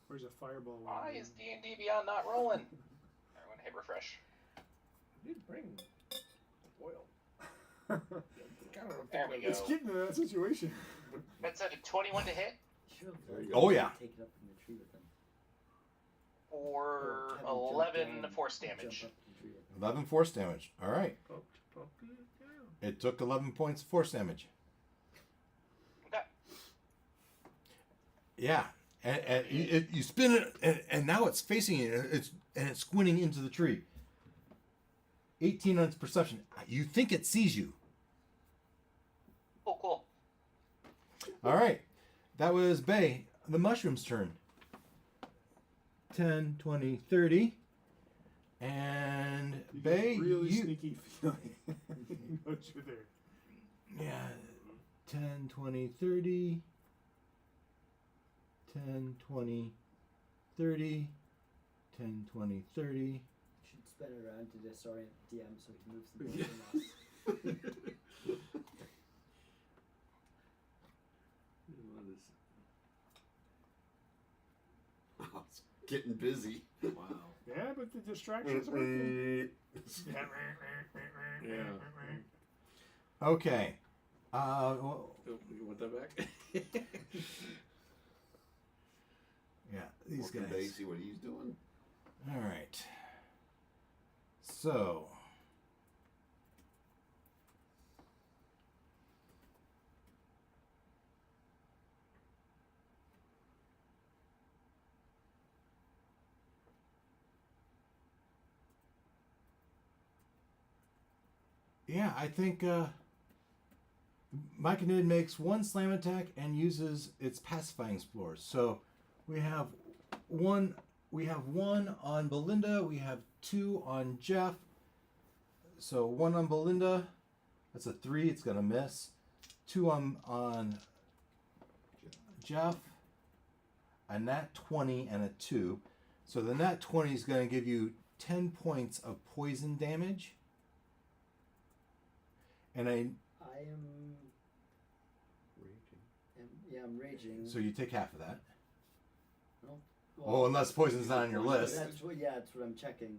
Where's a fireball? Why is D&D Beyond not rolling? Everyone hit refresh. You did bring oil. There we go. It's getting to that situation. That's a 21 to hit There you Oh yeah. Take it up from the tree with him. for Have him jump 11 down, force jump damage. up the tree with him. 11 force damage. All right. Poked it down. It took 11 points of force damage. Okay. Yeah. And you spin it, and now it's facing you. It's squinting into the tree. 18 on its perception. You think it sees you. Oh, cool. All right. That was Bay. The mushroom's turn. 10, 20, 30. And You Bay, get really you... sneaky feeling. He knows you're there. Yeah. 10, 20, 30. 10, 20, 30. 10, 20, 30. Should spin it around to disorient DM so he moves the board from us. Oh, it's getting busy. Wow. Yeah, but the distraction's working. Yeah. Okay. Well, Oh, you want that back? yeah, these Well, can they guys. see what he's doing? All right. So. Yeah, I think Myconid makes 1 slam attack and uses its pacifying spores. So we have one on Belinda, we have 2 on Jeff. So 1 on Belinda, that's a 3, it's gonna miss. 2 on Jeff, a nat 20 and a 2. So the nat 20 is gonna give you 10 points of poison damage. And I'm Raging. I'm raging. so you take half of that. Well, Oh, unless poison's not on your list. That's what I'm checking.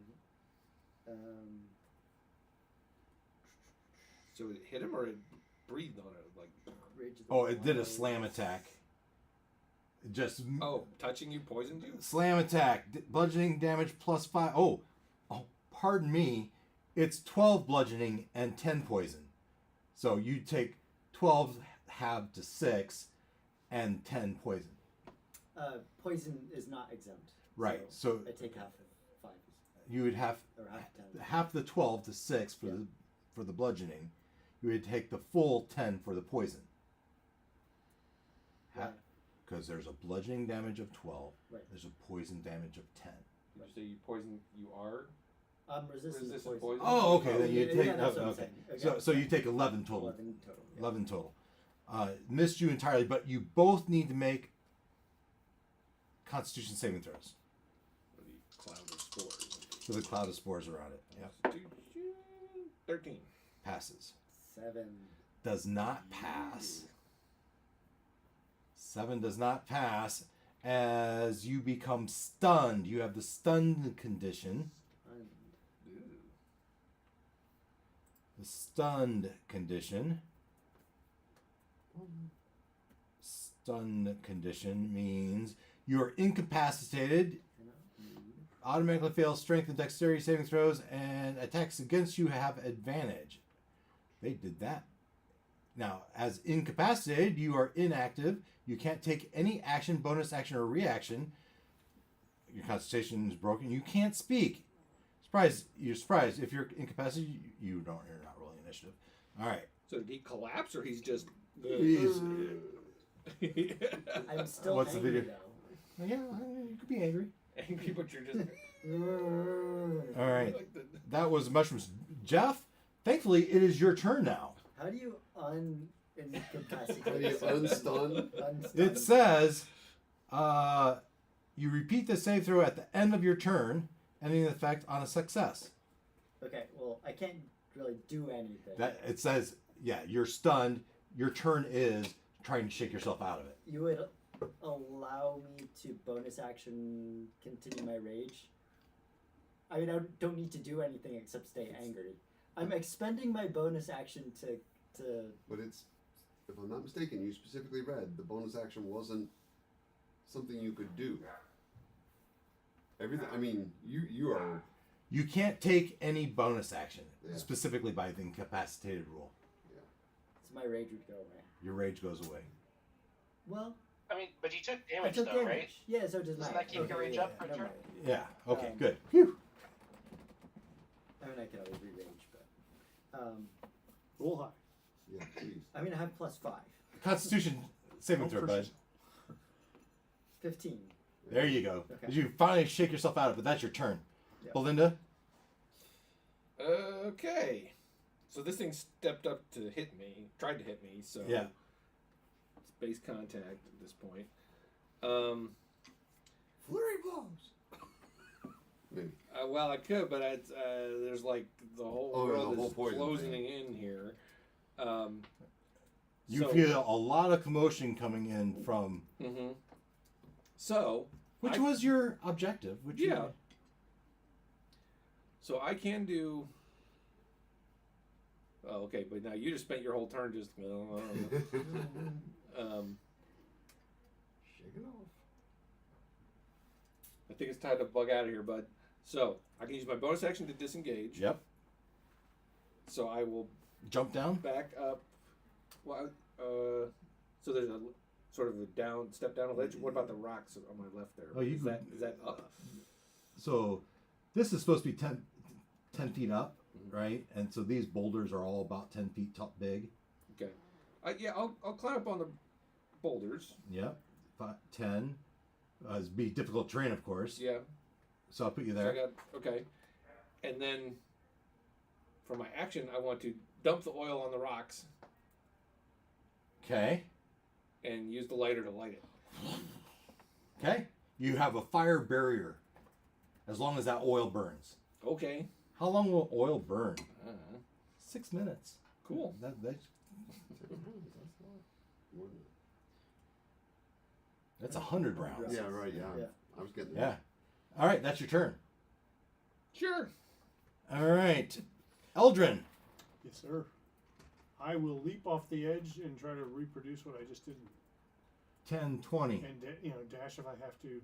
So it hit him or it breathed on it? Like, Rage of the Oh, it did a Wild. slam attack. Just Oh, touching you poisoned you? slam attack, bludgeoning damage +5. Oh, pardon me. It's 12 bludgeoning and 10 poison. So you take 12 halved to 6 and 10 poison. Poison is not exempt. Right. So I take half of 5. you would have Or half 10. half the 12 to 6 for the bludgeoning. You would take the full 10 for the poison. Right. Because there's a bludgeoning damage of 12. Right. There's a poison damage of 10. Did you say you poison? You are I'm resistant to resistant poison. poison? Oh, okay. Then you Yeah, take that's what I'm okay. saying. So you take 11 total. 11 total. Yeah. 11 total. Missed you entirely, but you both need to make Constitution saving throws. Or the cloud of spores. So the cloud of spores around it. Yep. 13. Passes. 7. Does not pass. 7 does not pass. As you become stunned, you have the stunned condition. The stunned condition. Stunned condition means you are incapacitated, automatically fail strength and dexterity saving throws, and attacks against you have advantage. They did that. Now, as incapacitated, you are inactive. You can't take any action, bonus action, or reaction. Your concentration is broken. You can't speak. You're surprised. If you're incapacitated, you're not rolling initiative. All right. So did he collapse or he's just. He's- I'm still What's the angry video? though. Yeah, you could be angry. Angry, but you're just. All right. Like the, That was mushrooms. Jeff, thankfully, it is your turn now. How do you incapacitate? How do you unstun? Unstun? It says you repeat the save throw at the end of your turn, ending the effect on a success. Okay, well, I can't really do anything. That it says, yeah, you're stunned. Your turn is trying to shake yourself out of it. You would allow me to bonus action continue my rage? I mean, I don't need to do anything except stay angry. I'm expending my bonus action to But it's, if I'm not mistaken, you specifically read the bonus action wasn't something you could do. Everything. I mean, you are. You can't take any bonus action, Yeah. specifically by the incapacitated rule. so my rage would go away. Your rage goes away. Well, I mean, but you took I damage took though, damage. right? Yeah, so it does Doesn't not. that keep your rage up for never turn? mind. Yeah. Okay. Um, Good. Phew. I mean, I can always re-rage, but Roll high. Yeah, please. I mean, I have +5, Constitution saving throw, bud. 15. There you go. Okay. Did you finally shake yourself out of it? But that's your turn. Yep. Belinda. okay. So this thing stepped up to hit me, tried to hit me, so. Yeah. Space contact at this point. Flurry blows. Maybe. Well, I could, but there's like the whole Oh, world the whole is poison closing thing. in here. You So- feel a lot of commotion coming in from. Mm-hmm. So. Which I- was your objective? Which you- Yeah. So I can do. Oh, okay, but now you just spent your whole turn just. Shake it off. I think it's time to bug out of here, bud. So I can use my bonus action to disengage. Yep. So I will Jump down. back up. Well, so there's a sort of a step down a ledge. What about the rocks on my left there? Oh, you is could- that up? So this is supposed to be 10 feet up, right? And so these boulders are all about 10 feet top big. Okay. Yeah, I'll climb up on the boulders. Yep. 10. It'd be difficult terrain, of course. Yeah. So I'll put you So I there. got okay, and then for my action, I want to dump the oil on the rocks Okay. and use the lighter to light it. Okay. You have a fire barrier as long as that oil burns. Okay. How long will oil burn? 6 minutes. Cool. That's 100 rounds. Yeah, right. Yeah. Yeah. I was getting there. Yeah. All right, that's your turn. Sure. All right. Eldrin. Yes, sir. I will leap off the edge and try to reproduce what I just did. 10, 20. And dash if I have to.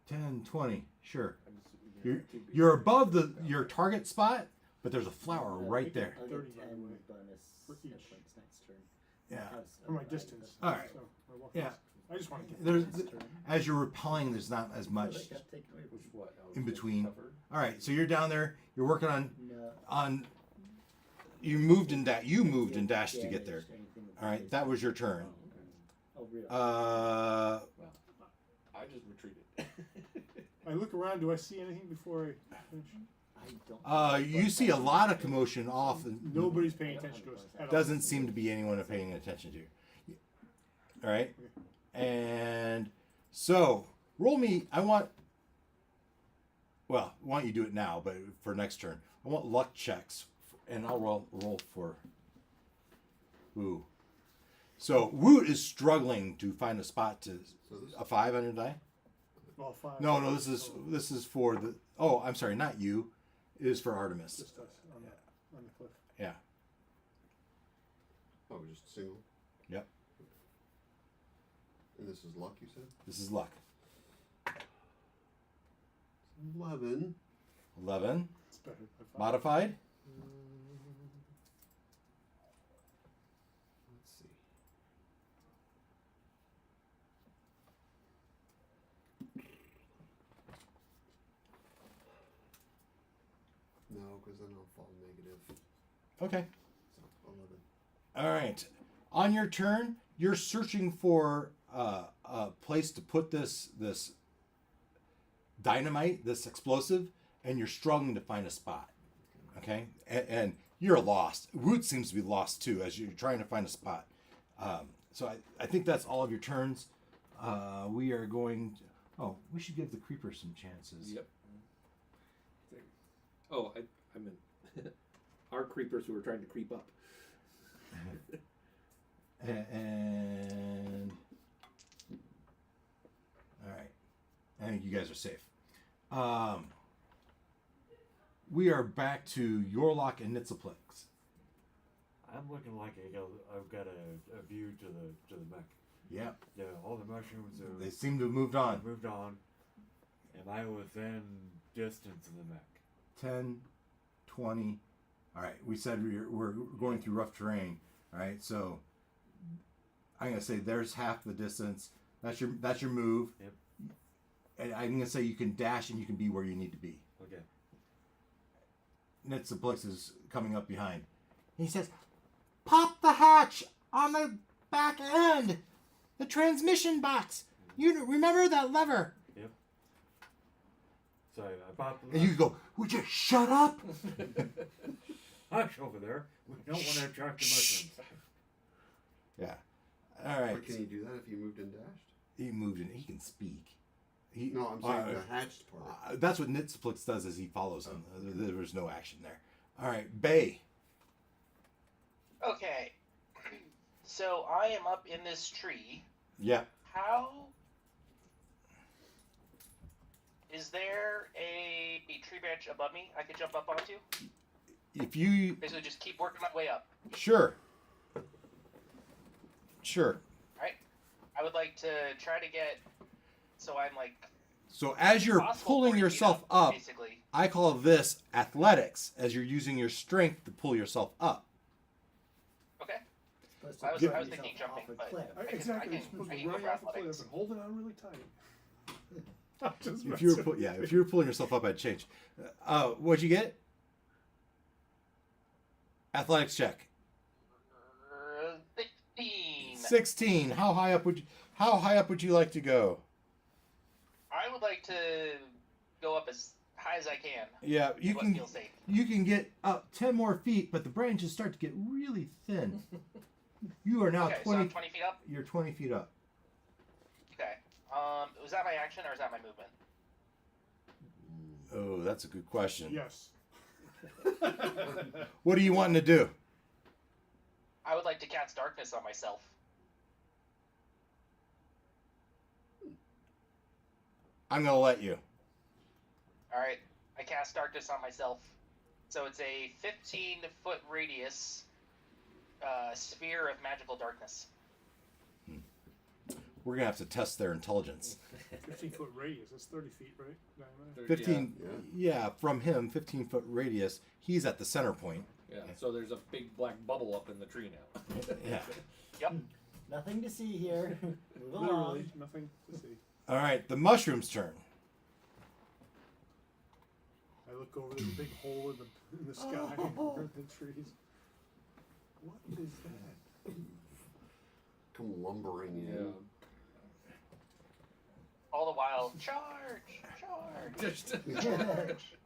10, 20. Sure. I'm just, You're, too big. you're above your target spot, but there's a flower right there. I'll 30, get by the 10 way, bonus for hit each. points next turn. Yeah. For my distance. All right. So my walking Yeah. distance. I just want to get There's Next turn. as you're repelling, there's not as much. That got taken away from Which what? Oh, In it's between. covered? All right, so you're down there. You're working on No. You moved and you moved and dashed to Damage get there. or anything with All right, base. that was your turn. Oh, really? Uh, I just retreated. I look around. Do I see anything before I finish? I don't. you see a lot of commotion off. And Nobody's paying attention to us at all. doesn't seem to be anyone paying attention to you. All right, and so roll me. Why don't you do it now? But for next turn, I want luck checks, and I'll roll for. Woo. So Woot is struggling to find a spot to So this a 5 on your die. Well, 5. No, this is for the. Oh, I'm sorry, not you. It is for Artemis. Just us on the cliff. Yeah. oh, just single. Yep. And this is luck, you said? This is luck. 11. 11. It's better than 5. Modified. Let's see. No, because then I'll fall negative. Okay. So 11. All right. On your turn, you're searching for a place to put this dynamite, this explosive, and you're struggling to find a spot. Okay, and you're lost. Root seems to be lost too as you're trying to find a spot. So I think that's all of your turns. We are going. We should give the creeper some chances. Yep. Oh, I meant our creepers who are trying to creep up. And all right, I think you guys are safe. We are back to Yorlock and Ntzlplx. I'm looking like I've got a view to the mech. Yeah, Yeah, all the mushrooms they have seem to have moved on. moved on. Am I within distance of the mech? 10, 20. All right, we said we're going through rough terrain. All right, so I'm gonna say there's half the distance. That's your move. Yep. And I'm gonna say you can dash and you can be where you need to be. Okay. Ntzlplx is coming up behind. He says, "Pop the hatch on the back end, the transmission box. You remember that lever?" Yep. So I popped the And you go, "Would you shut up?" hush over there. We don't want to attract the mushrooms. Yeah. All right. But can you do that if you moved and dashed? He moved in. He can speak. No, I'm saying the hatched part. That's what Ntzlplx does. Is he follows him. There was no action there. All right, Bay. Okay. So I am up in this tree. Yeah. How is there a tree branch above me I could jump up onto? If you Basically, just keep working my way up. sure. Right. I would like to try to get. So I'm like. So as you're possible pulling 40 feet yourself up, basically. I call this athletics. As you're using your strength to pull yourself up. Okay. Supposed to I was get thinking yourself jumping, off a but- cliff. Exactly. You're supposed to be go running for off the cliff athletics. and holding on really tight. I'm just If you were messing if you were pulling yourself up, I'd change. What'd you get? Athletics check. 16. 16. How high up would you like to go? I would like to go up as high as I can. Yeah, you What can. feels safe. You can get up 10 more feet, but the branches start to get really thin. You are now Okay, so 20. I'm 20 feet up. You're 20 feet up. Okay. Was that my action or is that my movement? Oh, that's a good question. Yes. What are you wanting to do? I would like to cast darkness on myself. I'm going to let you. All right. I cast darkness on myself. So it's a 15-foot radius sphere of magical darkness. we're gonna have to test their intelligence. 15-foot radius. That's 30 feet, right? Diameter. 15, yeah, from him, 15-foot radius. He's at the center point. Yeah. So there's a big black bubble up in the tree now. Yeah. Yep. Nothing to see here. Move along. Literally, nothing to see. All right, the mushroom's turn. I look over, there's a big hole in the sky over the trees. What is that? Come lumbering in. All the while, charge.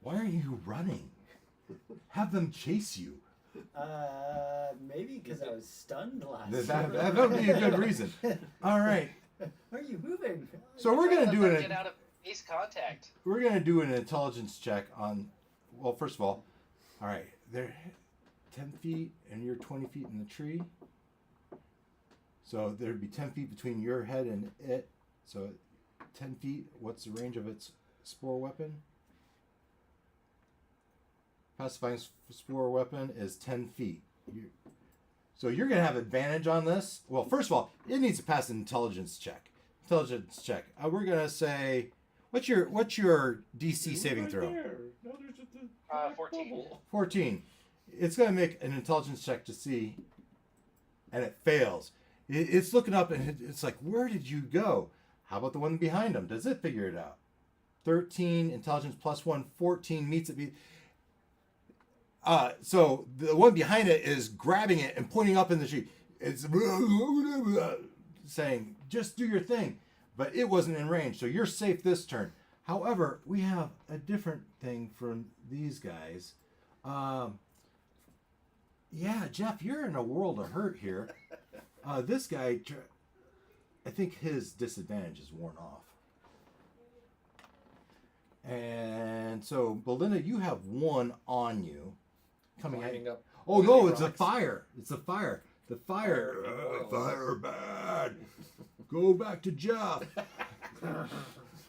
Why are you running? Have them chase you. Maybe because I was stunned last That would be a good reason. All right. Are you moving? So we're gonna do Get out of face contact. We're gonna do an intelligence check on. Well, first of all right, they're 10 feet and you're 20 feet in the tree. So there'd be 10 feet between your head and it. So 10 feet. What's the range of its spore weapon? Pacifying spore weapon is 10 feet. So you're gonna have advantage on this. Well, first of all, it needs to pass an intelligence check. We're gonna say, what's your DC saving throw? No, there's just a 14. bubble. 14. It's gonna make an intelligence check to see, and it fails. It's looking up and it's like, where did you go? How about the one behind him? Does it figure it out? 13 intelligence plus 1, 14 meets it. So the one behind it is grabbing it and pointing up in the tree. It's saying, just do your thing. But it wasn't in range, so you're safe this turn. However, we have a different thing from these guys. Yeah, Jeff, you're in a world of hurt here. This guy, I think his disadvantage is worn off. And so, Belinda, you have one on you. Coming at Climbing up. Oh no, Rocks. it's a fire. It's a fire. The fire. Fire bad. Go back to Jeff.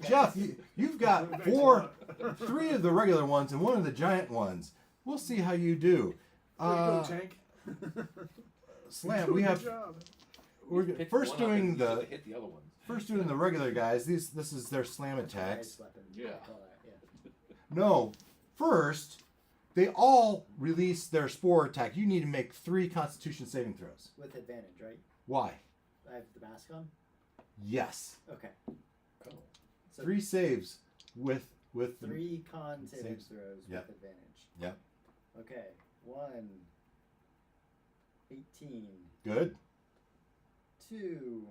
Jeff, you've got 3 of the regular ones and 1 of the giant ones. We'll see how you do. There you go, Tank. Slam, we have. Good job. We're Pick first one up doing and the usually hit the other ones. first doing the regular guys. This is their slam attacks. Ice weapon. Yeah. I call that, yeah. No, first they all release their spore attack. You need to make 3 Constitution saving throws. With advantage, right? Why? I have the mask on? Yes, Okay. Oh. So 3 saves with the 3 con saving Saves. throws Yep. with advantage. Yep. Okay. 1. 18. Good. 2.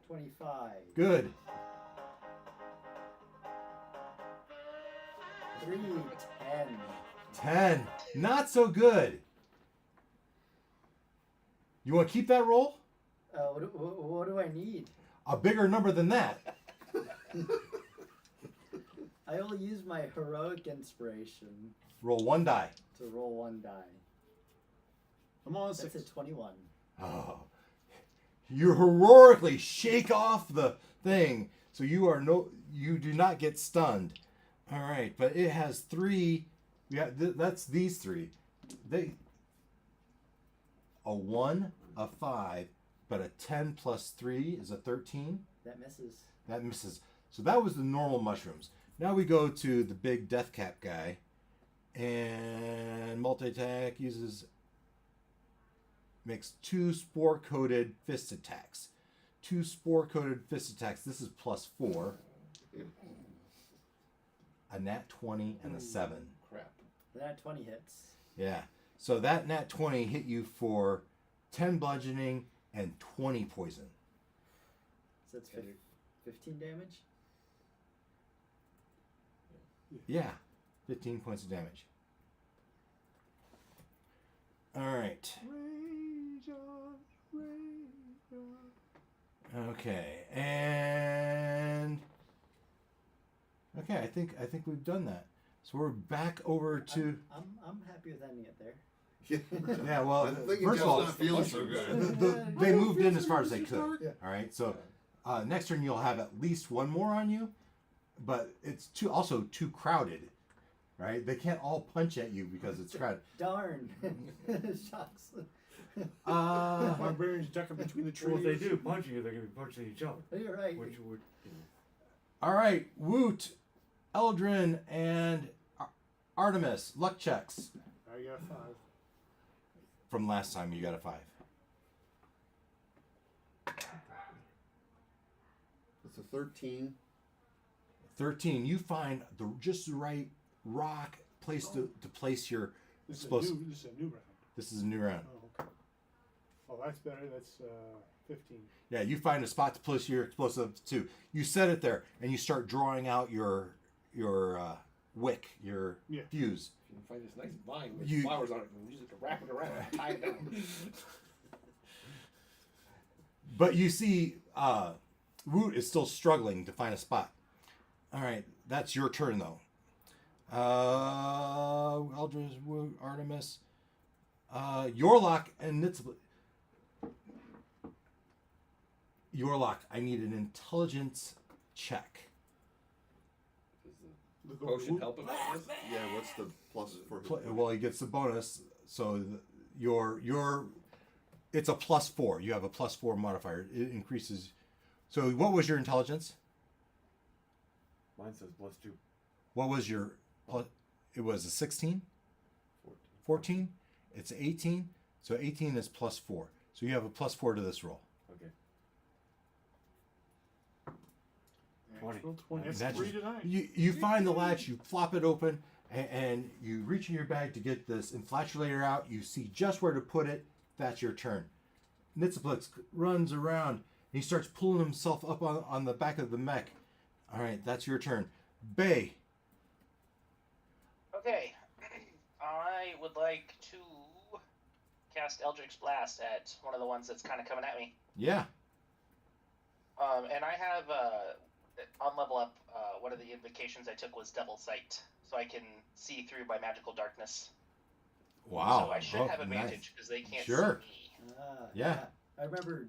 25. Good. 3. 10. 10. Not so good. You want to keep that roll? What do I need? A bigger number than that. I will use my heroic inspiration Roll 1 die. to roll 1 die. I'm on That's 6. a 21. Oh. You heroically shake off the thing, so you do not get stunned. All right, but it has 3. Yeah, that's these 3. A 1, a 5, but a 10 plus 3 is a 13. That misses. That misses. So that was the normal mushrooms. Now we go to the big death cap guy, and multi-attack makes 2 spore-coated fist attacks. 2 spore-coated fist attacks. This is plus 4. A nat 20 and a 7. Crap. That 20 hits. Yeah. So that nat 20 hit you for 10 bludgeoning and 20 poison. So that's 15 damage? Yeah. 15 points of damage. All right. Okay. And okay, I think we've done that. So we're back over to I'm happy with ending it there. yeah. Well, I'm thinking first of all, Jeff's not feeling so good. they moved in as far as they could. Yeah. All right. So next turn you'll have at least 1 more on you, but it's also too crowded. Right? They can't all punch at you because it's crowded. Darn. Shucks. Barbarians ducking between the trees. Well, if they do punch you, they're gonna be punching each other. You're right. Which would, All right, Woot, Eldrin, and Artemis, luck checks. I got 5. From last time, you got a 5. It's a 13. 13. You find just the right rock place to place your This is a explosive. new. This is a new round. This is a new round. Oh, okay. Oh, that's better. That's 15. Yeah, you find a spot to place your explosive too. You set it there, and you start drawing out your wick, your Yeah. fuse. You can find this nice vine with You- flowers on it and use it to wrap it around and tie it down. But you see, Woot is still struggling to find a spot. All right, that's your turn though. Eldridge, Woot, Artemis, Yorlok, and Ntzlplx. Yorlok, I need an intelligence check. Does The the potion help him with this? Yeah, what's the plus for his Well, he gets the bonus, so it's a +4. You have a +4 modifier. It increases. So what was your intelligence? mine says +2. What was your plus? It was a 16? 14. 14? It's 18. So 18 is +4. So you have a +4 to this roll. Okay. Actual 20. 20. That's That's 3 to 9. You find the latch, you flop it open, and you reach in your bag to get this inflatulator out. You see just where to put it. That's your turn. Ntzlplx runs around. He starts pulling himself up on the back of the mech. All right, that's your turn. Bay. Okay, I would like to cast Eldritch Blast at one of the ones that's kind of coming at me. Yeah. And I have on level up. One of the invocations I took was Devil Sight, so I can see through by magical darkness. Wow. So I should Oh, have nice. advantage because they can't Sure. see me. Yeah. I remember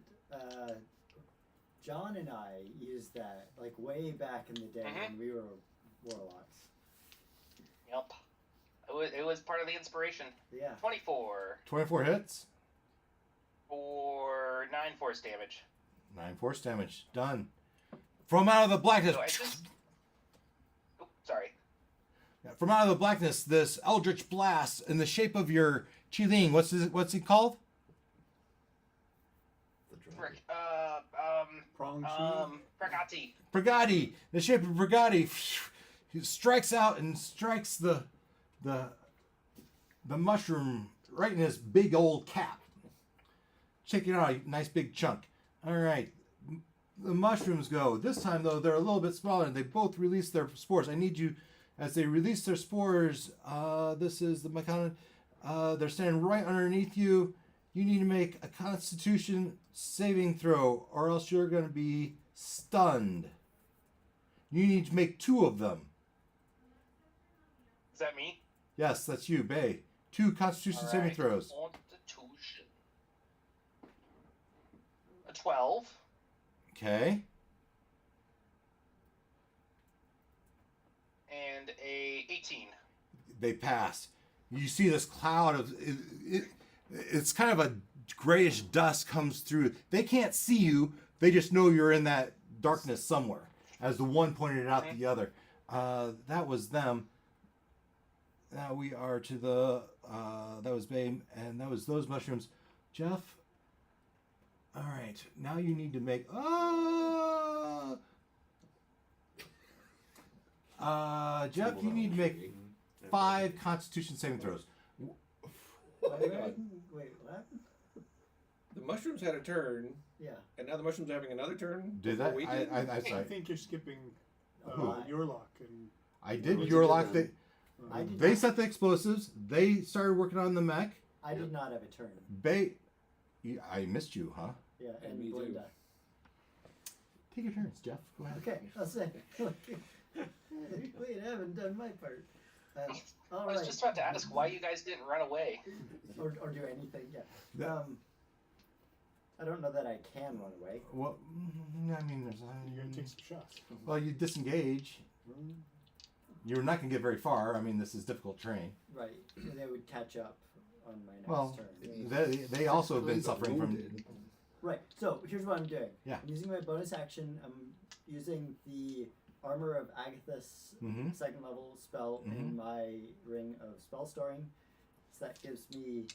John and I used that like way back in the day when we were warlocks. Yep. It was part of the inspiration. Yeah. 24 24 hits. for 9 force damage. 9 force damage. Done. From out of the blackness. So I just. Oop, sorry. From out of the blackness, this eldritch blast in the shape of your Chiling. What's he called? The dragon. Frick. Prong chi. Pregati. Brigati. The shape of Brigati. He strikes out and strikes the mushroom right in his big old cap. Check it out, a nice big chunk. All right. The mushrooms go. This time, though, they're a little bit smaller, and they both release their spores. I need you, as they release their spores, this is the Mycon. They're standing right underneath you. You need to make a Constitution saving throw, or else you're going to be stunned. You need to make 2 of them. Is that me? Yes, that's you, Bay. 2 Constitution saving throws. Constitution. A 12. Okay. And a 18. They pass. You see this cloud of it's kind of a grayish dust comes through. They can't see you. They just know you're in that darkness somewhere. As the one pointed out the other. That was them. Now we are to the that was Bay, and that was those mushrooms. Jeff. All right. Now you need to make Jeff, you need to make 5 Constitution saving throws. Wait, what? The mushrooms had a turn, Yeah. and now the mushrooms are having another turn. Did before that? we did? I Sorry. think you're skipping Who? your lock. And I did What's your it lock. do? I did They not, set the explosives. They started working on the mech. I did not have a turn. I missed you, huh? Yeah, And and me too. Belinda. Take your turns, Jeff. Go ahead. Okay, I'll say. Wait, I haven't done my part. All I right. was just about to ask why you guys didn't run away. or do anything. Yeah. Yeah. I don't know that I can run away. Well, I mean, there's. you're going to take some shots. Well, you disengage. You're not going to get very far. I mean, this is difficult terrain. Right. They would catch up on my next Well, turn. they also have been Cleans up suffering from. wounded. Right. So here's what I'm doing. Yeah. I'm using my bonus action. I'm using the Armor of Agathis Mm-hmm. second level spell in my ring of spell storing. So that gives me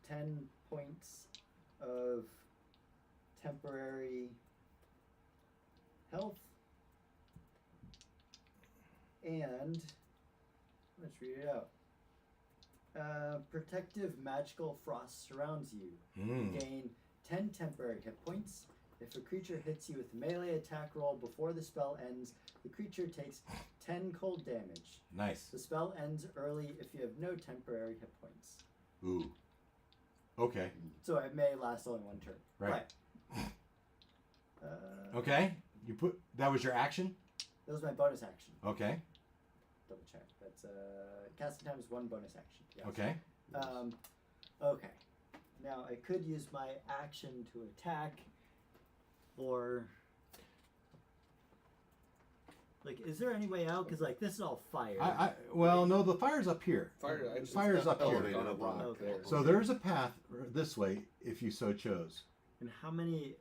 10 points of temporary health. And let's read it out. Protective magical frost surrounds you. You gain 10 temporary hit points. If a creature hits you with a melee attack roll before the spell ends, the creature takes 10 cold damage. Nice. The spell ends early if you have no temporary hit points. Ooh. Okay. So it may last only one turn. Right. But, Okay. You put that was your action. that was my bonus action. Okay. Double check. That's casting time is one bonus action. Yes. Okay. Okay. Now I could use my action to attack, or like, is there any way out? Because like this is all fire. Well, no, the fire's up here. Fire's up here. elevated on a up rock Okay. there. So there's a path this way if you so chose. And how many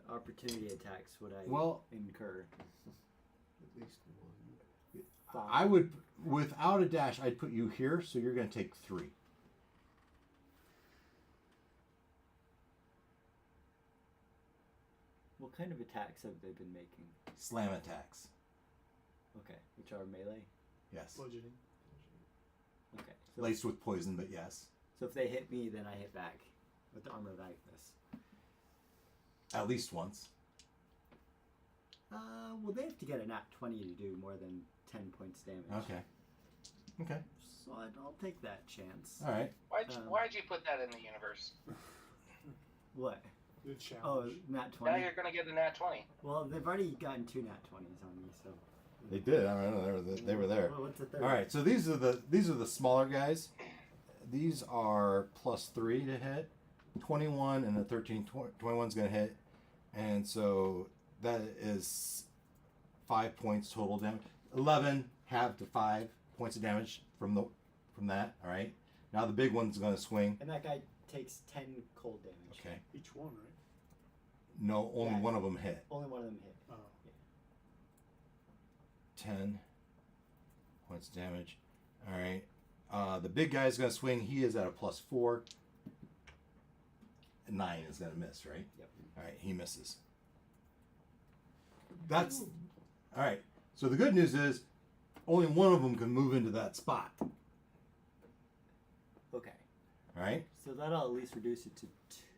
opportunity attacks would I Well- incur? At least one. Five. I would, without a dash, I'd put you here, so you're going to take 3. What kind of attacks have they been making? Slam attacks. Okay, which are melee. Yes. Bludgeoning. Okay. So, Laced with poison, but yes. so if they hit me, then I hit back with the Armor of Agnes. At least once. Well, they have to get a nat 20 to do more than 10 points damage. Okay. Okay. So I'll take that chance. All right. Why'd you put that in the universe? What? Good Oh, challenge. nat Now 20. you're gonna get a nat 20. Well, they've already gotten 2 nat 20s on me, so. They did. I don't know. They were there. Well, what's the third? All right. So these are the smaller guys. These are +3 to hit. 21 and a 13. 21's going to hit. And so that is 5 points total damage. 11 half to 5 points of damage from that. All right. Now the big one's going to swing. And that guy takes 10 cold damage. Okay. Each one, right? No, only Yeah. one of them hit. Only one of them hit. Oh. 10 points of damage. All right. The big guy's going to swing. He is at a +4. 9 is going to miss, right? Yep. All right. He misses. That's all right. So the good news is only one of them can move into that spot. Okay. All right. So that'll at least reduce it to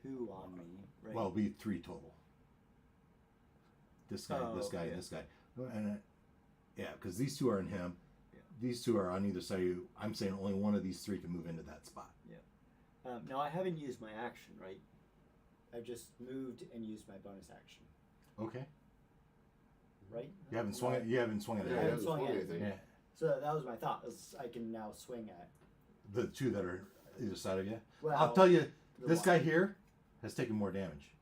2 on me, right? Well, it'll be 3 total. This guy, Oh, this guy, okay. this guy. And yeah, because these two are in him. Yeah. These two are on either side of you. I'm saying only one of these 3 can move into that spot. Now I haven't used my action, right? I've just moved and used my bonus action, Okay. right? You haven't swung it. You haven't swung it. Yeah, I at haven't it. swung it. anything. Yeah. So that was my thought. Is I can now swing at. The 2 that are either side of you. Well, I'll tell you, the this one. guy here has taken more damage.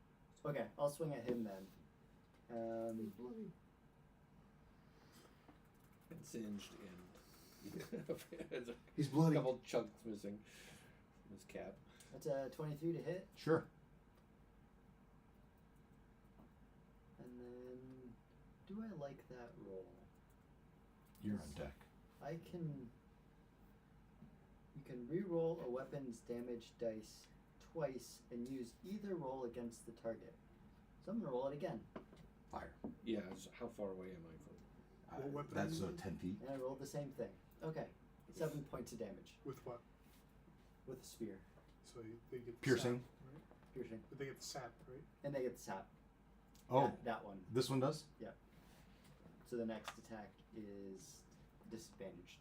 Okay, I'll swing at him then. It's singed and He's a bloody. couple chunks missing from his cap. That's a 23 to hit, Sure. and then do I like that roll? You're on deck. I can. You can re-roll a weapon's damage dice twice and use either roll against the target. So I'm gonna roll it again, Fire. Yeah, how far away am I from? What weapon That's is it? 10 feet. and I rolled the same thing. Okay, 7 points of damage With what? with a spear, So they get the Piercing. Sap, right? piercing, But they get the sap, right? and they get the sap. Oh, that one. this one does? So the next attack is disadvantaged.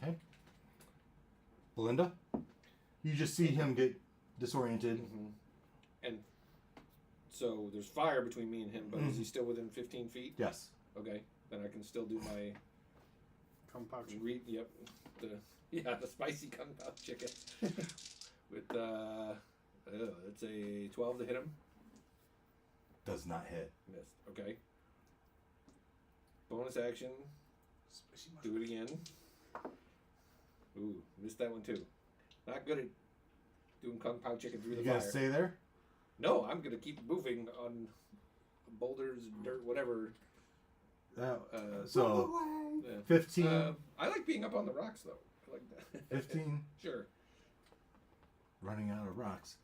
Okay. Belinda? You just see him get disoriented. Mm-hmm. And so there's fire between me and him, but is he still within 15 feet? Yes. Okay, then I can still do my Come pouch. Yep, the spicy kung pao chicken with it's a 12 to hit him. Does not hit. Missed. Okay. Bonus action. Spicy Do it again. Ooh, missed that one too. Not good at doing Kung Pao chicken through You the gonna fire. stay there? No, I'm gonna keep moving on boulders, dirt, whatever. So Yeah. 15. I like being up on the rocks though. I like that. 15. Sure. Running out of rocks.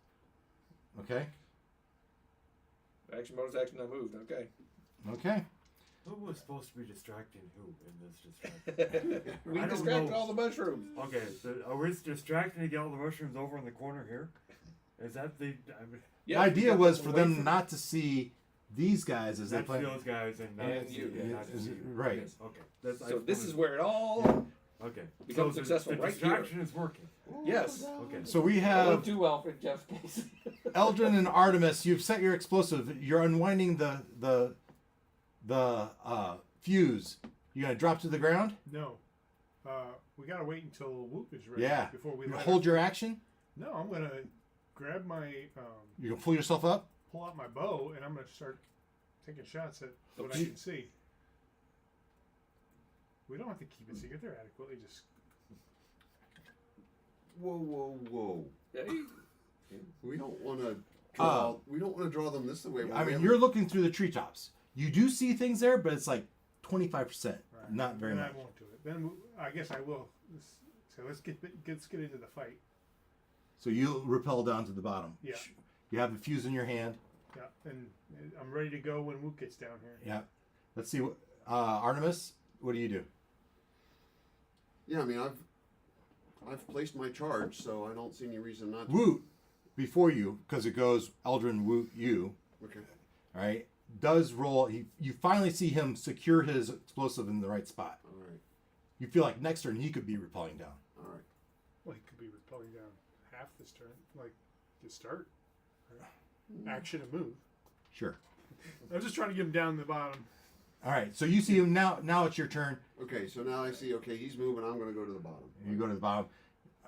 Okay. Action, bonus action, I moved. Okay. Okay. Who was supposed to be distracting who in this distraction? We I don't distracted know. all the mushrooms. Okay, so are we distracting to get all the mushrooms over in the corner here? Is that the? The idea was for them not to see these guys as they That's play. those guys and not And you. yeah, not Is- you. right. Yes, okay. That's, So this is where it all. Yeah. okay. becomes so successful the right distraction is working. Yes. Okay. So we I have won't do well for Jeff's case. Eldrin and Artemis. You've set your explosive. You're unwinding the fuse. You gonna drop to the ground? No. We gotta wait until Woot is ready. Yeah. Before we You let hold her- your action. No, I'm gonna grab my You can pull yourself up. pull out my bow and I'm gonna start taking shots at what I Okay. can see. We don't have to keep it secret. They're adequately just. Whoa. Hey, We don't want to draw. We don't want to draw them this way. I mean, you're looking through the treetops. You do see things there, but it's like 25%, Right. not very then much. I won't do it. Then I guess I will. So let's get into the fight. So you rappel down to the bottom. Yeah. You have the fuse in your hand. Yeah, and I'm ready to go when Woot gets down here. Yeah. Let's see what Artemis. What do you do? Yeah, I mean, I've placed my charge, so I don't see any reason not to. Woot before you, because it goes Eldrin, Woot, you. Okay. All right. Does roll. You finally see him secure his explosive in the right spot. All right. You feel like next turn he could be rappelling down. All right. Well, he could be repelling down half this turn, like to start. Action and move. Sure. I'm just trying to get him down the bottom. All right. So you see him now. Now it's your turn. Okay, so now I see. Okay, he's moving. I'm going to go to the bottom. You go to the bottom.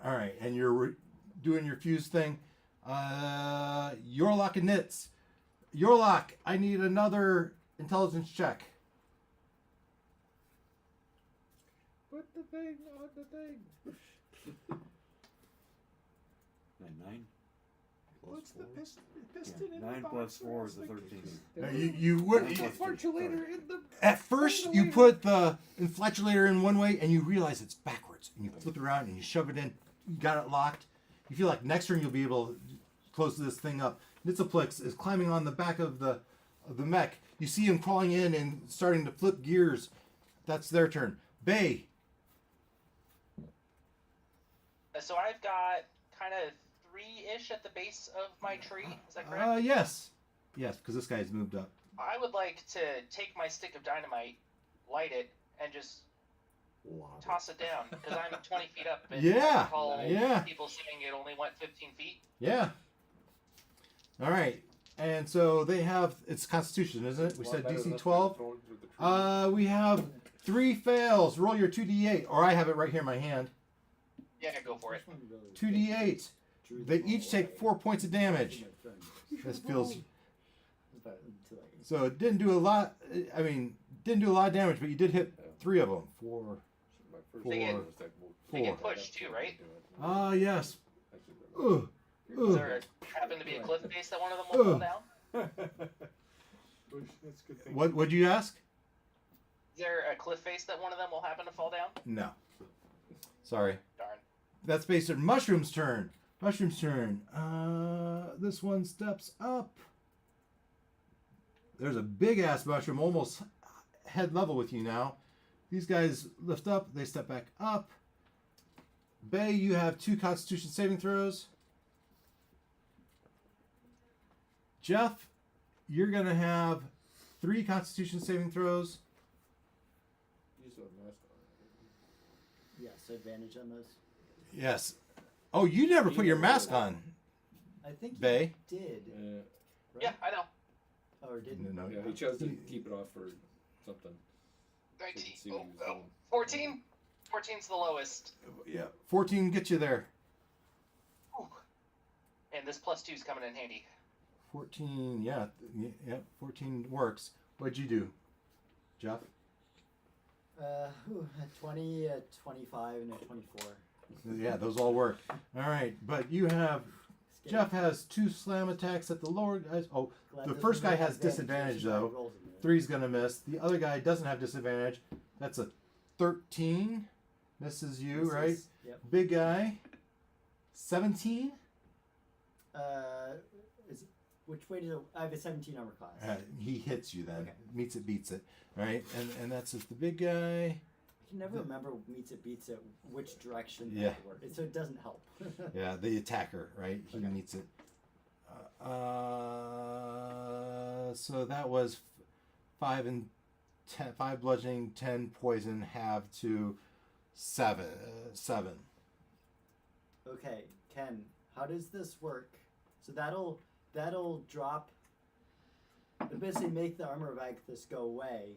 All right, and you're doing your fuse thing. Yorlok and Nitz. Yorlok, I need another intelligence check. put the thing on the thing. 9. What's the Plus piston in 9 the plus box? 4 is Where's the the 13. Now, you would. Nine plus Inflatulator in the. At first, you put the inflatulator in one way, and you realize it's backwards, and you flip it around and you shove it in. You got it locked. You feel like next turn you'll be able to close this thing up. Ntzlplx is climbing on the back of the mech. You see him crawling in and starting to flip gears. That's their turn. Bay. So I've got kind of 3-ish at the base of my tree. Is that correct? Yes, because this guy's moved up. I would like to take my stick of dynamite, light it, and just toss it down because I'm 20 feet up. And Yeah, I recall yeah. people saying it only went 15 feet. Yeah. All right, and so they have it's Constitution, isn't it? We said DC 12. We have 3 fails. Roll your 2d8, or I have it right here in my hand. Yeah, go for it. 2d8. They each take 4 points of damage. This feels so. It didn't do a lot. I mean, didn't do a lot of damage, but you did hit 3 of them. 4. They get- Four. They get pushed too, right? Yes. Ugh. Is there happen to be a cliff face that one of them will fall down? That's a good thing. What would you ask? Is there a cliff face that one of them will happen to fall down? No. Sorry. Darn. That's based on Mushroom's turn. Mushroom's turn. This one steps up. There's a big ass mushroom almost head level with you now. These guys lift up. They step back up. Bay, you have 2 Constitution saving throws. Jeff, you're going to have 3 Constitution saving throws. You still have mask on. Yeah, so advantage on those. Yes. Oh, you never put your mask on, I think Bay. you did. Yeah. Right? Yeah, I know. Or didn't. No. Yeah, he chose to keep it off for something. 19. see what he was doing. 14? 14's the lowest. Yeah. 14 gets you there. Whew. And this +2's coming in handy. 14, yeah, 14 works. What'd you do, Jeff? A 20, a 25, and a 24. Yeah, those all work. All right, but you have Jeff has 2 slam attacks at the lower guys. Oh, Glad the this first was guy an has advantage. disadvantage, Usually my though. rolls are- 3's gonna miss. The other guy doesn't have disadvantage. That's a 13. Misses you, Misses. right? Yep. Big guy. 17. Is which way did I have a 17 armor class? He hits you then. Okay. Meets it, beats it. All right, and that's just the big guy. I can never remember meets it beats it which direction Yeah. they work, so it doesn't help. Yeah, the attacker, right? He Okay. meets it. So that was 5 and 10, 5 bludgeoning, 10 poison, half to 7. Okay, Ken, how does this work? So that'll drop. It'll basically make the armor of Agthus go away,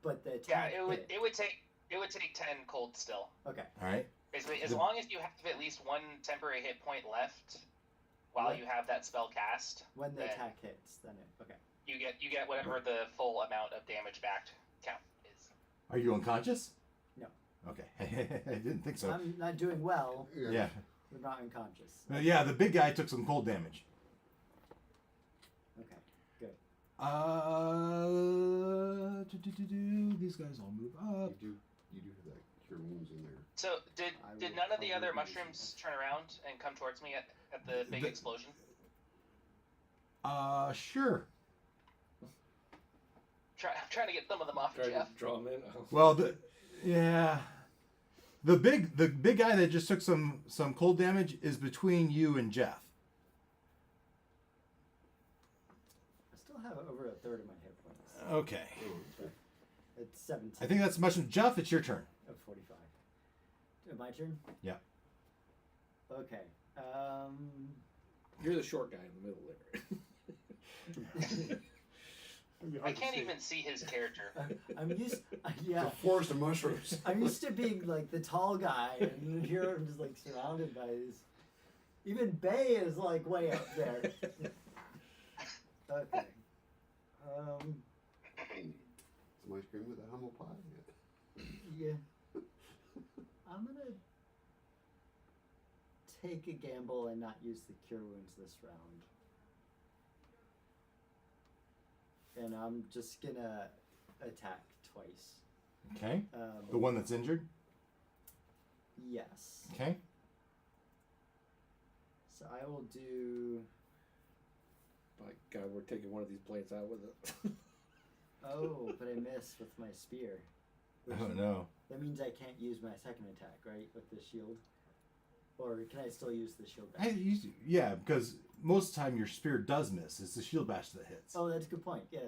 but the Yeah, attack it would take 10 cold still. Okay. All right. Basically, as The- long as you have at least 1 temporary hit point left while What? you have that spell cast, When the then attack hits, then it. Okay. you get whatever the full amount of damage back count is. Are you unconscious? No. Okay. I didn't think so. I'm not doing well. Yeah. We're not unconscious. Yeah, the big guy took some cold damage. Okay. Good. These guys all move up. You do have that cure wounds in there. So did I did will none of the other probably use mushrooms turn around and come towards me at the big The- explosion? Sure. I'm trying to get some of them off Try Jeff. to draw them in. Oh. Well, the big guy that just took some cold damage is between you and Jeff. I still have over a third of my hit points. Okay. It's 17. I think that's much. Jeff, it's your turn. Of 45. My turn? Yeah. Okay. You're the short guy in the middle there. It'd be I hard to can't see. even see his character. I'm used. Yeah. A forest of mushrooms. I'm used to being like the tall guy, and here I'm just like surrounded by these. Even Bay is like way up there. Okay. Some ice cream with a humble pie. Yeah. I'm gonna take a gamble and not use the cure wounds this round. And I'm just gonna attack twice. Okay. The one that's injured. Yes. Okay. So I will do. My God, we're taking one of these plates out with it. Oh, but I missed with my spear. Which- Oh no. That means I can't use my second attack, right? With the shield? Or can I still use the shield bash? Yeah, because most of the time your spear does miss. It's the shield bash that hits. Oh, that's a good point. Yeah.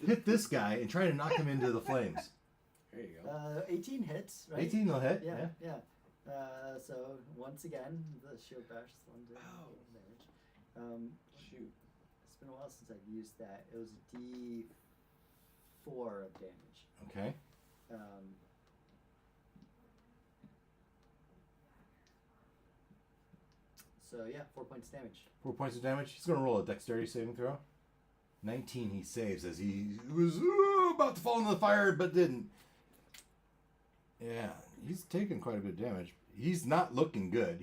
Hit this guy and try to knock him into the flames. There you go. 18 hits, right? 18 will hit. Yeah, Yeah. yeah. So once again, the shield bash is one damage. Shoot. It's been a while since I've used that. It was a D4 of damage. Okay. So yeah, 4 points damage. 4 points of damage. He's going to roll a dexterity saving throw. 19 he saves as he was about to fall into the fire but didn't. Yeah, he's taking quite a bit of damage. He's not looking good.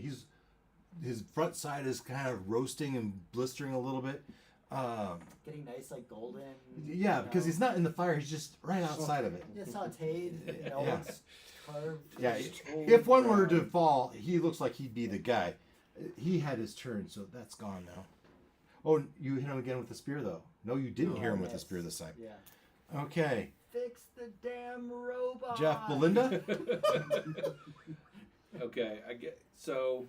His front side is kind of roasting and blistering a little bit. Getting nice, like golden. Yeah, you because know? he's not in the fire. He's just right outside of it. Yeah, sauteed. You know, Yeah. it's carved. Yeah, if one were to fall, he looks like he'd be the guy. He had his turn, so that's gone now. Oh, you hit him again with the spear, though. No, you didn't No, hear him I with the missed. spear this time. Yeah. Okay, Fix the damn robot. Jeff, Belinda. Okay, I get so.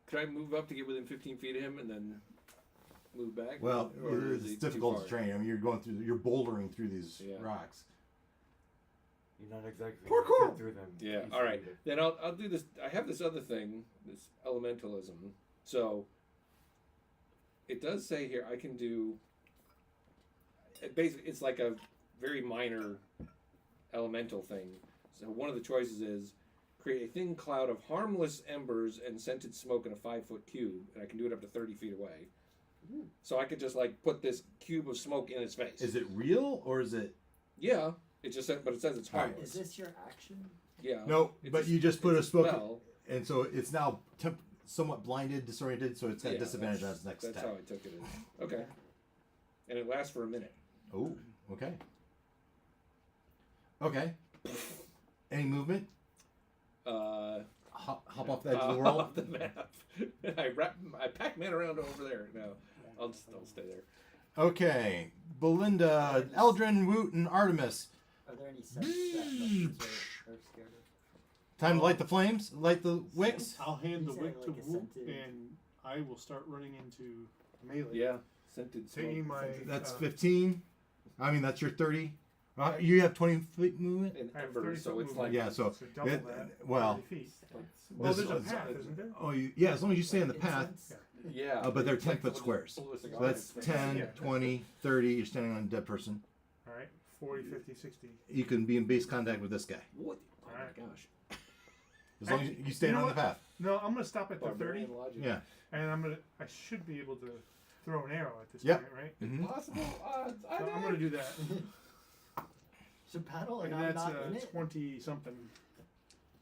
Could I move up to get within 15 feet of him and then move back? Well, Or is it's he too difficult to far? train. I mean, you're bouldering through these Yeah. rocks. You're not exactly Parkour! gonna fit through them. Yeah. easily, All right. but- Then I'll do this. I have this other thing, this elementalism. So it does say here I can do. Basically, it's like a very minor elemental thing. So one of the choices is create a thin cloud of harmless embers and scented smoke in a 5-foot cube, and I can do it up to 30 feet away. So I could just like put this cube of smoke in his face. Is it real or is it? Yeah, it just said, but it says it's All right. harmless. Is this your action? Yeah. No, It's but you just put a smoke, spell. and so it's now somewhat blinded, disoriented, so it's got Yeah, disadvantage on that's- its next That's attack. how I took it. Okay. And it lasts for a minute. Oh, okay. Okay. Any movement? Hop off the edge of the world. Off the map. I Pac-Man around over there. No, I'll stay there. Okay. Belinda, Eldrin, Woot, and Artemis. Are there any scents that mushrooms are scared of? Time to light the flames, light the wicks. I'll hand the Is that wick to like a Whoop, scented- and I will start running into melee. Yeah. Scented Taking smoke. my That's 15. I mean, that's your 30. You have 20 feet movement? And I have ember, 30 so foot it's movement, like Yeah, so double it- that. well, 30 feet. Well, This there's a is- path, isn't there? Oh, yeah, as long as you stay in the path. Incense? yeah. But they're it's like 10-foot the squares. ballistic So that's arc. 10, Yeah. 20, 30. You're standing on a dead person. All right, 40, 50, 60. You can be in base contact with this guy. What? Oh Alright. my gosh. As long as you stay You know on the what? path. No, I'm gonna stop at the 30, Barbarian logic. Yeah. and I should be able to throw an arrow at this Yep. point, right? Mhm. Possible odds. So I'm gonna do that, So paddle and and I'm that's not in it? 20 something.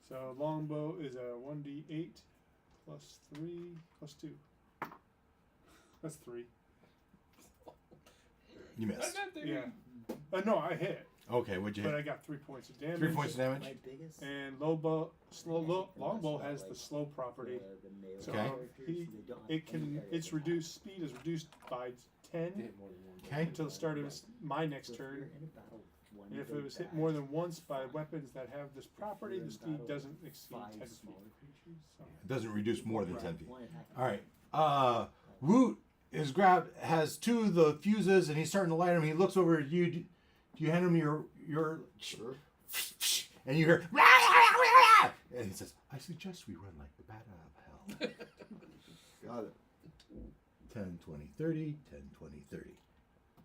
So longbow is a 1d8 plus 3 plus 2. That's 3. You missed. Yeah. No, I hit it, Okay, what'd you but hit? I got 3 points of damage. 3 points of damage. My biggest And longbow has the slow property. the melee Okay. characters, He- they don't have It any can areas its of reduced speed is reduced by 10 Okay. until the start of my attack. next So if turn. you're in a battle, one And if big it was hit bad, more than once by weapons that have this property, you're the in speed battle doesn't exceed five 10 feet. smaller creatures. So, It doesn't reduce more than 10 feet. One attack. All right. Woot is has 2 of the fuses, and he's starting to light them. He looks over at you. Do you hand him your Sure. and you hear and he says, "I suggest we run like the bat out of hell." Got it. 10, 20, 30, 10, 20, 30.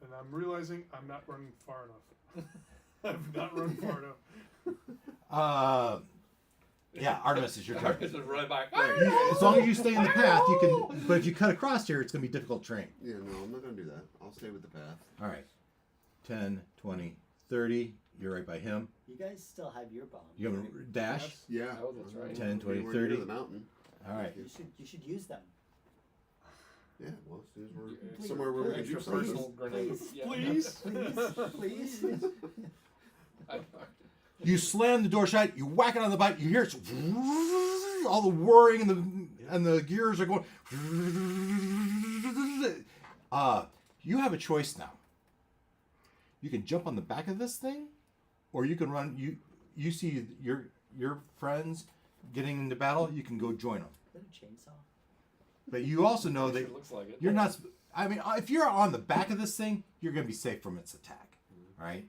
and I'm realizing I'm not running far enough. I've not run far enough. Yeah, Artemis is your turn. Just run by. As long as you stay in the path, you can. But if you cut across here, it's going to be difficult terrain. Yeah, no, I'm not gonna do that. I'll stay with the path. All right. 10, 20, 30. You're right by him. You guys still have your bomb. You have a dash. Yeah. Oh, that's right. 10, 20, Anywhere 30. near the mountain. All right. You should use them. Yeah. Well, as soon as we're Please, somewhere where we can please, do please, something. Personal grenade. please, Yeah. Please. Please. You slam the door shut. You whack it on the butt. You hear it's all the whirring and the gears are going. You have a choice now. You can jump on the back of this thing, or you can run. You see your friends getting into battle. You can go join them. Is that a chainsaw? But you also know Sure that looks like it. you're not. I mean, if you're on the back of this thing, you're going to be safe from its attack, right?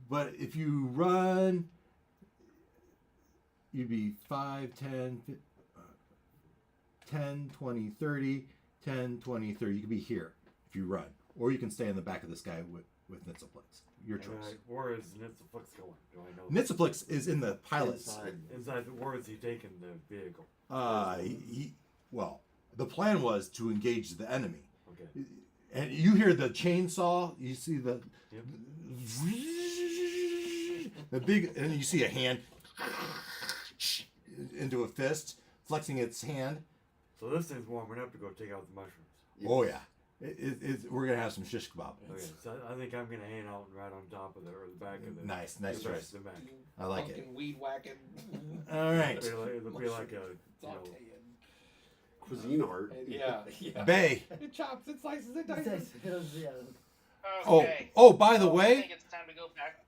But if you run, you'd be 5, 10, 10, 20, 30, 10, 20, 30. You could be here if you run. Or you can stay in the back of this guy with Ntzlplx. Your choice. Where is Ntzlplx going? Do I know? Ntzlplx is in the pilot's. Inside. Inside, where is he taking the vehicle? Well, the plan was to engage the enemy. Okay. And you hear the chainsaw. You see the Yep. the big, and you see a hand into a fist, flexing its hand. So this thing's warming up to go take out the mushrooms. Oh yeah, we're gonna have some shish kebab. Okay, so I think I'm gonna hang out right on top of or the back of the. Nice the choice. rest of the back. I like it. Pumpkin weed whacking. All right, It'll be like a, you know, Sauteing. Cuisine art. Yeah. Yeah. Bay. It chops, it slices, it dices. Okay. Oh, by the I way, think it's time to go back.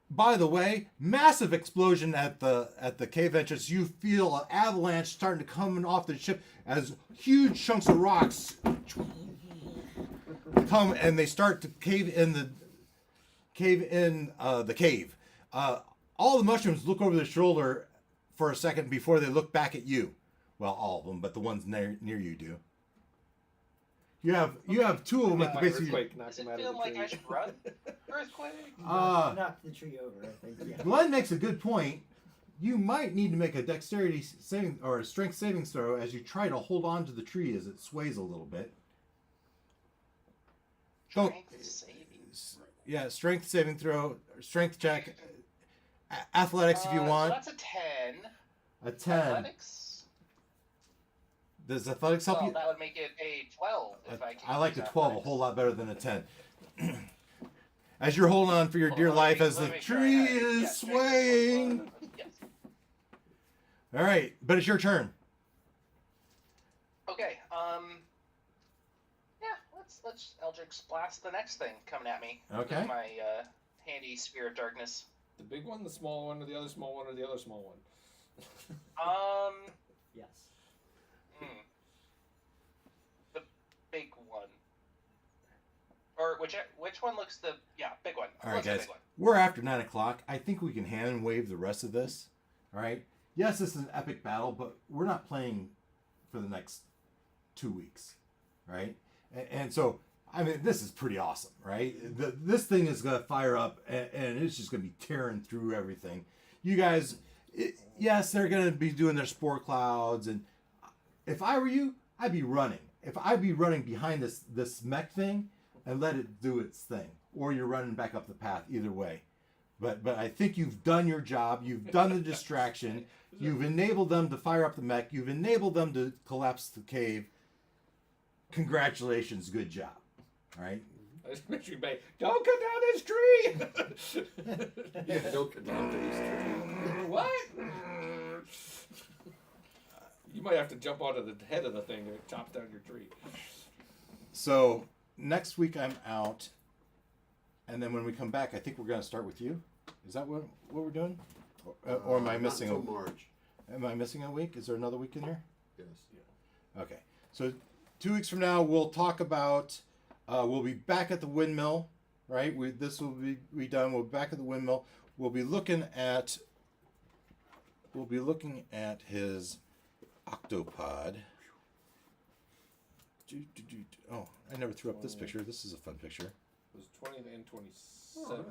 massive explosion at the cave entrance. You feel an avalanche starting to come off the ship as huge chunks of rocks come and they start to cave in the cave. All the mushrooms look over their shoulder for a second before they look back at you. Well, all of them, but the ones near you do. You have 2 of them at the base of your. Earthquake knocks Does him it out feel of the like tree. I should run? Earthquake. Knock the tree over, I think. Yeah. Glenn makes a good point. You might need to make a dexterity saving or a strength saving throw as you try to hold on to the tree as it sways a little bit. Don't. Strength saving. Yeah, strength saving throw, strength check. Athletics if you So want. that's a 10. A 10. Athletics? Does athletics help Well, you? that would make it a 12 if I can. I like use a 12 a athletics. whole lot better than a 10. As you're holding on for your Hold dear on, let life me- as let the me make sure I tree have it. is Yes, swaying. Yes. All right, but it's your turn. Okay. Yeah. Let's Eldritch blast the next thing coming at me. Okay. With my handy spear of darkness. The big one, the small one, or the other small one, or the other small one? Yes. The big one. Or which one looks the big one. All right, What's the guys. big one? We're after 9 o'clock. I think we can hand wave the rest of this. All right. Yes, this is an epic battle, but we're not playing for the next 2 weeks, right? And so, I mean, this is pretty awesome, right? This thing is going to fire up, and it's just going to be tearing through everything. You guys, yes, they're going to be doing their spore clouds, and if I were you, I'd be running. If I'd be running behind this mech thing and let it do its thing, or you're running back up the path, either way. But I think you've done your job. You've done the distraction. You've enabled them to fire up the mech. You've enabled them to collapse the cave. Congratulations, good job. All right. I just make sure you bang. Don't cut down this tree. Yeah, don't cut down these trees. What? You might have to jump onto the head of the thing and it chops down your tree. So next week I'm out, and then when we come back, I think we're going to start with you. Is that what we're doing? Or am I missing Not until March. Am I missing a week? Is there another week in there? Yes. Okay. So 2 weeks from now, we'll talk about. We'll be back at the windmill, right? This will be done. We'll be back at the windmill. We'll be looking at. We'll be looking at his octopod. Oh, I never threw up this picture. This is a fun picture. It was 20th and 27th.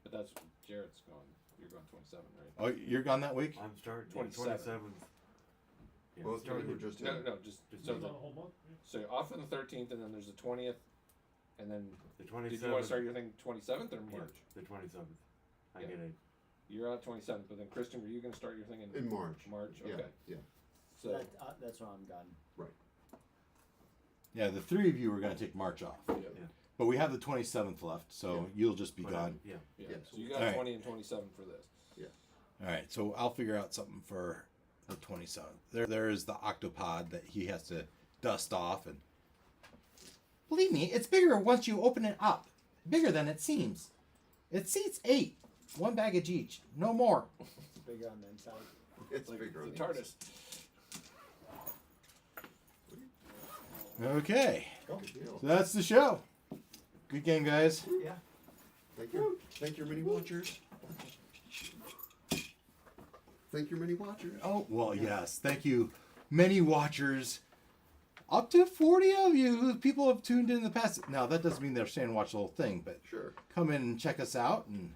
But that's Jared's gone. You're going 27, right? Oh, you're gone that week? I'm starting 27th. 27th. Yeah, Both of starting you were just No, in. no, just so Not the, a whole month. so you're off on the 13th, and then there's the 20th, and then the 27th. did you want to start your thing 27th or Yeah, March? the 27th. I Yeah. get it. You're out 27th, but then Kristen, were you going to start your thing in In March. March? Yeah, Okay. yeah. So That's when I'm gone. Yeah, the three of you are going to take March off. yeah. But we have the 27th left, so Yeah. you'll just be But, gone. Yeah. Yeah. So you got All right. 20 and 27 for this. All right, so I'll figure out something for the 27th. There is the octopod that he has to dust off, and believe me, it's bigger once you open it up. Bigger than it seems. It seats 8, 1 baggage each, no more. It's bigger on the inside. It's Like bigger the on the TARDIS. Okay, Good deal. so that's the show. Good game, guys. Yeah. Thank you. Thank you, many watchers. Thank you, many watchers. Oh, well, yes. Thank you, many watchers. Up to 40 of you who people have tuned in the past. Now, that doesn't mean they're staying and watch the whole thing, but Sure. come in and check us out, and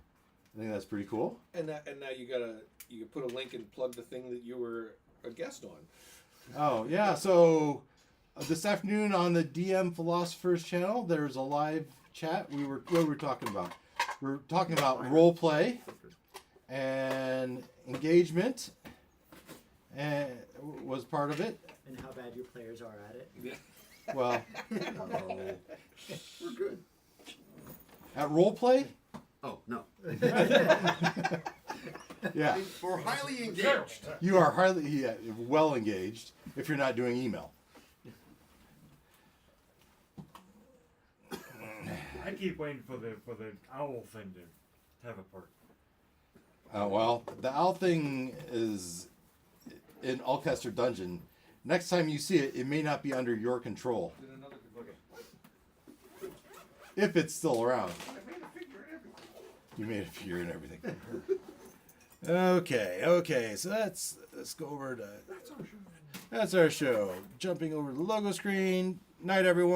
I think that's pretty cool. And now you can put a link and plug the thing that you were a guest on. Oh, yeah. So this afternoon on the DM Philosophers channel, there's a live chat. What were we talking about? We're talking about role play and engagement, and was part of it. And how bad your players are at it. Well, Oh, we're good. at role play, Oh, no. yeah, We're highly engaged. you are hardly well engaged if you're not doing email. I keep waiting for the owl thing to have a part. Well, the owl thing is in Alcester Dungeon. Next time you see it, it may not be under your control. If it's still around. You made a figure and everything. Okay. So let's go over to. That's our show. Jumping over to the logo screen. Night, everyone.